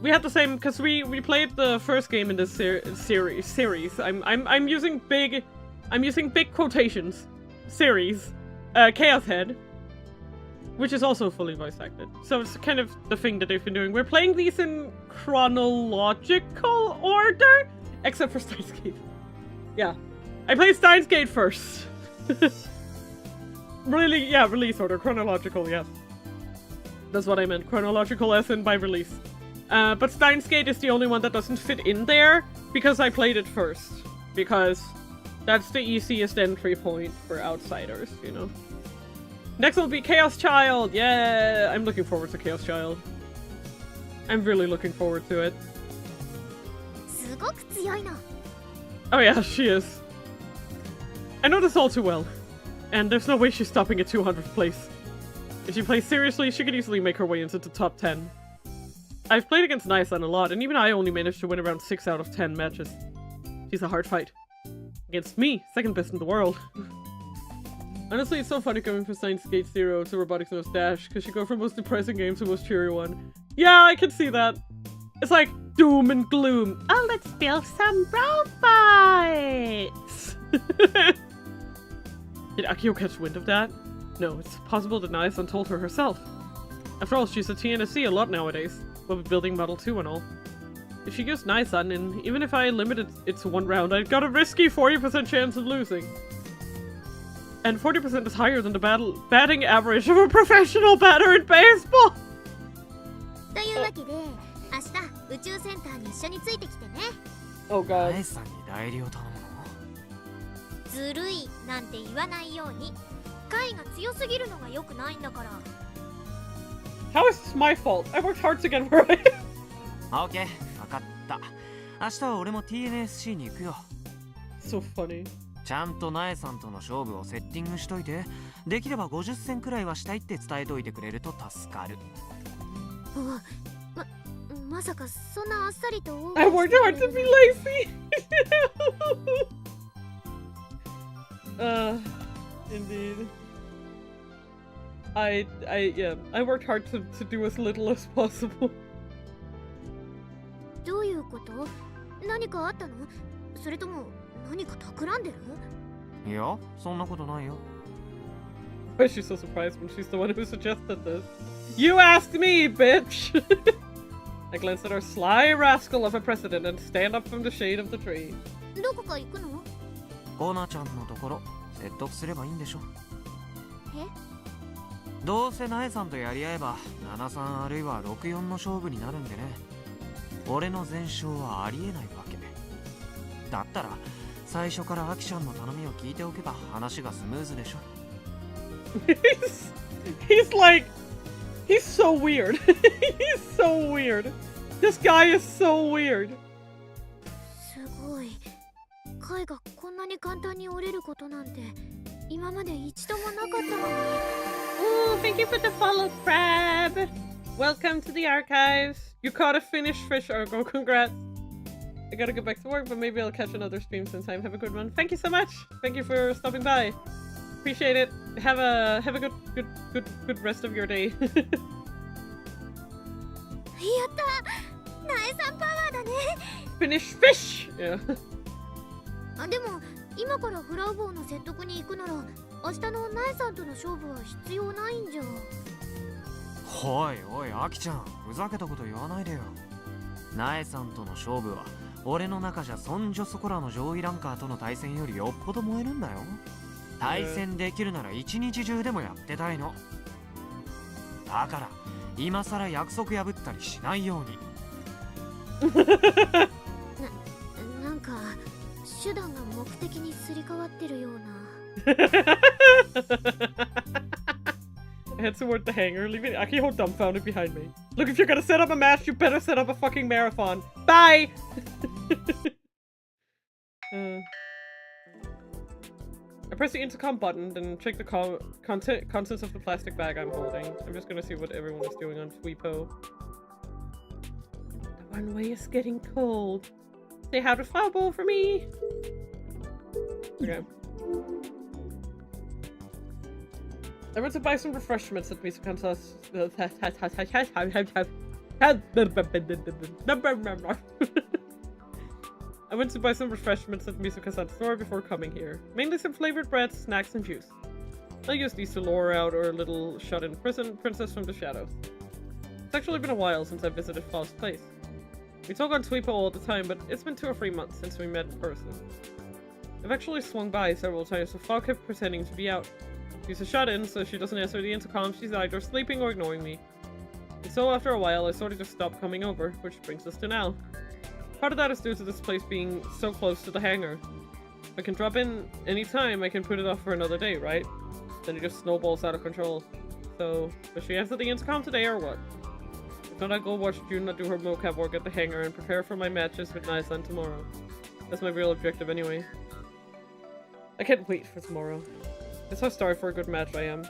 We had the same, because we played the first game in this series. I'm using big quotations. Series. Chaos Head. Which is also fully voice acted. So it's kind of the thing that they've been doing. We're playing these in chronological order, except for Steins Gate. Yeah. I played Steins Gate first. Really, yeah, release order. Chronological, yes. That's what I meant. Chronological as in by release. But Steins Gate is the only one that doesn't fit in there because I played it first. Because that's the easiest entry point for outsiders, you know. Next will be Chaos Child! Yeah! I'm looking forward to Chaos Child. I'm really looking forward to it. すごく強いの。 Oh yeah, she is. I know this all too well. And there's no way she's stopping at 200th place. If she plays seriously, she could easily make her way into the top 10. I've played against Naisan a lot, and even I only managed to win around 6 out of 10 matches. She's a hard fight. Against me, second best in the world. Honestly, it's so funny coming from Steins Gate 0 to Robotics No Dash, because you go from most depressing game to most cheery one. Yeah, I can see that. It's like doom and gloom. Oh, let's build some robots! Did Akio catch wind of that? No, it's possible that Naya-san told her herself. After all, she's a TNSC a lot nowadays, with building Model 2 and all. If she gives Naya-san, and even if I limited it to 1 round, I'd got a risky 40% chance of losing. And 40% is higher than the batting average of a professional batter in baseball! というわけで、明日宇宙センターに一緒についてきてね。 Oh god. ナエさんに代理を頼むの？ずるいなんて言わないように。貝が強すぎるのが良くないんだから。How is this my fault? I worked hard to get where I am. OK、わかった。明日は俺も TNSC に行くよ。So funny. ちゃんとナエさんとの勝負をセッティングしといて、できれば50戦くらいはしたいって伝えといてくれると助かる。まさかそんなあっさりと。I worked hard to be lazy. Indeed. I worked hard to do as little as possible. どういうこと？何かあったの？それとも何か企んでる？いや、そんなことないよ。Why is she so surprised when she's the one who suggested this? You asked me, bitch! I glanced at our sly rascal of a president and stand up from the shade of the tree. どこか行くの？コナちゃんのところ説得すればいいんでしょ。え？どうせナエさんとやり合えば73あるいは64の勝負になるんでね。俺の全勝はありえないわけ。だったら最初からアキちゃんの頼みを聞いておけば話がスムーズでしょ。he's like, he's so weird. He's so weird. This guy is so weird. すごい。貝がこんなに簡単に折れることなんて今まで一度もなかったのに。Oh, thank you for the follow, Crab. Welcome to the archives. You caught a finished fish, Argo. Congrats. I gotta get back to work, but maybe I'll catch another stream sometime. Have a good one. Thank you so much. Thank you for stopping by. Appreciate it. Have a good rest of your day. やった。ナエさんパワーだね。 Finish fish. Yeah. でも今からフラウボーの説得に行くなら明日のナエさんとの勝負は必要ないんじゃ。おいおい、アキちゃん、ふざけたこと言わないでよ。ナエさんとの勝負は俺の中じゃそんじょそこらの上位ランカーとの対戦よりよっぽど燃えるんだよ。対戦できるなら一日中でもやってたいの。だから今さら約束破ったりしないように。なんか手段が目的にすり替わってるような。I had to word the hanger, leaving Akiho dumbfounded behind me. Look, if you're gonna set up a match, you better set up a fucking marathon. Bye! I press the intercom button, then check the contents of the plastic bag I'm holding. I'm just gonna see what everyone is doing on Tweepo. The runway is getting cold. Say how to Fabo for me! Okay. I went to buy some refreshments at Mizukan's house. I went to buy some refreshments at Mizuka-san's store before coming here. Mainly some flavored breads, snacks, and juice. I'll use these to lure out our little shut-in princess from the shadows. It's actually been a while since I visited Faw's place. We talk on Tweepo all the time, but it's been 2 or 3 months since we met in person. I've actually swung by several times, so Faw kept pretending to be out. She's a shut-in, so she doesn't answer the intercom. She's either sleeping or ignoring me. And so after a while, I sort of just stopped coming over, which brings us to now. Part of that is due to this place being so close to the hangar. If I can drop in any time, I can put it off for another day, right? Then it just snowballs out of control. So, was she answer the intercom today or what? If not, I'll go watch Juna do her mocap work at the hangar and prepare for my matches with Nisan tomorrow. That's my real objective anyway. I can't wait for tomorrow. That's how starved for a good match I am.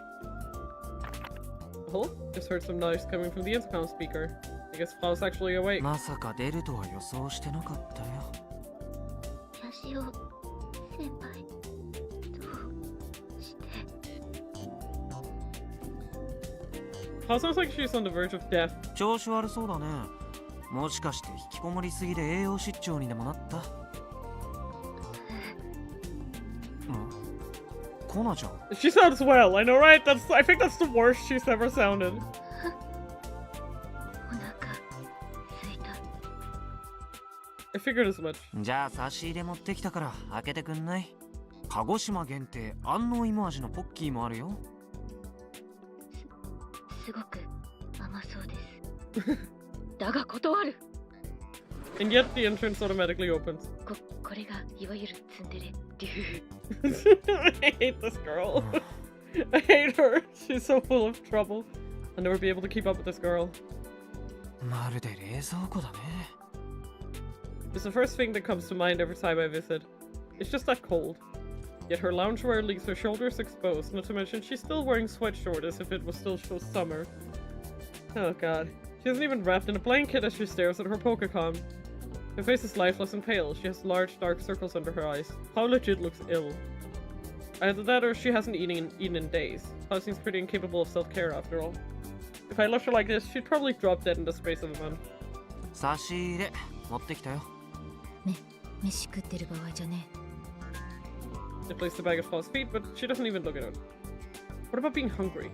Oh, just heard some noise coming from the intercom speaker. I guess Flow's actually awake. まさか出るとは予想してなかったよ。ヤシオ先輩どうして Flaw sounds like she's on the verge of death. 調子悪そうだね。もしかして引きこもりすぎで栄養失調にでもなった？コナちゃん。She sounds well, I know, right? I think that's the worst she's ever sounded. お腹すいた I figured as much. じゃあ差し入れ持ってきたから開けてくんない？鹿児島限定安納芋味のポッキーもあるよ。すごく甘そうですだが断る And yet the entrance automatically opens. これがいわゆるツンデレ流 I hate this girl. I hate her. She's so full of trouble. I'll never be able to keep up with this girl. まるで冷蔵庫だね。It's the first thing that comes to mind every time I visit. It's just that cold. Yet her loungewear leaves her shoulders exposed, not to mention she's still wearing sweatshirt as if it was still summer. Oh god. She isn't even wrapped in a blanket as she stares at her Pokecom. Her face is lifeless and pale. She has large dark circles under her eyes. How legit looks ill. Either that or she hasn't eaten in days. How seems pretty incapable of self-care after all. If I left her like this, she'd probably drop dead in the space of a month. 差し入れ持ってきたよ。飯食ってる場合じゃね I placed the bag at Flaw's feet, but she doesn't even look at it. What about being hungry?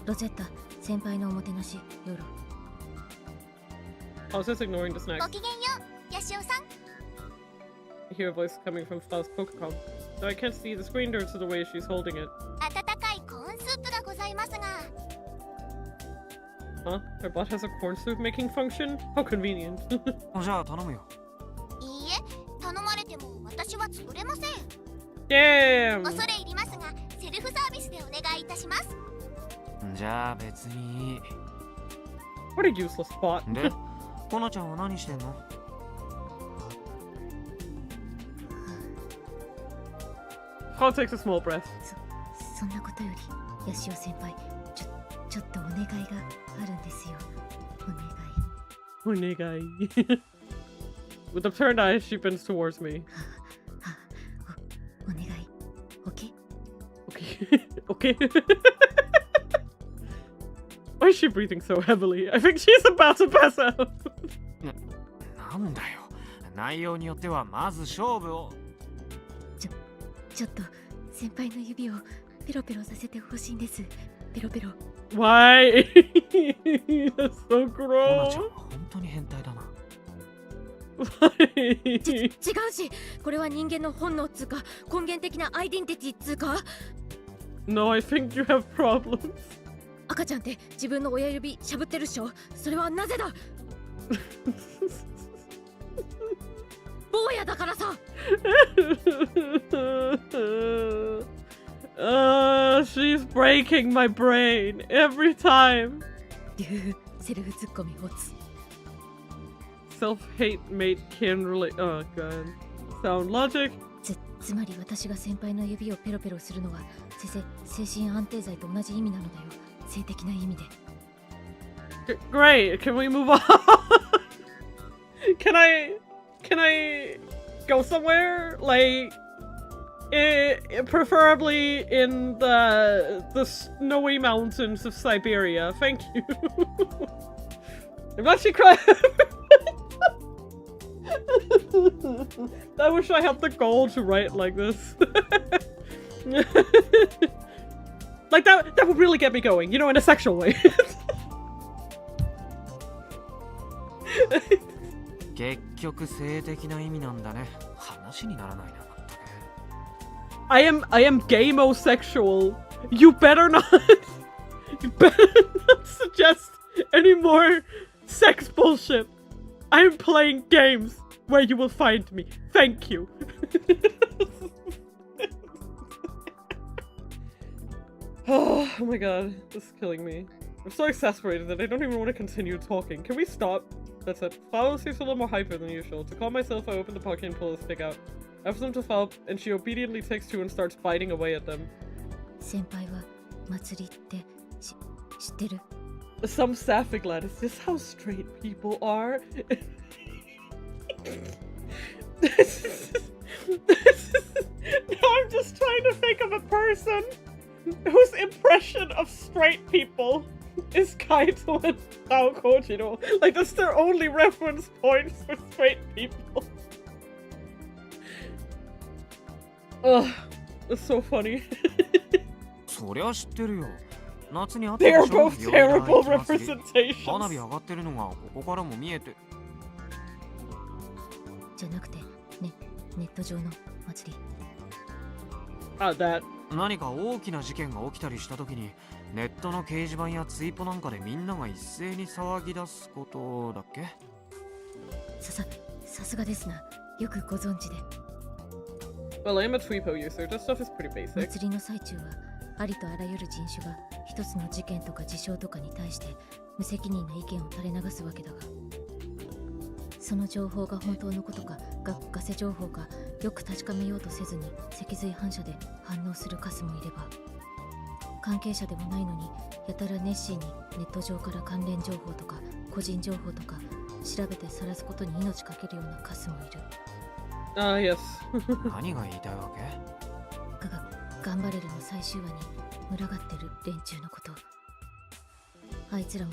ロゼッタ先輩のおもてなし夜 I was just ignoring the snacks. ごきげんようヤシオさん I hear a voice coming from Flaw's Pokecom. Though I can't see the screen due to the way she's holding it. 温かいコーンスープがございますが Huh? Her bot has a corn soup making function? How convenient. じゃあ頼むよ。いいえ頼まれても私は作れません Damn! 恐れ入りますがセルフサービスでお願いいたしますじゃあ別にいい。 What a useless bot. で、コナちゃんは何してんの？ Flaw takes a small breath. そんなことよりヤシオ先輩ちょっとお願いがあるんですよお願い Onegai. With upturned eyes, she bends towards me. お願い OK? Okay. Okay. Why is she breathing so heavily? I think she's about to pass out. なんだよ。内容によってはまず勝負を。ちょっと先輩の指をペロペロさせてほしいんですペロペロ Why? That's so コナちゃん gross. は本当に変態だな。Why? 違うしこれは人間の本能っつうか根源的なアイデンティティっつうか No, I think you have problems. 赤ちゃんって自分の親指しゃぶってるっしょそれはなぜだ坊やだからさShe's breaking my brain every time. セルフツッコミ持つ Self-hate mate can relate. Oh god. Sound logic. つまり私が先輩の指をペロペロするのは精神安定剤と同じ意味なのだよ性的な意味で Great. Can we move on? Can I go somewhere? Like, preferably in the snowy mountains of Siberia. Thank you. I'm actually crying. I wish I had the goal to write like this. Like that would really get me going, you know, in a sexual way. 結局性的な意味なんだね。話にならないな。I am gamosexual. You better not. You better not suggest any more sex bullshit. I'm playing games where you will find me. Thank you. Oh my god, this is killing me. I'm so exasperated that I don't even want to continue talking. Can we stop? That's it. Follow seems a little more hyper than usual. To calm myself, I open the pocket and pull a stick out. I ask them to follow, and she obediently takes two and starts biting away at them. 先輩は祭りって知ってる？ Some sapphic lad, is this how straight people are? Now I'm just trying to think of a person whose impression of straight people is Kaito and Tao Kojiro. Like, that's their only reference points for straight people. Ugh, that's so funny. そりゃ知ってるよ。夏にあった They で are しょ both terrible 花火 representations. 上がってるのがここからも見えて。じゃなくてネット上の祭り。That. 何か大きな事件が起きたりした時にネットの掲示板やツイポなんかでみんなが一斉に騒ぎ出すことだっけ？さすがですな。よくご存知で。Well, I'm a Tweepo user. This stuff is pretty basic. 祭りの最中はありとあらゆる人種が一つの事件とか事象とかに対して無責任な意見を垂れ流すわけだが、その情報が本当のことかガセ情報かよく確かめようとせずに脊髄反射で反応するカスもいれば、関係者でもないのにやたら熱心にネット上から関連情報とか個人情報とか調べて晒すことに命かけるようなカスもいる。Yes. 何が言いたいわけ？ガンバレルの最終話に群がってる連中のこと。あいつらも、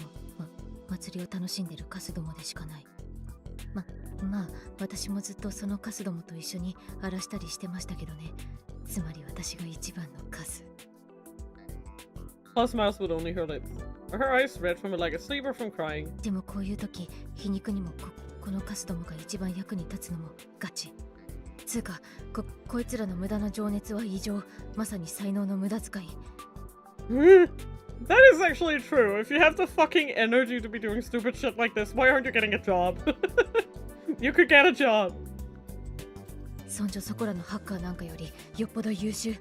祭りを楽しんでるカスどもでしかない。まあ私もずっとそのカスどもと一緒に荒らしたりしてましたけどね。つまり私が一番のカス。Plus Mouse with only her lips. Are her eyes red from a leg asleep or from crying? でもこういう時皮肉にもこのカスどもが一番役に立つのもガチ。つうかこいつらの無駄な情熱は異常。まさに才能の無駄遣い。That is actually true. If you have the fucking energy to be doing stupid shit like this, why aren't you getting a job? You could get a job. そんじょそこらのハッカーなんかよりよっぽど優秀。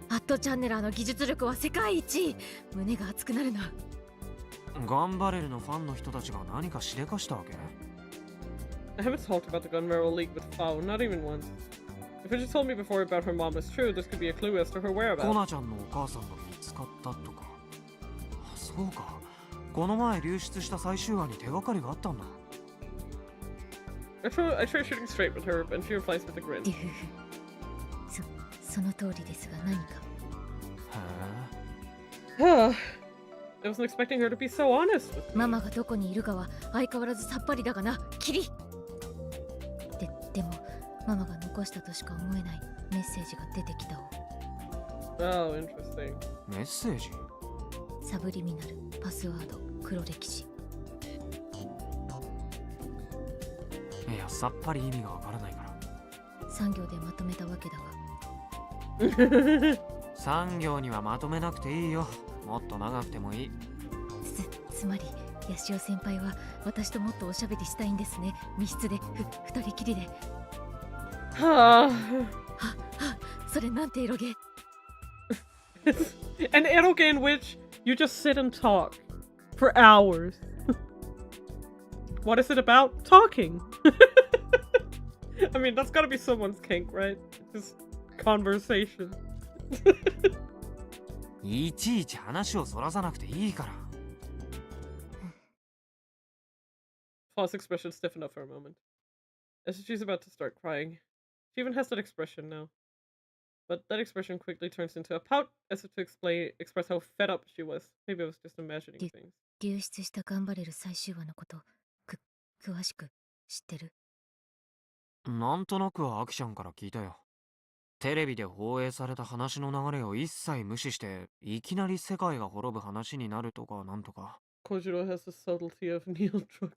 アットチャンネラーの技術力は世界一。胸が熱くなるな。ガンバレルのファンの人たちが何かしでかしたわけ？ I haven't talked about the gun barrel leak with Fao, not even once. If what you told me before about her mom is true, this could be a clue as to her コ whereabouts. ナちゃんのお母さんが見つかったとか。そうか。この前流出した最終話に手がかりがあったんだ。I try shooting straight with her, and she replies with a grin. デュフフ。その通りですが何か。へえ。I wasn't expecting her to be so honest with me. ママがどこにいるかは相変わらずさっぱりだがな。キリ。でもママが残したとしか思えないメッセージが出てきたお。Oh, interesting. メッセージ？サブリミナル、パスワード、黒歴史。いや、さっぱり意味がわからないから。3行でまとめたわけだわ。3行にはまとめなくていいよ。もっと長くてもいい。つまりヤシオ先輩は私ともっとおしゃべりしたいんですね。密室で二人きりで。それなんてエロゲ。An eroge in which you just sit and talk for hours. What is it about? Talking. I mean, that's gotta be someone's kink, right? Just conversation. いちいち話をそらさなくていいから。Paul's expression stiffened up for a moment. As if she's about to start crying. She even has that expression now. But that expression quickly turns into a pout as if to express how fed up she was. Maybe I was just imagining things. 流出した頑張れる最終話のこと詳しく知ってる？なんとなくはアキちゃんから聞いたよ。テレビで放映された話の流れを一切無視していきなり世界が滅ぶ話になるとかなんとか。Kojiro has the subtlety of Neil Druckmann.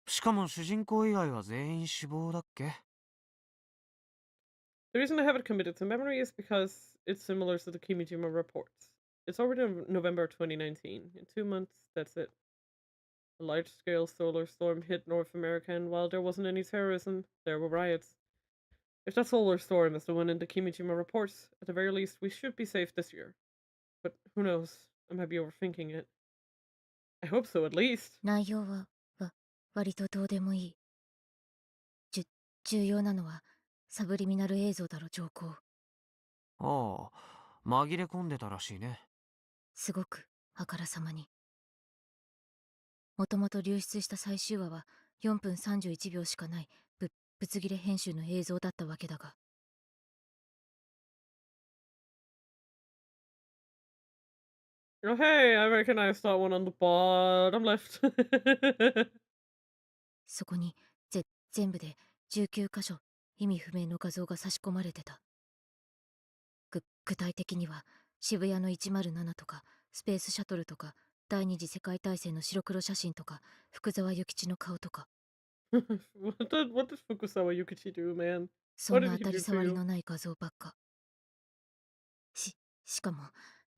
しかも主人公以外は全員死亡だっけ？ The reason I have it committed to memory is because it's similar to the Kimijima reports. It's already November 2019. In 2 months, that's it. A large-scale solar storm hit North America, and while there wasn't any terrorism, there were riots. If that solar storm is the one in the Kimijima reports, at the very least, we should be safe this year. But who knows? I might be overthinking it. I hope so, at least. 内容は割とどうでもいい。重要なのはサブリミナル映像だろ、上皇。ああ、紛れ込んでたらしいね。すごくあからさまに。もともと流出した最終話は4分31秒しかないぶつ切れ編集の映像だったわけだが。Oh, hey, I recognize that one on the bottom left. そこに全部で19箇所意味不明の画像が差し込まれてた。具体的には渋谷の107とかスペースシャトルとか第二次世界大戦の白黒写真とか福沢諭吉の顔とか。what did Fukusawa Yukichi do, man? そんな当たり障りのない画像ばっか。しかも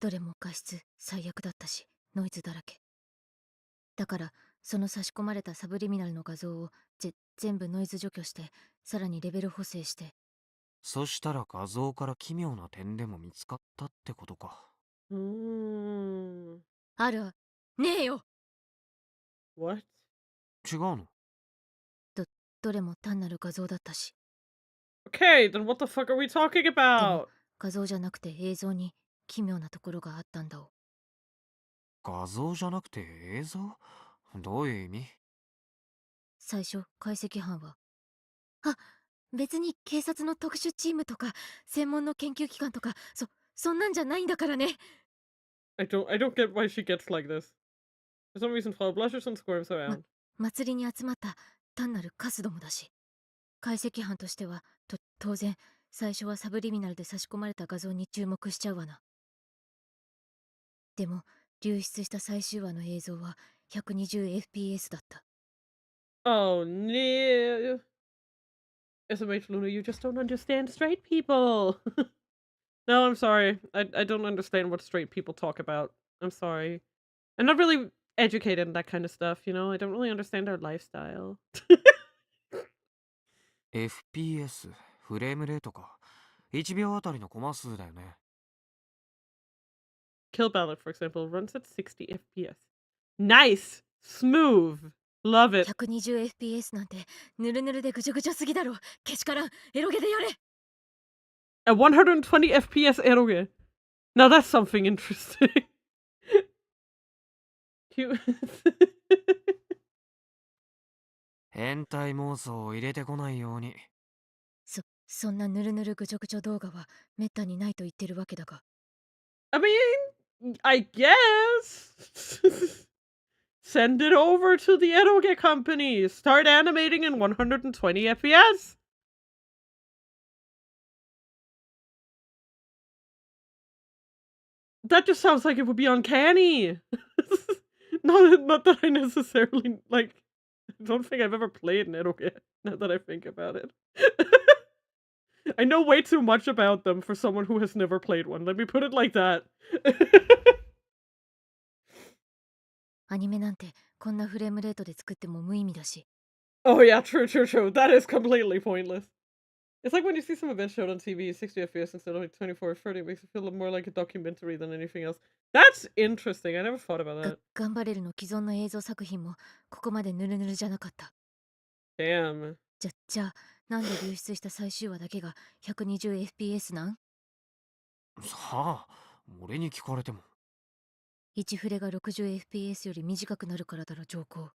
どれも画質最悪だったしノイズだらけ。だからその差し込まれたサブリミナルの画像を全部ノイズ除去してさらにレベル補正して。そしたら画像から奇妙な点でも見つかったってことか。あるねえよ。 What? 違うの？どれも単なる画像だったし。 Okay, then what the fuck are we talking で about? も画像じゃなくて映像に奇妙なところがあったんだ。画像じゃなくて映像？どういう意味？最初解析班は別に警察の特殊チームとか専門の研究機関とかそんなんじゃないんだからね。 I don't get why she gets like this. For some reason, Frau Blusherson squirms around. 祭りに集まった単なるカスどもだし、解析班としては当然最初はサブリミナルで差し込まれた画像に注目しちゃうわな。でも流出した最終話の映像は 120fps だった。 Oh no. SMH Luna, you just don't understand straight people. No, I'm sorry. I don't understand what straight people talk about. I'm sorry. I'm not really educated in that kind of stuff, you know? I don't really understand our lifestyle. FPS、フレームレートか。1秒あたりのコマ数だよね。Kill Ballad, for example, runs at 60 FPS. Nice! Smooth! Love it! 120fps なんてぬるぬるでぐちょぐちょすぎだろ。けしからん、エロゲでやれ。 At 120 FPS eroge. Now that's something interesting. Cute. 変態妄想を入れてこないように。そんなぬるぬるぐちょぐちょ動画はめったにないと言ってるわけだが。 I mean, I guess. Send it over to the eroge company. Start animating in 120 FPS. That just sounds like it would be uncanny. Not that I necessarily, like, I don't think I've ever played an eroge, now that I think about it. I know way too much about them for someone who has never played one. Let me put it like that. アニメなんてこんなフレームレートで作っても無意味だし。 Oh yeah, true. That is completely pointless. It's like when you see some events showed on TV, 60 FPS instead of like 24 or 30, it makes it feel more like a documentary than anything else. That's interesting. I never thought about that. 頑張れるの既存の映像作品もここまでヌルヌルじゃなかった。 Damn. じゃあなんで流出した最終話だけが 120fps なん？さあ、俺に聞かれても。1フレが 60fps より短くなるからだろ、上皇。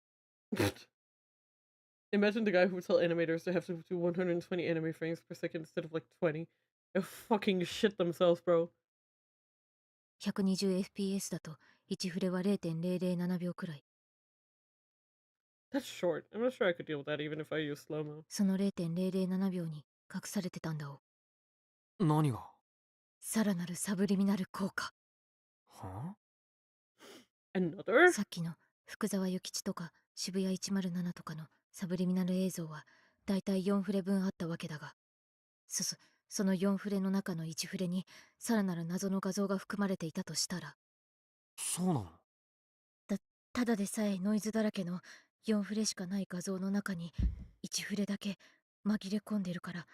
Imagine the guy who would tell animators they have to do 120 anime frames per second instead of like 20. They'll fucking shit themselves, bro. 120fps だと1フレは 0.007 秒くらい。 That's short. I'm not sure I could deal with that even if I use slow-mo. その 0.007 秒に隠されてたんだ。何が？さらなるサブリミナル効果。は？ Another? さっきの福沢諭吉とか渋谷107とかのサブリミナル映像はだいたい4フレ分あったわけだが、その4フレの中の1フレにさらなる謎の画像が含まれていたとしたら、そうなの？ただでさえノイズだらけの4フレしかない画像の中に1フレだけ紛れ込んでるから、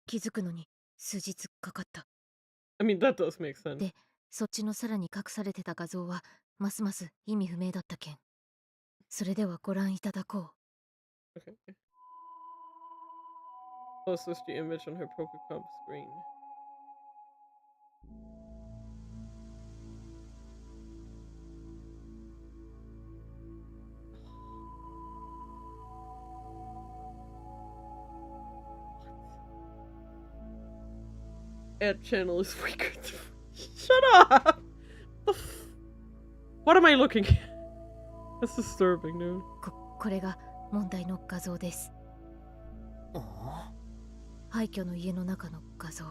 気づくのに数日かかった。 I mean, that does make sense. で、そっちのさらに隠されてた画像はますます意味不明だったけん、それではご覧いただこう。 Okay. Closest the image on her Pokecom screen. Ad channel is weaker. Shut up! What am I looking at? That's disturbing, dude. これが問題の画像です。廃墟の家の中の画像。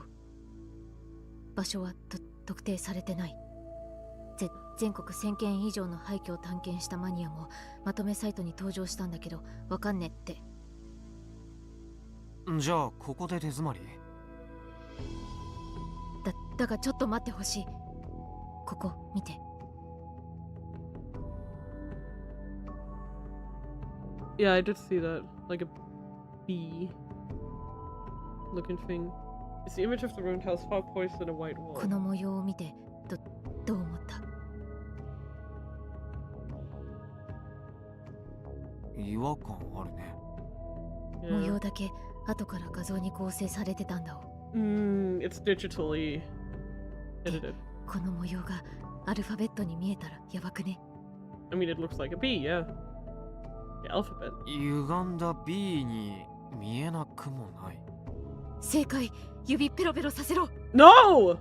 場所は特定されてない。全国1000件以上の廃墟を探検したマニアもまとめサイトに登場したんだけど、わかんねって。じゃあここで手詰まり？だがちょっと待ってほしい。ここ見て。Yeah, I did see that. Like a bee looking thing. It's the image of the ruined house, fog poised in a white wall. この模様を見てどう思った？違和感あるね。模様だけ後から画像に合成されてたんだお。It's digitally edited. この模様がアルファベットに見えたらやばくね？ I mean, it looks like a B, yeah. The alphabet. 歪んだ B に見えなくもない。正解。指ペロペロさせろ。 No!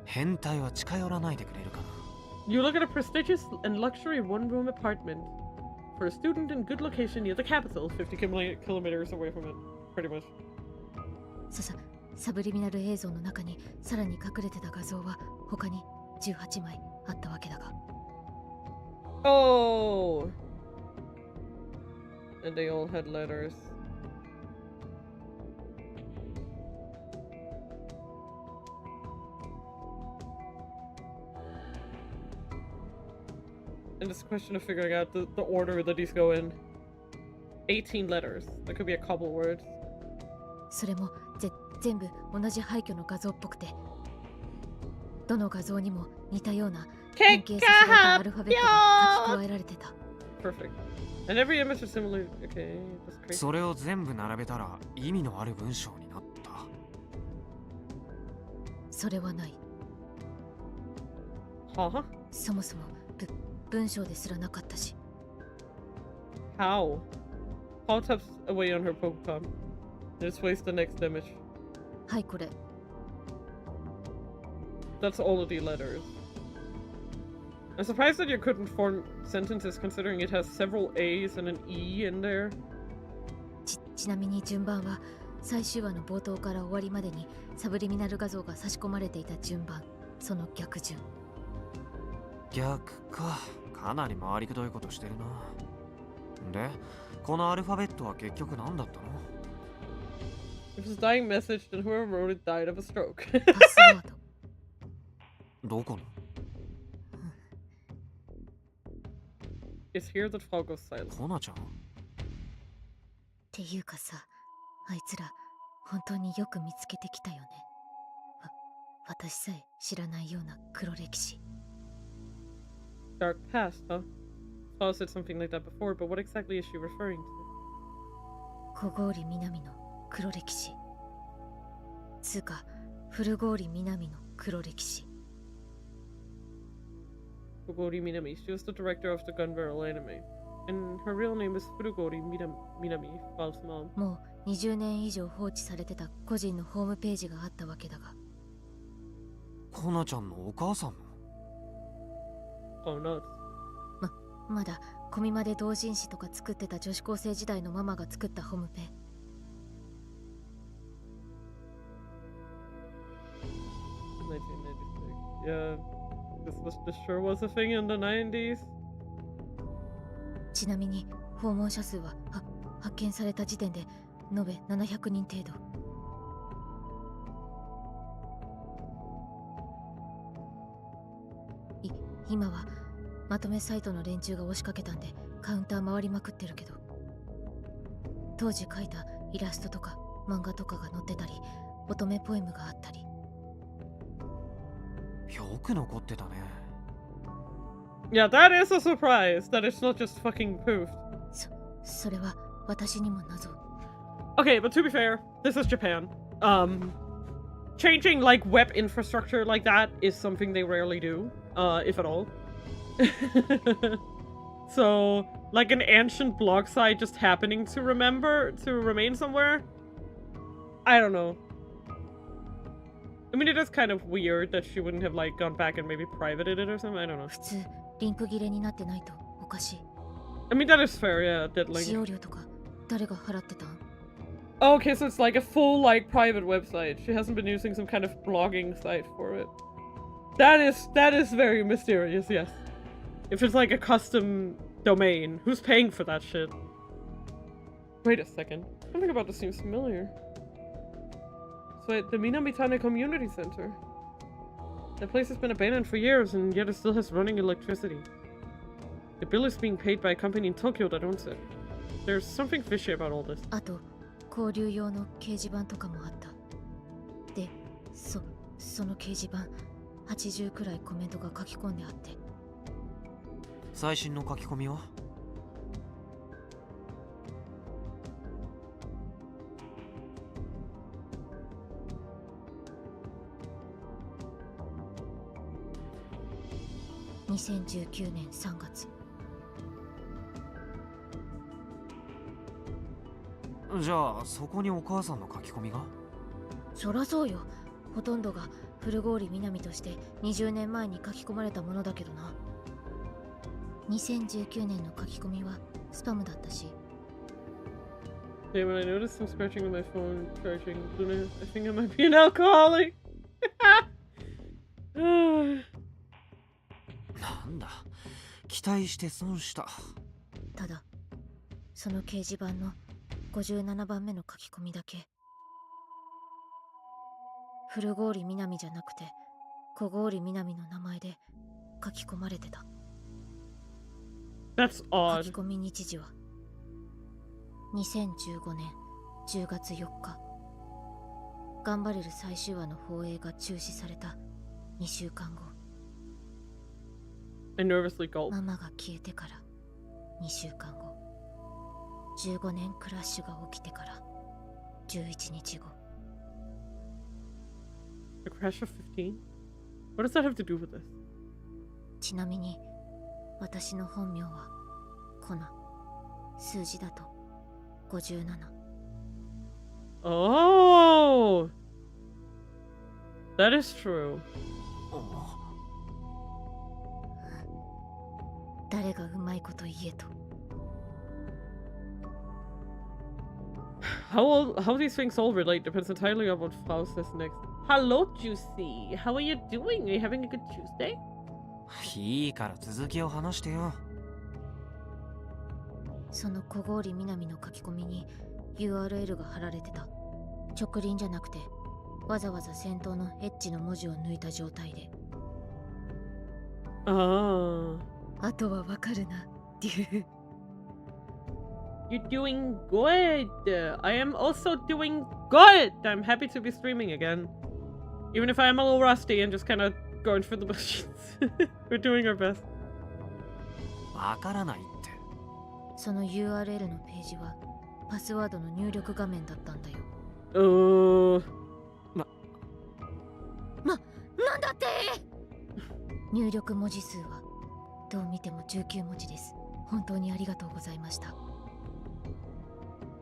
変態は近寄らないでくれるかな。 You look at a prestigious and luxury one-room apartment for a student in good location near the capital, 50 kilometers away from it, pretty much. サブリミナル映像の中にさらに隠れてた画像は他に18枚あったわけだが。Oh! And they all had letters. And it's a question of figuring out the order that these go in. 18 letters. That could be a couple words. それも全部同じ廃墟の画像っぽくて、どの画像にも似たような変形させられたアルファベットが書き加えられてた。Perfect. And every image is similar. Okay, that's crazy. それを全部並べたら意味のある文章になった。それはない。Huh? そもそも文章ですらなかったし。How? Paul taps away on her Pokemon. And displays the next image. はいこれ。That's all of the letters. I'm surprised that you couldn't form sentences considering it has several A's and an E in there. ちなみに順番は最終話の冒頭から終わりまでにサブリミナル画像が差し込まれていた順番、その逆順。逆か。かなり回りくどいことしてるな。で、このアルファベットは結局何だったの？ It was a dying message, and whoever wrote it died of a stroke. パスワード。どこの？ It's here that Fall goes silent. コナちゃん？っていうかさ、あいつら本当によく見つけてきたよね。私さえ知らないような黒歴史。Dark past, huh? Fall said something like that before, but what exactly is she referring to? 小郡南の黒歴史。つうか、古郡南の黒歴史。Furugori Minami. She was the director of the Gun Barrel anime. And her real name is Furugori Minami, Fall's mom. もう20年以上放置されてた個人のホームページがあったわけだが。コナちゃんのお母さんの？ Oh, no. まだコミマで同人誌とか作ってた女子高生時代のママが作ったホームペ。1996. Yeah. This sure was a thing in the 90s. ちなみに訪問者数は発見された時点で延べ700人程度。今はまとめサイトの連中が押しかけたんでカウンター回りまくってるけど、当時描いたイラストとか漫画とかが載ってたり、乙女ポエムがあったり。よく残ってたね。Yeah, that is a surprise that it's not just fucking poofed. それは私にも謎。Okay, but to be fair, this is Japan. Changing like web infrastructure like that is something they rarely do, if at all. So, like an ancient blog site just happening to remain somewhere? I don't know. I mean, it is kind of weird that she wouldn't have like gone back and maybe privated it or something. I don't know. 普通リンク切れになってないとおかしい。I mean, that is fair, yeah, that link. 使用料とか誰が払ってたん？ Oh, okay, so it's like a full, like, private website. She hasn't been using some kind of blogging site for it. That is very mysterious, yes. If it's like a custom domain, who's paying for that shit? Wait a second. Something about this seems familiar. So, the DAMMITTTT Community Center. That place has been abandoned for years, and yet it still has running electricity. The bill is being paid by a company in Tokyo that owns it. There's something fishy about all this. あと交流用の掲示板とかもあった。で、その掲示板80くらいコメントが書き込んであって。最新の書き込みは2019年3月。じゃあそこにお母さんの書き込みが？そらそうよ。ほとんどが古郡南として20年前に書き込まれたものだけどな。2019年の書き込みはスパムだったし。Yeah, when I noticed some scratching on my phone charging, Luna, I think I might be an alcoholic. なんだ、期待して損した。ただ、その掲示板の57番目の書き込みだけ。古郡南じゃなくて、小郡南の名前で書き込まれてた。That's odd. 書き込み日時は2015年10月4日。頑張れる最終話の放映が中止された2週間後。I nervously gulped. ママが消えてから2週間後。15年クラッシュが起きてから11日後。A crash of 15? What does that have to do with this? ちなみに私の本名はコナ。数字だと57。Oh! That is true. 誰がうまいこと言えと。How these things all relate depends entirely on what Faust says next. Hello, Juicy. How are you doing? Are you having a good Tuesday? いいから続きを話してよ。その小郡南の書き込みに URL が貼られてた。直輪じゃなくてわざわざ先頭のエッジの文字を抜いた状態で。Ah. あとはわかるな。You're doing good. I am also doing good. I'm happy to be streaming again. Even if I am a little rusty and just kind of going through the motions. We're doing our best. わからないって。その URL のページはパスワードの入力画面だったんだよ。なんだって入力文字数はどう見ても19文字です。本当にありがとうございました。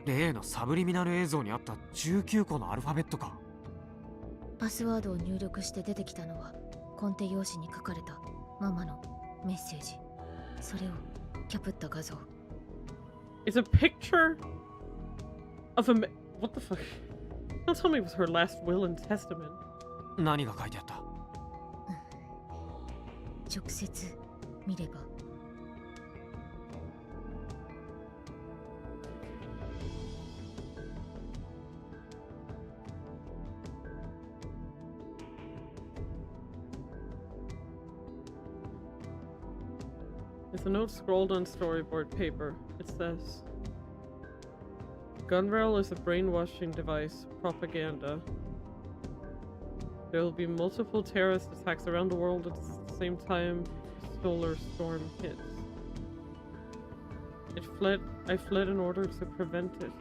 例のサブリミナル映像にあった19個のアルファベットか。パスワードを入力して出てきたのはコンテ用紙に書かれたママのメッセージ。それをキャプった画像。It's a picture of a what the fuck? Don't tell me it was her last will and testament. 何が書いてあった？直接見れば。It's a note scrolled on storyboard paper. It says, Gunbarrel is a brainwashing device. Propaganda. There will be multiple terrorist attacks around the world at the same time solar storm hits. I fled in order to prevent it.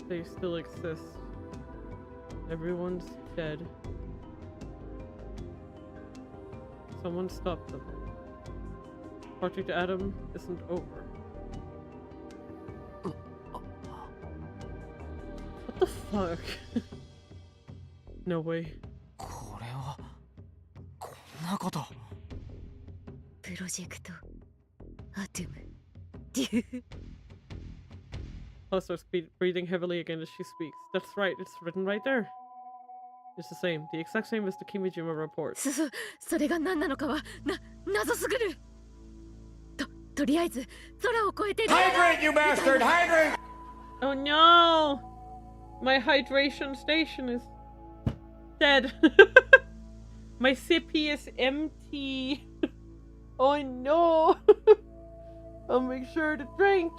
They still exist. Everyone's dead. Someone stop them. Project Adam isn't over. What the fuck? No way. これはこんなこと。プロジェクトアトムデュー Plus starts breathing heavily again as she speaks. That's right, it's written right there. It's the same. The exact same as the Kimijima report. それが何なのかは謎すぎる。とりあえず空を越えて。Hydrate, you bastard! Hydrate! Oh no! My hydration station is dead. My sippy is empty. Oh no! I'll make sure to drink.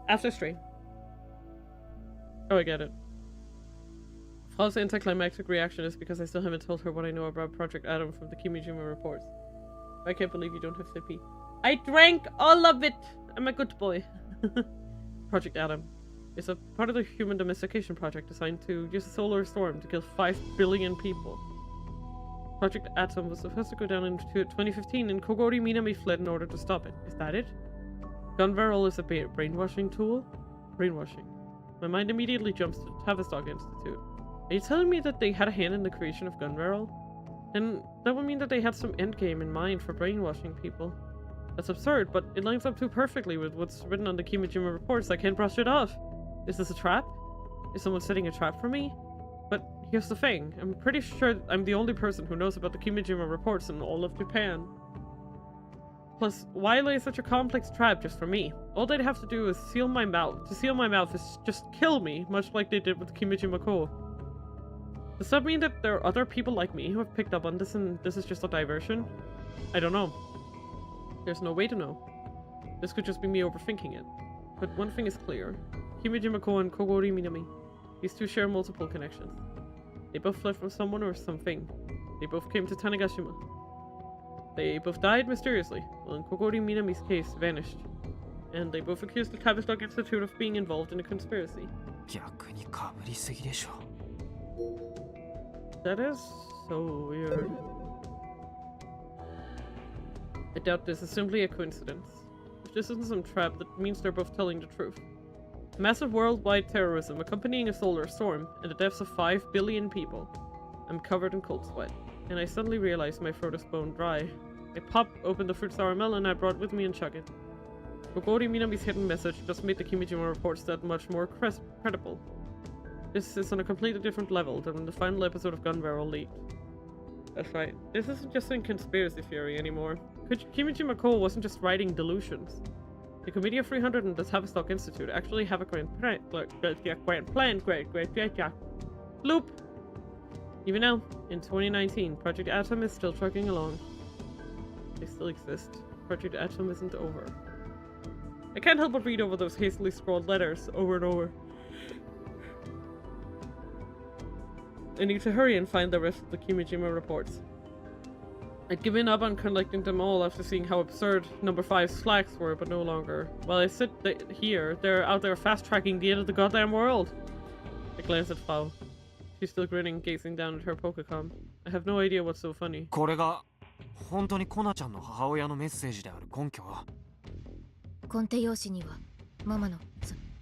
After stream. Oh, I get it. False anticlimactic reaction is because I still haven't told her what I know about Project Adam from the Kimijima reports. I can't believe you don't have sippy. I drank all of it! I'm a good boy. Project Adam is a part of the human domestication project designed to use a solar storm to kill 5 billion people. Project Atom was supposed to go down in 2015 and Kogori Minami fled in order to stop it. Is that it? Gunbarrel is a brainwashing tool? Brainwashing. My mind immediately jumps to Tavistock Institute. Are you telling me that they had a hand in the creation of Gunbarrel? Then that would mean that they had some endgame in mind for brainwashing people. That's absurd, but it lines up too perfectly with what's written on the Kimijima reports. I can't brush it off. Is this a trap? Is someone setting a trap for me? But here's the thing. I'm pretty sure I'm the only person who knows about the Kimijima reports in all of Japan. Plus, why lay such a complex trap just for me? All they'd have to do is seal my mouth. To seal my mouth is just kill me, much like they did with Kimijima Ko. Does that mean that there are other people like me who have picked up on this and this is just a diversion? I don't know. There's no way to know. This could just be me overthinking it. But one thing is clear. Kimijima Ko and Kogori Minami. These two share multiple connections. They both fled from someone or something. They both came to Tanegashima. They both died mysteriously, while in Kogori Minami's case, vanished. And they both accused the Tavistock Institute of being involved in a conspiracy. 逆にかぶりすぎでしょ。 That is so weird. I doubt this is simply a coincidence. If this isn't some trap, that means they're both telling the truth. Massive worldwide terrorism accompanying a solar storm and the deaths of 5 billion people. I'm covered in cold sweat, and I suddenly realize my throat is bone dry. I pop open the fruit sour melon I brought with me and chug it. Kogori Minami's hidden message just made the Kimijima reports that much more credible. This is on a completely different level than when the final episode of Gunbarrel leaked. That's right, this isn't just a conspiracy theory anymore. Kimijima Ko wasn't just writing delusions. The Committee of 300 and the Tavistock Institute actually have a grand plan. Loop! Even now, in 2019, Project Atom is still trucking along. They still exist. Project Atom isn't over. I can't help but read over those hastily scrawled letters over and over. I need to hurry and find the rest of the Kimijima reports. I'd given up on collecting them all after seeing how absurd number 5's slacks were, but no longer. While I sit here, they're out there fast-tracking the end of the goddamn world. I glance at Fao. She's still grinning, gazing down at her Pokecom. I have no idea what's so funny. これが本当にコナちゃんの母親のメッセージである根拠は？コンテ用紙にはママの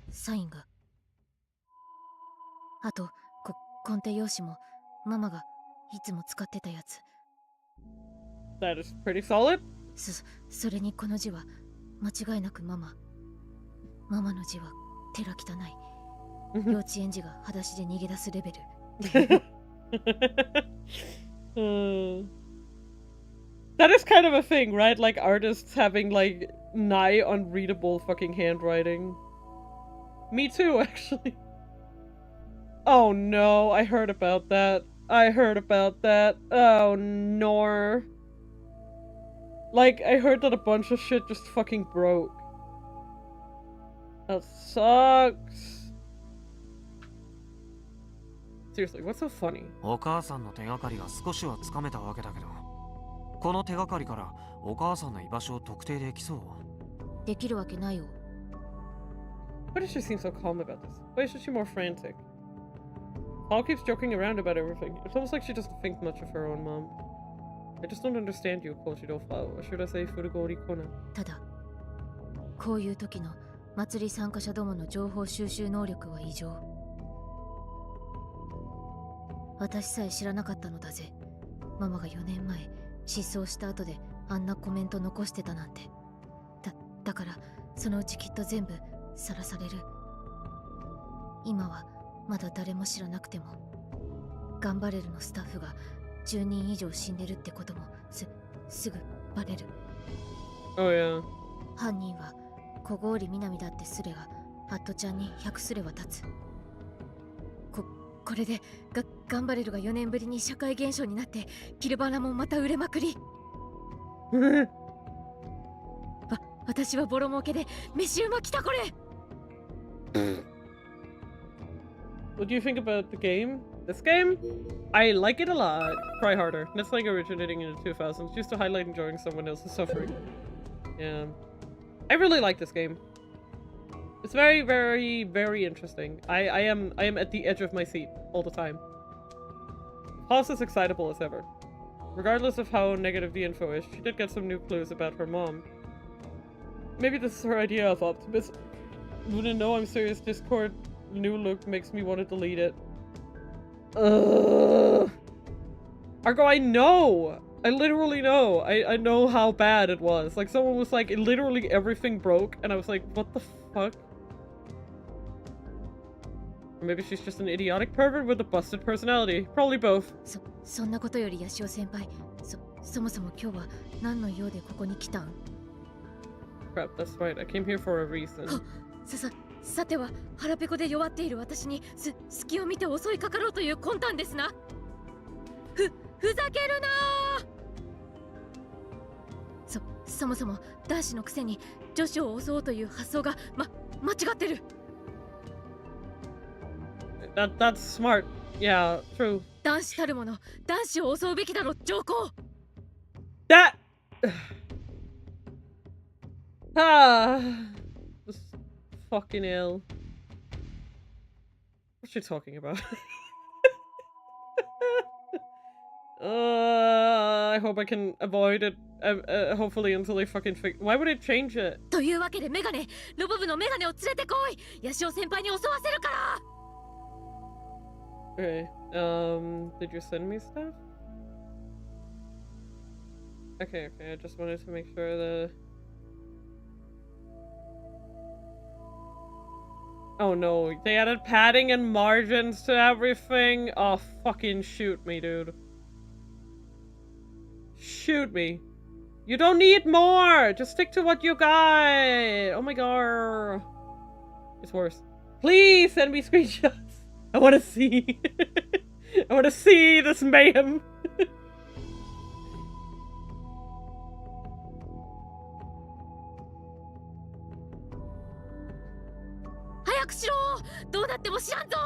サインが。あとコンテ用紙もママがいつも使ってたやつ。That is pretty solid. それにこの字は間違いなくママの字はテラ汚い。幼稚園児が裸足で逃げ出すレベル。That is kind of a thing, right? Like artists having like nigh unreadable fucking handwriting. Me too, actually. Oh no, I heard about that. I heard about that. Oh, no. Like, I heard that a bunch of shit just fucking broke. That sucks. Seriously, what's so funny? お母さんの手がかりが少しはつかめたわけだけど、この手がかりからお母さんの居場所を特定できそう？できるわけないよ。Why does she seem so calm about this? Why isn't she more frantic? Paul keeps joking around about everything. It's almost like she doesn't think much of her own mom. I just don't understand you, Koshiro-Fao. Or should I say Furugori-Kona? ただ、こういう時の祭り参加者どもの情報収集能力は異常。私さえ知らなかったのだぜ。ママが4年前失踪した後であんなコメント残してたなんて。だからそのうちきっと全部さらされる。今はまだ誰も知らなくても、ガンバレルのスタッフが10人以上死んでるってこともすぐバレる。Oh yeah. 犯人は小郡南だってすれがハットちゃんに100すれは立つ。これでガンバレルが4年ぶりに社会現象になってキルバナもまた売れまくり私はボロ儲けで飯うまきたこれ。What do you think about the game? This game? I like it a lot. Try harder. That's like originating in the 2000s. Used to highlight enjoying someone else's suffering. Yeah. I really like this game. It's very, very, very interesting. I am at the edge of my seat all the time. Hoss is excitable as ever. Regardless of how negative the info is, she did get some new clues about her mom. Maybe this is her idea of optimism. Wouldn't know I'm serious. Discord new look makes me want to delete it. Argo, I know! I literally know. I know how bad it was. Like, someone was like, literally everything broke, and I was like, what the fuck? Or maybe she's just an idiotic pervert with a busted personality. Probably both. そんなことよりヤシオ先輩、そもそも今日は何の用でここに来たん？ Crap, that's right. I came here for a reason. さては腹ペコで弱っている私に隙を見て襲いかかろうという魂胆ですな。ふざけるなー。そもそも男子のくせに女子を襲おうという発想が間違ってる。That's smart. Yeah, true. 男子たるもの、男子を襲うべきだろ、上皇。That this fucking ill. What's she talking about? I hope I can avoid it. Hopefully until they fucking fix. Why would it change it? というわけでメガネ、ロボ部のメガネを連れてこい。ヤシオ先輩に襲わせるから。Okay. Did you send me stuff? Okay. I just wanted to make sure that. Oh no, they added padding and margins to everything. Oh, fucking shoot me, dude. Shoot me. You don't need more. Just stick to what you got. Oh my god. It's worse. Please send me screenshots. I want to see. I want to see this mayhem. 早くしろ。どうなっても知らんぞ。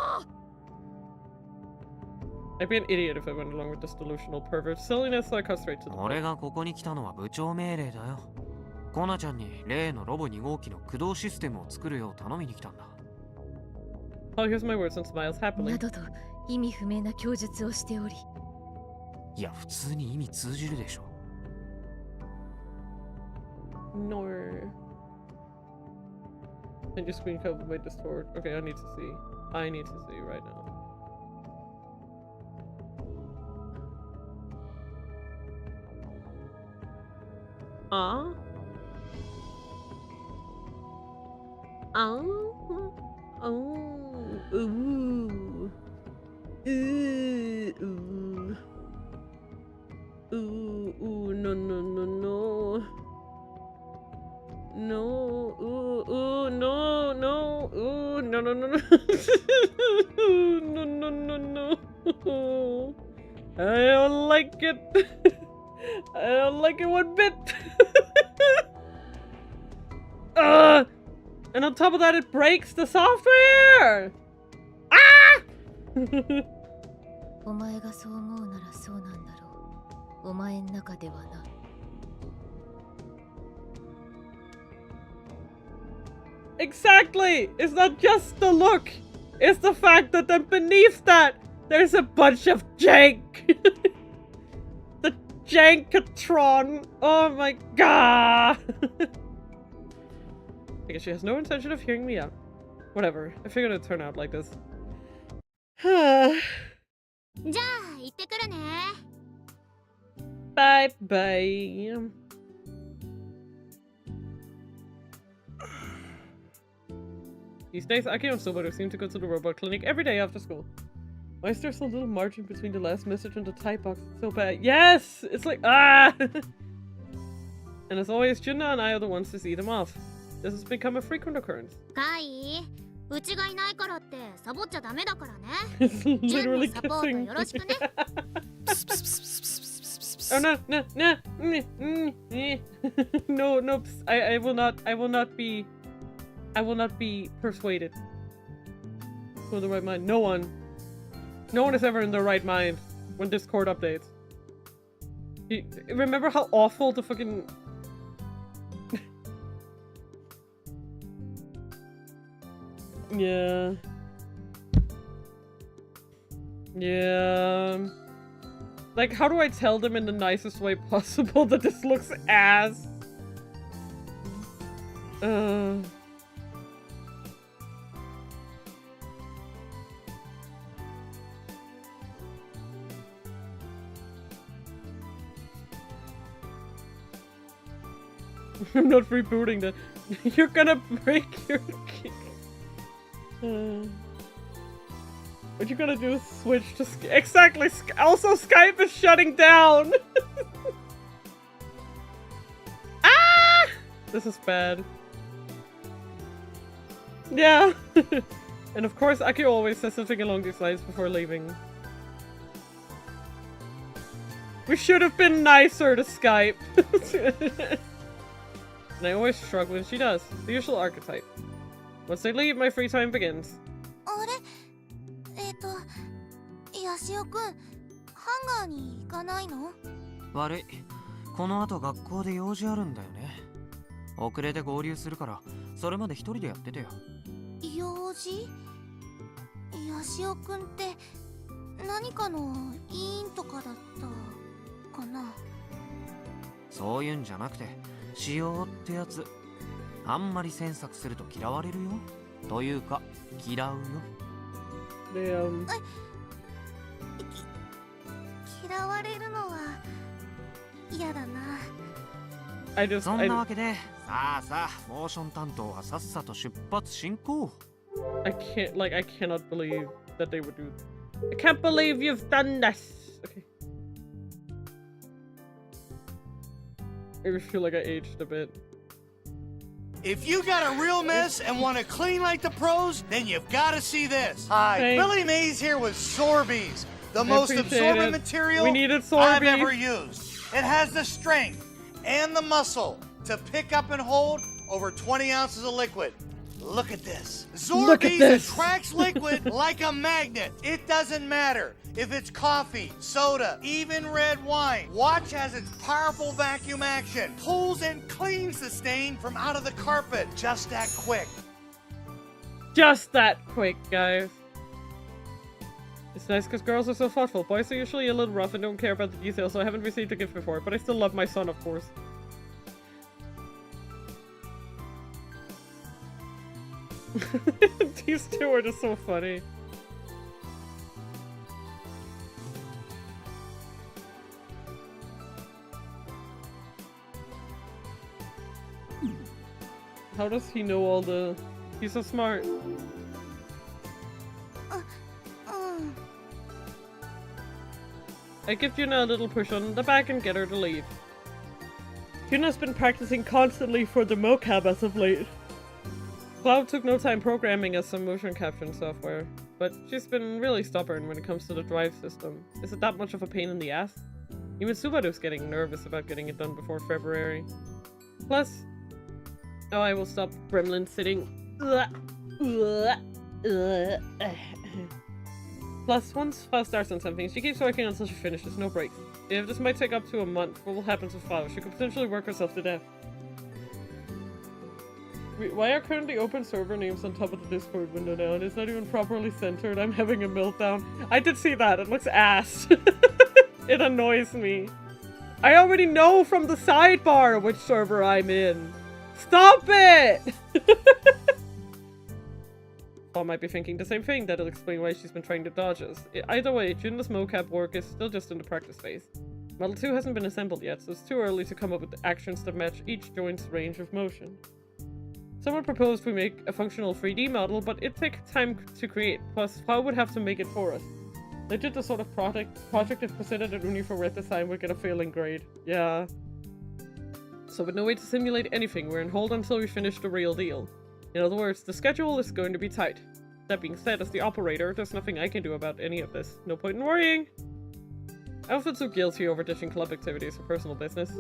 I'd be an idiot if I went along with this delusional pervert. Silliness, so I cut straight to the point. 俺がここに来たのは部長命令だよ。コナちゃんに例のロボ2号機の駆動システムを作るよう頼みに来たんだ。Oh, here's my words and smiles happily. などと意味不明な供述をしており。いや、普通に意味通じるでしょ。No. Send your screen cap of my Discord. Okay, I need to see. I need to see right now. No. I don't like it. I don't like it one bit. And on top of that, it breaks the software. Ah! お前がそう思うならそうなんだろう。お前の中ではな。Exactly! It's not just the look. It's the fact that then beneath that, there's a bunch of jank. The Jankatron. Oh my god. I guess she has no intention of hearing me out. Whatever. I figured it'd turn out like this. じゃあ行ってくるね。 Bye bye. These days, Aki and Subaru seem to go to the robot clinic every day after school. Why is there so little margin between the last message and the type box? It's so bad. Yes! It's like, ah! And as always, Junna and I are the ones to see them off. This has become a frequent occurrence. カイ、うちがいないからってサボっちゃダメだからね。 It's literally ジェンのサポート kissing. よろしくね。 Oh no, no, no. No, no, I will not be persuaded. For the right mind. No one is ever in their right mind when Discord updates. Remember how awful the fucking... Yeah. Yeah. Like, how do I tell them in the nicest way possible that this looks ass? I'm not rebooting that. You're gonna break your key. What you gonna do is switch to exactly. Also, Skype is shutting down. Ah! This is bad. Yeah. And of course, Aki always says something along these lines before leaving. We should have been nicer to Skype. And I always shrug when she does. The usual archetype. Once they leave, my free time begins. あれ、ヤシオくん、ハンガーに行かないの？悪い。この後学校で用事あるんだよね。遅れて合流するから、それまで一人でやっててよ。用事？ヤシオくんって何かの委員とかだったかな？そういうんじゃなくて、仕様ってやつ。あんまり詮索すると嫌われるよ。というか、嫌うよ。嫌われるのは嫌だな。そんなわけで、さあさあ、モーション担当はさっさと出発進行。I cannot believe that they would do. I can't believe you've done this. Okay. I feel like I aged a bit. If you got a real mess and want to clean like the pros, then you've got to see this. Hi, Thanks. Billy Mays here with Sorbees, the most appreciate absorbent it. material We needed I've Sorbees. ever used. It has the strength and the muscle to pick up and hold over 20 ounces of liquid. Look at this. Look at Sorbees this. attracts liquid like a magnet. It doesn't matter if it's coffee, soda, even red wine. Watch as its powerful vacuum action pulls and cleans the stain from out of the carpet. Just that quick. Just that quick, guys. It's nice because girls are so thoughtful. Boys are usually a little rough and don't care about the details, so I haven't received a gift before, but I still love my son, of course. These two are just so funny. How does he know all the... He's so smart. I give Yuna a little push on the back and get her to leave. Yuna's been practicing constantly for the mocap as of late. Cloud took no time programming us some motion caption software. but she's been really stubborn when it comes to the drive system. Is it that much of a pain in the ass? Even Subaru's getting nervous about getting it done before February. Plus... Oh, I will stop gremlin sitting. Plus, once Fao starts on something, she keeps working until she finishes, no breaks. If this might take up to a month, what will happen to Fao? She could potentially work herself to death. Wait, why are currently open server names on top of the Discord window now, and it's not even properly centered? I'm having a meltdown. I did see that. It looks ass. It annoys me. I already know from the sidebar which server I'm in. Stop it! Paul might be thinking the same thing. That'll explain why she's been trying to dodge us. Either way, Junda's mocap work is still just in the practice phase. Model 2 hasn't been assembled yet, so it's too early to come up with actions that match each joint's range of motion. Someone proposed we make a functional 3D model, but it takes time to create, plus Fao would have to make it for us. Legit the sort of project if presented at uni for red design would get a failing grade. Yeah. So with no way to simulate anything, we're on hold until we finish the real deal. In other words, the schedule is going to be tight. That being said, as the operator, there's nothing I can do about any of this. No point in worrying! I don't feel so guilty over ditching club activities for personal business.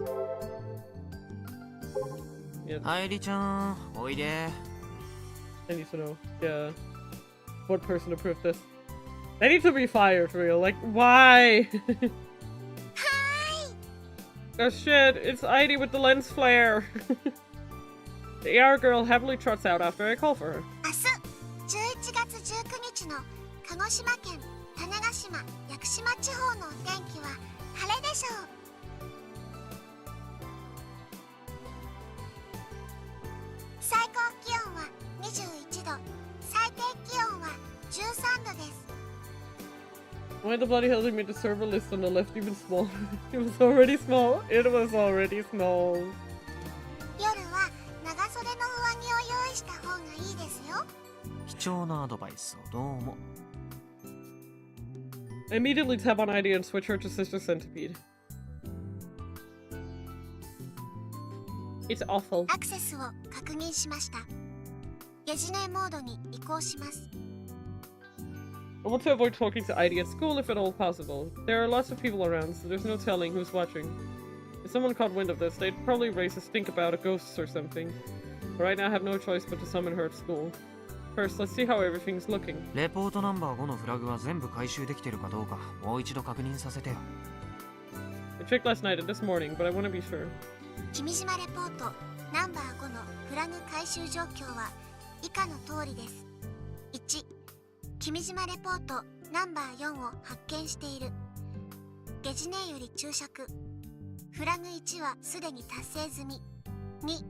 Yeah. I need to know. Yeah. What person approved this? They need to be fired, for real. Like, why? Oh shit, it's Heidi with the lens flare. The AR girl happily trots out after I call for her. 11月19日の鹿児島県種子島・屋久島地方のお天気は晴れでしょう。最高気温は21度、最低気温は13度です。 Why the bloody hell did me the server list on the left even smaller? It was already small. It was already small. 夜は長袖の上着を用意した方がいいですよ。貴重なアドバイスをどうも。I immediately tap on ID and switch her to Sister Centipede. It's awful. アクセスを確認しました。ゲジネモードに移行します。 I want to avoid talking to ID at school if at all possible. There are lots of people around, so there's no telling who's watching. If someone caught wind of this, they'd probably raise a stink about a ghost or something. But right now I have no choice but to summon her at school. First, let's see how everything's looking. レポートナンバー5のフラグは全部回収できてるかどうかもう一度確認させてよ。I checked last night and this morning, but I want to be sure. 君島レポートナンバー5のフラグ回収状況は以下の通りです。1、君島レポートナンバー4を発見している。ゲジネより注釈。フラグ1はすでに達成済み。2、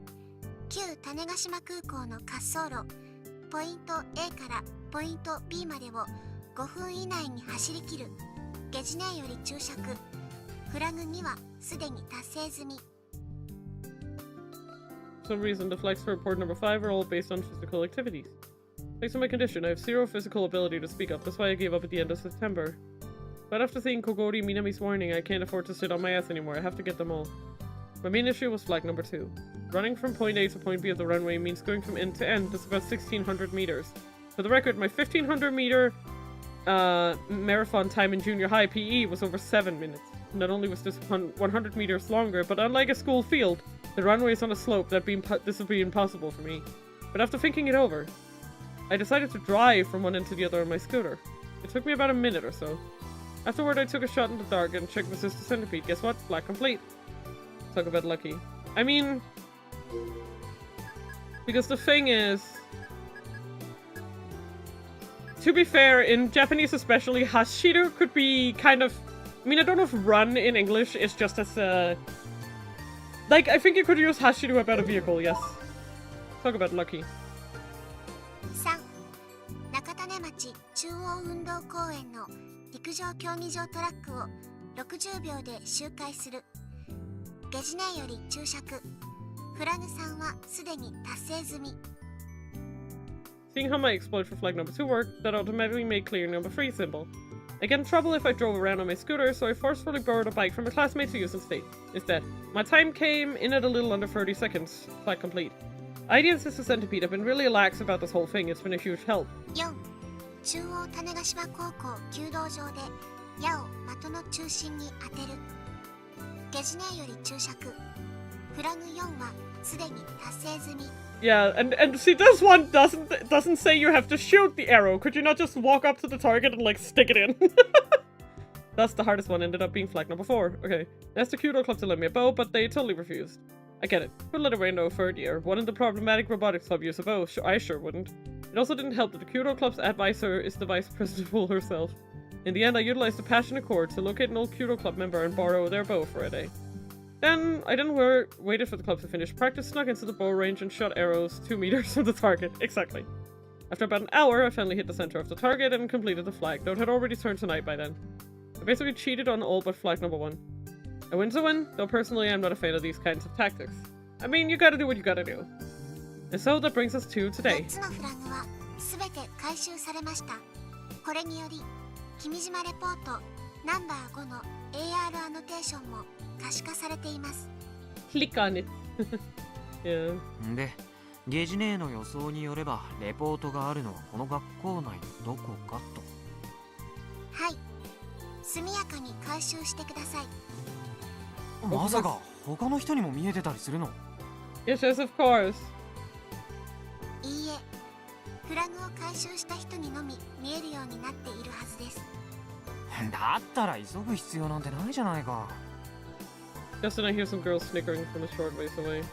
旧種子島空港の滑走路ポイント A からポイント B までを5分以内に走り切る。ゲジネより注釈。フラグ2はすでに達成済み。For some reason, the flights for report number 5 are all based on physical activities. Thanks to my condition, I have zero physical ability to speak up. That's why I gave up at the end of September. But after seeing Kogori Minami's warning, I can't afford to sit on my ass anymore. I have to get them all. My main issue was flag number 2. Running from point A to point B of the runway means going from end to end. That's about 1,600 meters. For the record, my 1,500 meter marathon time in junior high PE was over 7 minutes. Not only was this 100 meters longer, but unlike a school field, the runway is on a slope this would be impossible for me. But after thinking it over, I decided to drive from one end to the other on my scooter. It took me about a minute or so. Afterward, I took a shot in the dark and checked the Sister Centipede. Guess what? Flag complete. Talk about lucky. I mean... Because the thing is... To be fair, in Japanese especially, Hashiru could be kind of... I mean, I don't know if run in English is just as, like, I think you could use Hashiru about a vehicle, yes. Talk about lucky. 3. 中種町中央運動公園の陸上競技場トラックを60秒で周回する。ゲジネより注釈。フラグ3はすでに達成済み。Seeing how my exploit for flag number 2 worked, that automatically made clear number 3 symbol. I get in trouble if I drove around on my scooter, so I forcefully borrowed a bike from a classmate to use instead. My time came in at a little under 30 seconds. Flag complete. ID and Sister Centipede have been really lax about this whole thing. It's been a huge help. 4. 中央種子島高校弓道場で矢を的の中心に当てる。ゲジネより注釈。フラグ4はすでに達成済み。Yeah, and see, this one doesn't say you have to shoot the arrow. Could you not just walk up to the target and like stick it in? That's the hardest one. Ended up being flag number 4. Okay, that's the Kudo Club to lend me a bow, but they totally refused. I get it. Could let it rain though, third year. Wouldn't the problematic robotics club use a bow? I sure wouldn't. It also didn't help that the Kudo Club's advisor is the vice principal herself. In the end, I utilized the passion accord to locate an old Kudo Club member and borrow their bow for a day. Then, I didn't waited for the club to finish practice, snuck into the bow range and shot arrows 2 meters from the target. Exactly. After about an hour, I finally hit the center of the target and completed the flag, though it had already turned to night by then. I basically cheated on all but flag number 1. A win's a win, though personally I'm not a fan of these kinds of tactics. I mean, you gotta do what you gotta do. And so that brings us to today. 4つのフラグは全て回収されました。これにより、君島レポートナンバー5の AR アノテーションも可視化されています。Click on it. Yeah. で、ゲジネーの予想によれば、レポートがあるのはこの学校内のどこかと。はい。速やかに回収してください。まさか他の人にも見えてたりするの？ Yes, yes, of course. いいえ、フラグを回収した人にのみ見えるようになっているはずです。だったら急ぐ必要なんてないじゃないか。Just then I hear some girls snickering from a short ways away.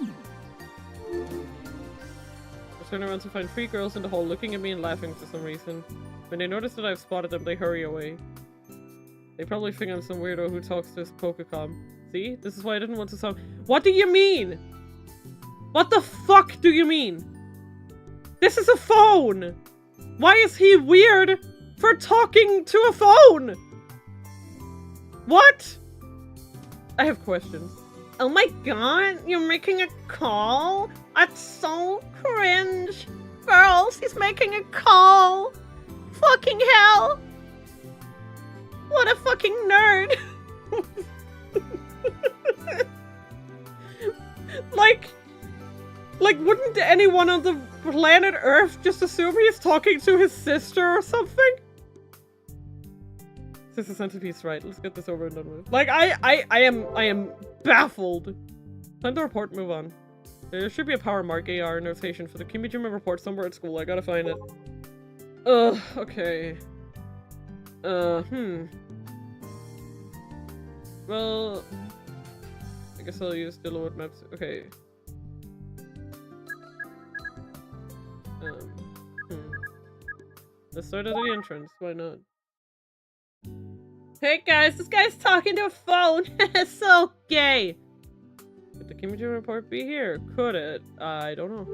I turn around to find 3 girls in the hall looking at me and laughing for some reason. When they notice that I've spotted them, they hurry away. They probably think I'm some weirdo who talks to his Pokecom. See? This is why I didn't want to talk. What do you mean? What the fuck do you mean? This is a phone! Why is he weird for talking to a phone? What? I have questions. Oh my god, you're making a call? That's so cringe. Girls, he's making a call. Fucking hell. What a fucking nerd. Like, wouldn't anyone on the planet Earth just assume he's talking to his sister or something? Sister Centipede, right? Let's get this over and done with. Like, I am baffled. Time to report, move on. There should be a power mark AR notation for the Kimijima report somewhere at school. I gotta find it. Ugh, okay. Well, I guess I'll use Dillowood maps. Okay. Let's start at the entrance. Why not? Hey guys, this guy's talking to a phone. So gay. Could the Kimijima report be here? Could it? I don't know.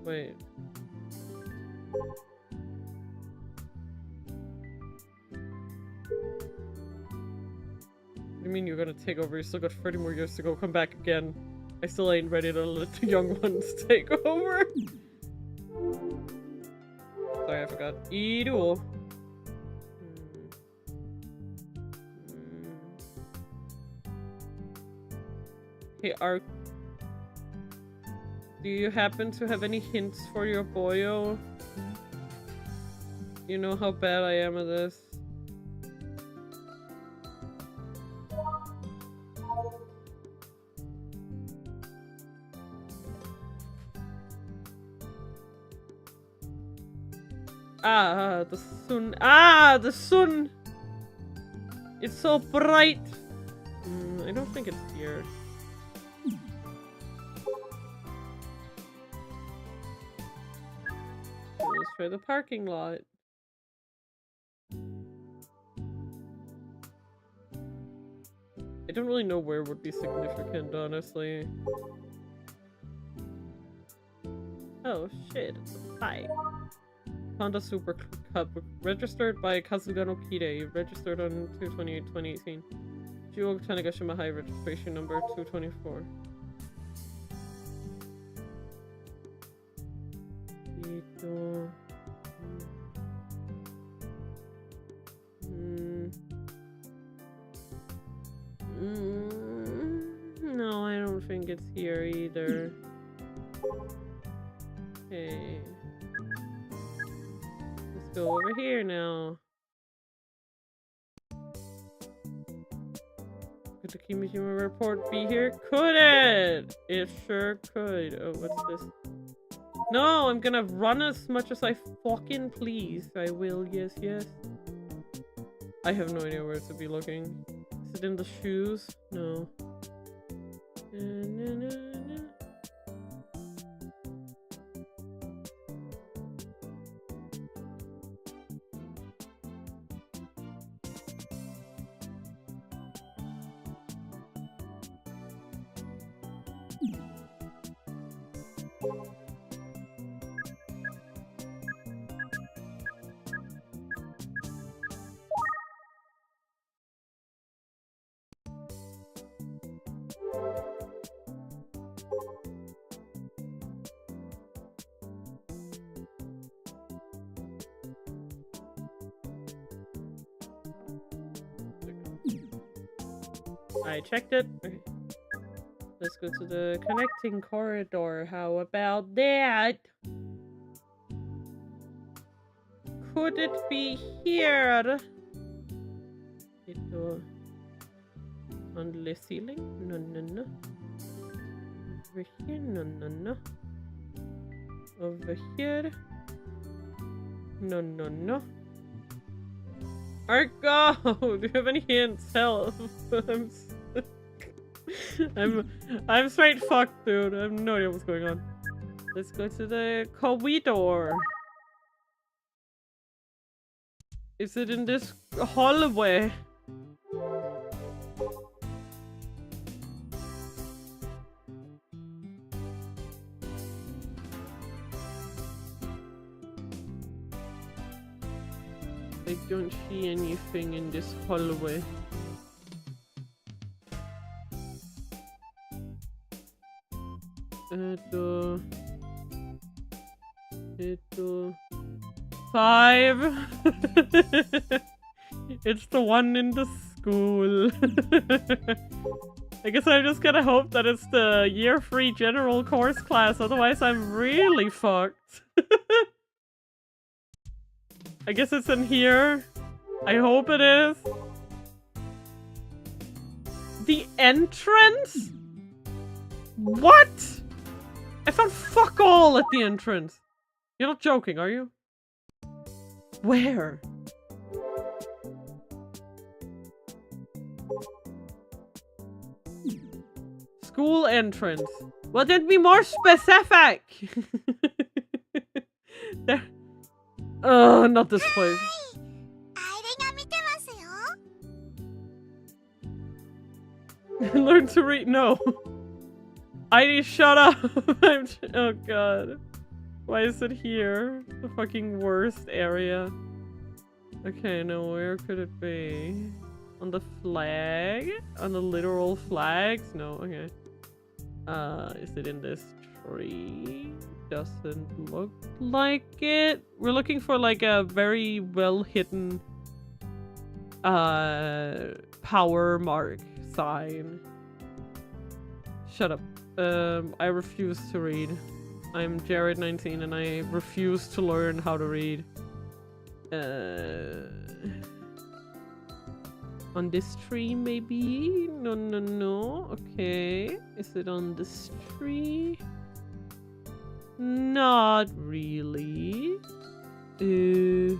Wait. What do you mean you're gonna take over? You still got 30 more years to go. Come back again. I still ain't ready to let the young ones take over. Sorry, I forgot. Ido. Hey, Ark. Do you happen to have any hints for your boyo? You know how bad I am at this. Ah, the sun. Ah, the sun! It's so bright! I don't think it's here. Let's try the parking lot. I don't really know where would be significant, honestly. Oh shit, it's a bike. Honda Super Cup, registered by Kazugano Kide, registered on 2/28/2018. Juo Tanegashima High, registration number 224. No, I don't think it's here either. Okay. go over here now. Could the Kimishima report be here? Could it? It sure could. Oh, what's this? No, I'm gonna run as much as I fucking please. I will, yes, yes. I have no idea where to be looking. Is it in the shoes? No. I checked it. Okay. Let's go to the connecting corridor. How about that? Could it be here? On the ceiling? No, no, no. Over here? No, no, no. Over here? No, no, no. Argo! Do you have any hints? Help! I'm straight fucked, dude. I have no idea what's going on. Let's go to the corridor. Is it in this hallway? I don't see anything in this hallway. Five. It's the one in the school. I guess I just gotta hope that it's the year 3 general course class, otherwise I'm really fucked. I guess it's in here. I hope it is. The entrance? What? I found fuck all at the entrance. You're not joking, are you? Where? School entrance. Well, then be more specific. There. Not this place. Learn to read. No. I shut up. Oh god. Why is it here? The fucking worst area. Okay, now where could it be? On the flag? On the literal flags? No, okay. Is it in this tree? Doesn't look like it. We're looking for like a very well hidden power mark sign. Shut up. I refuse to read. I'm Jared 19 and I refuse to learn how to read. On this tree maybe? No, no, no. Okay. Is it on this tree? Not really. Is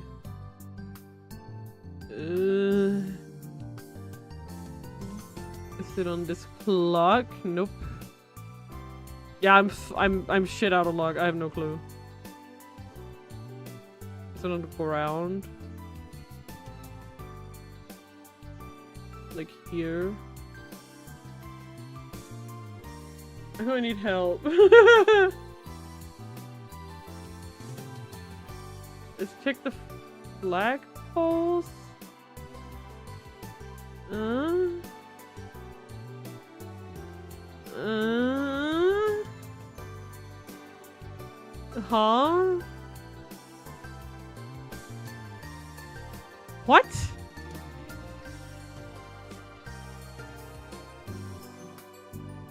it on this clock? Nope. Yeah, I'm shit out of luck. I have no clue. Is it on the ground? Like here? I need help. Let's check the flag poles. Huh? What?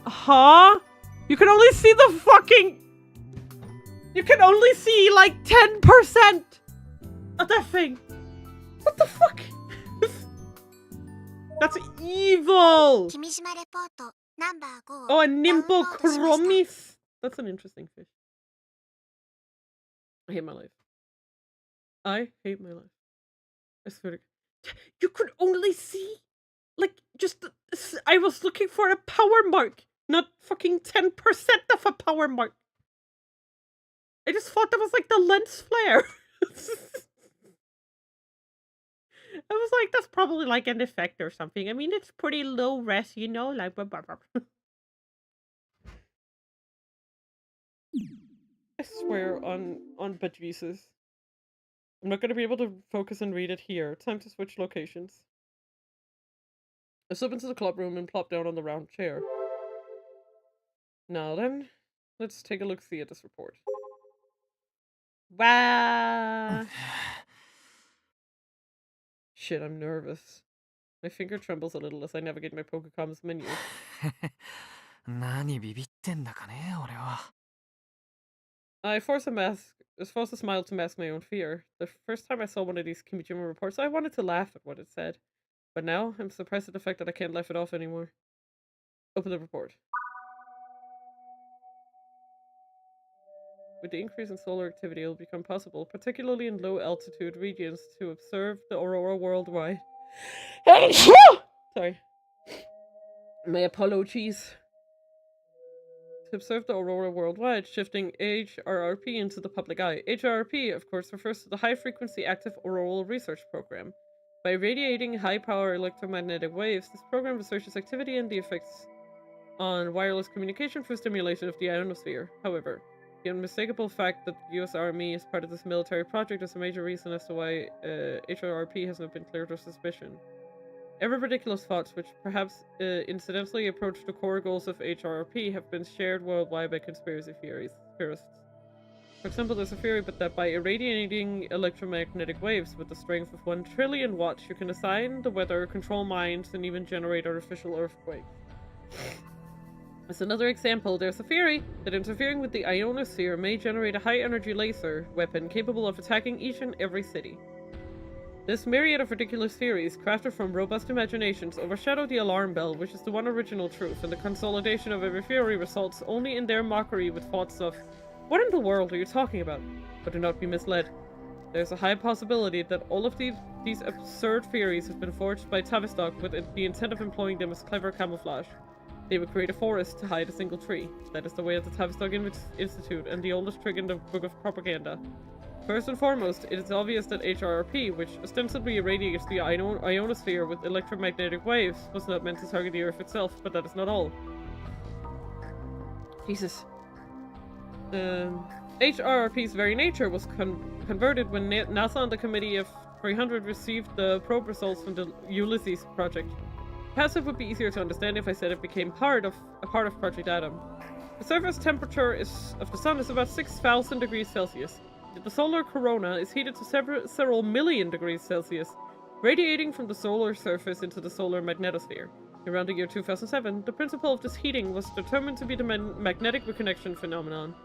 Huh? You can only see the fucking... You can only see like 10%! other thing. What the fuck? That's evil. 君島レポートナンバー5 Oh, を a ダウン nimble ロードしました。 chromis. That's an interesting fish. I hate my life. I hate my life. I swear to God. You could only see, like, just I was looking for a power mark, not fucking 10% of a power mark. I just thought that was like the lens flare. I was like, that's probably like an effect or something. I mean, it's pretty low res, you know, like. Blah, blah, blah. I swear on bejesus. I'm not going to be able to focus and read it here. Time to switch locations. I slip into the club room and plop down on the round chair. Now then, let's take a look-see at this report. Wow! Shit, I'm nervous. My finger trembles a little as I navigate my Pokécom's menu. 何ビビってんだかね、俺は。 I force a smile to mask my own fear. The first time I saw one of these Kimijima reports, I wanted to laugh at what it said. But now, I'm surprised at the fact that I can't laugh it off anymore. Open the report. With the increase in solar activity, it will become possible, particularly in low-altitude regions, to observe the aurora worldwide. Sorry. My apologies. To observe the aurora worldwide, shifting HRRP into the public eye. HRRP, of course, refers to the High Frequency Active Auroral Research Program. By radiating high-power electromagnetic waves, this program researches activity and the effects on wireless communication through stimulation of the ionosphere. However, the unmistakable fact that the US Army is part of this military project is a major reason as to why HRRP has not been cleared of suspicion. Every ridiculous thoughts which perhaps incidentally approach the core goals of HRRP have been shared worldwide by conspiracy theorists. For example, there's a theory that by irradiating electromagnetic waves with the strength of 1 trillion watts, you can assign the weather, control minds, and even generate artificial earthquakes. As another example, there's a theory that interfering with the ionosphere may generate a high-energy laser weapon capable of attacking each and every city. This myriad of ridiculous theories, crafted from robust imaginations, overshadow the alarm bell, which is the one original truth, and the consolidation of every theory results only in their mockery with thoughts of, what in the world are you talking about? But do not be misled. There's a high possibility that all of these absurd theories have been forged by Tavistock with the intent of employing them as clever camouflage. They would create a forest to hide a single tree. That is the way of the Tavistock Institute and the oldest trick in the Book of Propaganda. First and foremost, it is obvious that HRRP, which ostensibly irradiates the ionosphere with electromagnetic waves, was not meant to target the Earth itself, but that is not all. Jesus. HRRP's very nature was converted when NASA and the Committee of 300 received the probe results from the Ulysses project. Passive would be easier to understand if I said it became a part of Project Adam. The surface temperature of the sun is about 6,000 degrees Celsius. The solar corona is heated to several million degrees Celsius, radiating from the solar surface into the solar magnetosphere. Around the year 2007, the principle of this heating was determined to be the magnetic reconnection phenomenon.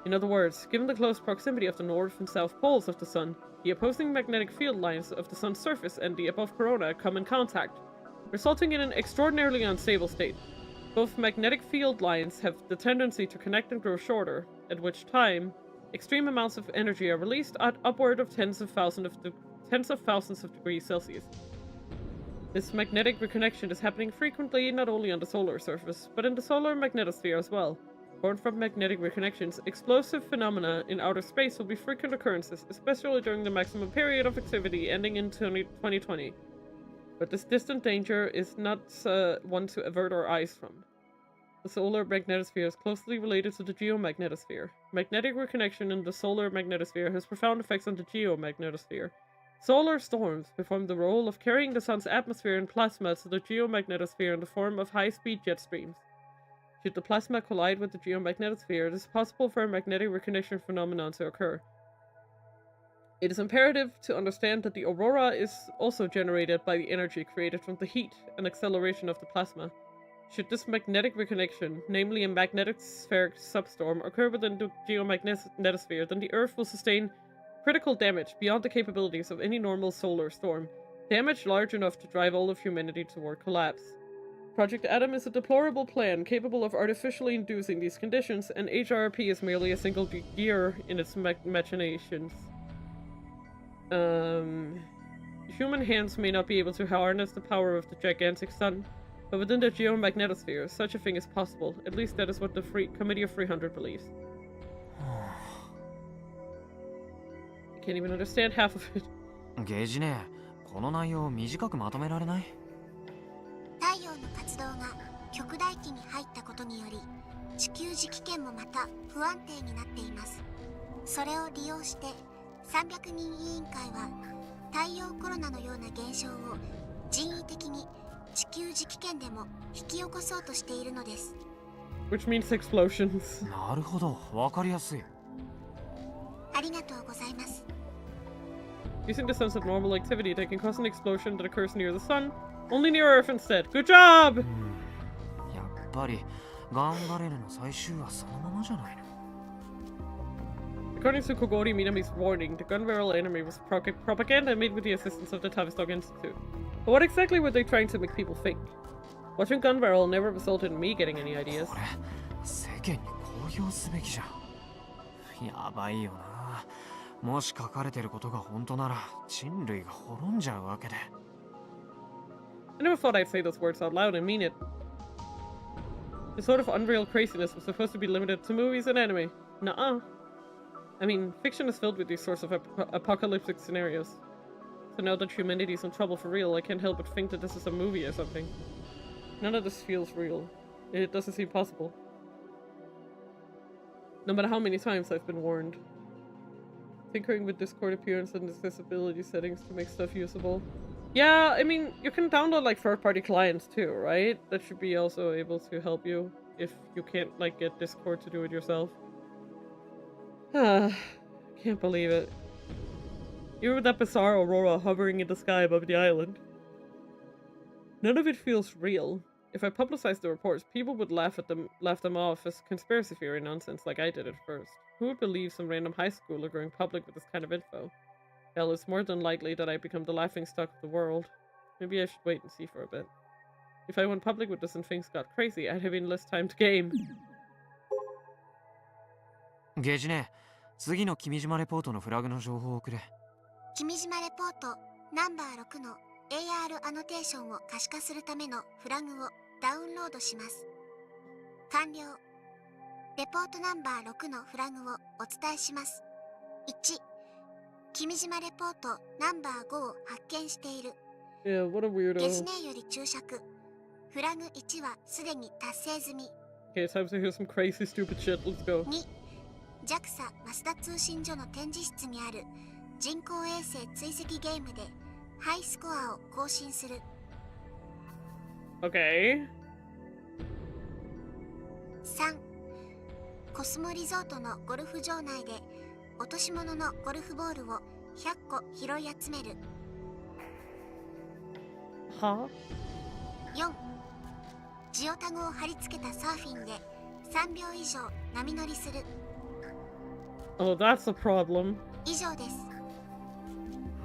In other words, given the close proximity of the north and south poles of the sun, the opposing magnetic field lines of the sun's surface and the above corona come in contact, resulting in an extraordinarily unstable state. Both magnetic field lines have the tendency to connect and grow shorter, at which time extreme amounts of energy are released at upward of tens of thousands of degrees Celsius. This magnetic reconnection is happening frequently not only on the solar surface, but in the solar magnetosphere as well. Born from magnetic reconnections, explosive phenomena in outer space will be frequent occurrences, especially during the maximum period of activity ending in 2020. But this distant danger is not one to avert our eyes from. The solar magnetosphere is closely related to the geomagnetosphere. Magnetic reconnection in the solar magnetosphere has profound effects on the geomagnetosphere. Solar storms perform the role of carrying the sun's atmosphere and plasma to the geomagnetosphere in the form of high-speed jet streams. Should the plasma collide with the geomagnetosphere, it is possible for a magnetic reconnection phenomenon to occur. It is imperative to understand that the aurora is also generated by the energy created from the heat and acceleration of the plasma. Should this magnetic reconnection, namely a magnetic spheric substorm, occur within the geomagnetosphere, then the Earth will sustain Critical damage beyond the capabilities of any normal solar storm. Damage large enough to drive all of humanity toward collapse. Project Adam is a deplorable plan capable of artificially inducing these conditions, and HRP is merely a single gear in its machinations. Human hands may not be able to harness the power of the gigantic sun, but within the geomagnetosphere, such a thing is possible. At least that is what the Committee of 300 believes. I can't even understand half of it. ゲージね、この内容を短くまとめられない？太陽の活動が極大期に入ったことにより、地球磁気圏もまた不安定になっています。それを利用して300人委員会は太陽コロナのような現象を人為的に地球磁気圏でも引き起こそうとしているのです。Which means explosions. なるほど、わかりやすい。ありがとうございます。Using the sun's abnormal activity, they can cause an explosion that occurs near the sun, only near Earth instead. Good job! やっぱりガンバレルの最終はそのままじゃないの。According to Kogori Minami's warning, the gun barrel enemy was propaganda made with the assistance of the Tavistock Institute. But what exactly were they trying to make people think? Watching gun barrel never resulted in me getting any ideas. これ世間に公表すべきじゃん。やばいよな。もし書かれてることが本当なら人類が滅んじゃうわけで。I never thought I'd say those words out loud and mean it. This sort of unreal craziness was supposed to be limited to movies and anime. Nuh-uh. I mean, fiction is filled with these sorts of apocalyptic scenarios. So now that humanity's in trouble for real, I can't help but think that this is a movie or something. None of this feels real. It doesn't seem possible. No matter how many times I've been warned. Tinkering with Discord appearance and accessibility settings to make stuff usable. Yeah, I mean, you can download like third-party clients too, right? That should be also able to help you if you can't like get Discord to do it yourself. Can't believe it. Even with that bizarre aurora hovering in the sky above the island. None of it feels real. If I publicized the reports, people would laugh them off as conspiracy theory nonsense like I did at first. Who would believe some random high schooler going public with this kind of info? Hell, it's more than likely that I become the laughingstock of the world. Maybe I should wait and see for a bit. If I went public with this and things got crazy, I'd have even less time to game. ゲージね、次の君島レポートのフラグの情報をくれ。君島レポートナンバー6の AR アノテーションを可視化するためのフラグをダウンロードします。完了。レポートナンバー6のフラグをお伝えします。1、君島レポートナンバー5を発見している。Yeah, what a weirdo. ゲジネより注釈。フラグ1はすでに達成済み。Okay, time to hear some crazy stupid shit. Let's go. 2、JAXA 増田通信所の展示室にある人工衛星追跡ゲームでハイスコアを更新する。Okay. 3、コスモリゾートのゴルフ場内で落とし物のゴルフボールを100個拾い集める。Huh? 4、ジオタグを貼り付けたサーフィンで3秒以上波乗りする。Oh, that's a problem. 以上です。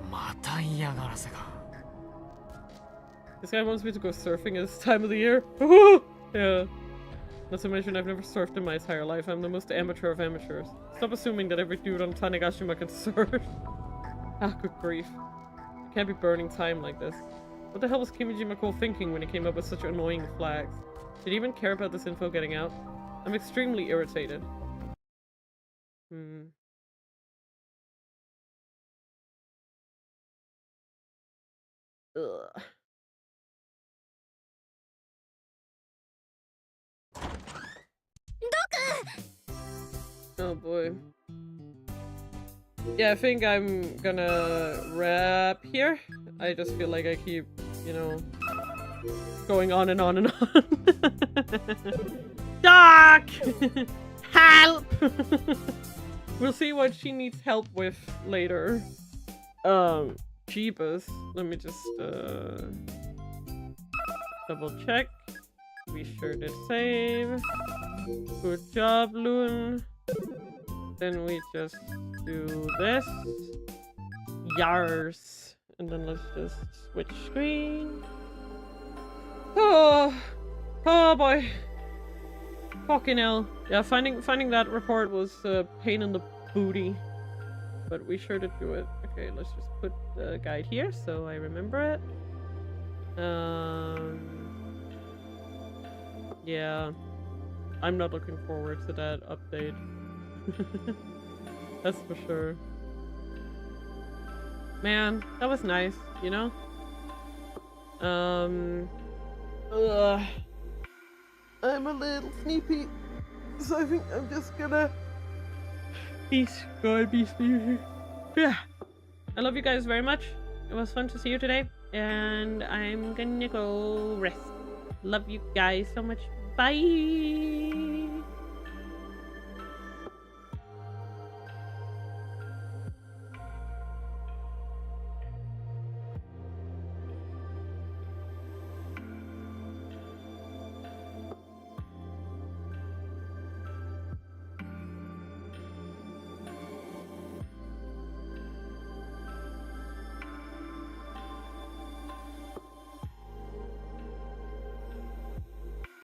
また嫌がらせか。This guy wants me to go surfing at this time of the year. Yeah. Not to mention I've never surfed in my entire life. I'm the most amateur of amateurs. Stop assuming that every dude on Tanegashima can surf. Ah, good grief. I can't be burning time like this. What the hell was Kimijima-ko thinking when he came up with such annoying flags? Did he even care about this info getting out? I'm extremely irritated. Ugh. Oh boy. Yeah, I think I'm gonna wrap here. I just feel like I keep, you know, going on and on and on. Doc! Help! We'll see what she needs help with later. Jeebus. Let me just, double check. Be sure to save. Good job, Lune. then we just do this. Yars. And then let's just switch screen. Oh, oh boy. Fucking hell. Yeah, finding that report was a pain in the booty. But we sure did do it. Okay, let's just put the guide here so I remember it. Yeah. I'm not looking forward to that update. That's for sure. Man, that was nice, you know? I'm a little sleepy, so I think I'm just gonna be sleepy. Yeah. I love you guys very much. It was fun to see you today, and I'm gonna go rest. Love you guys so much. Bye!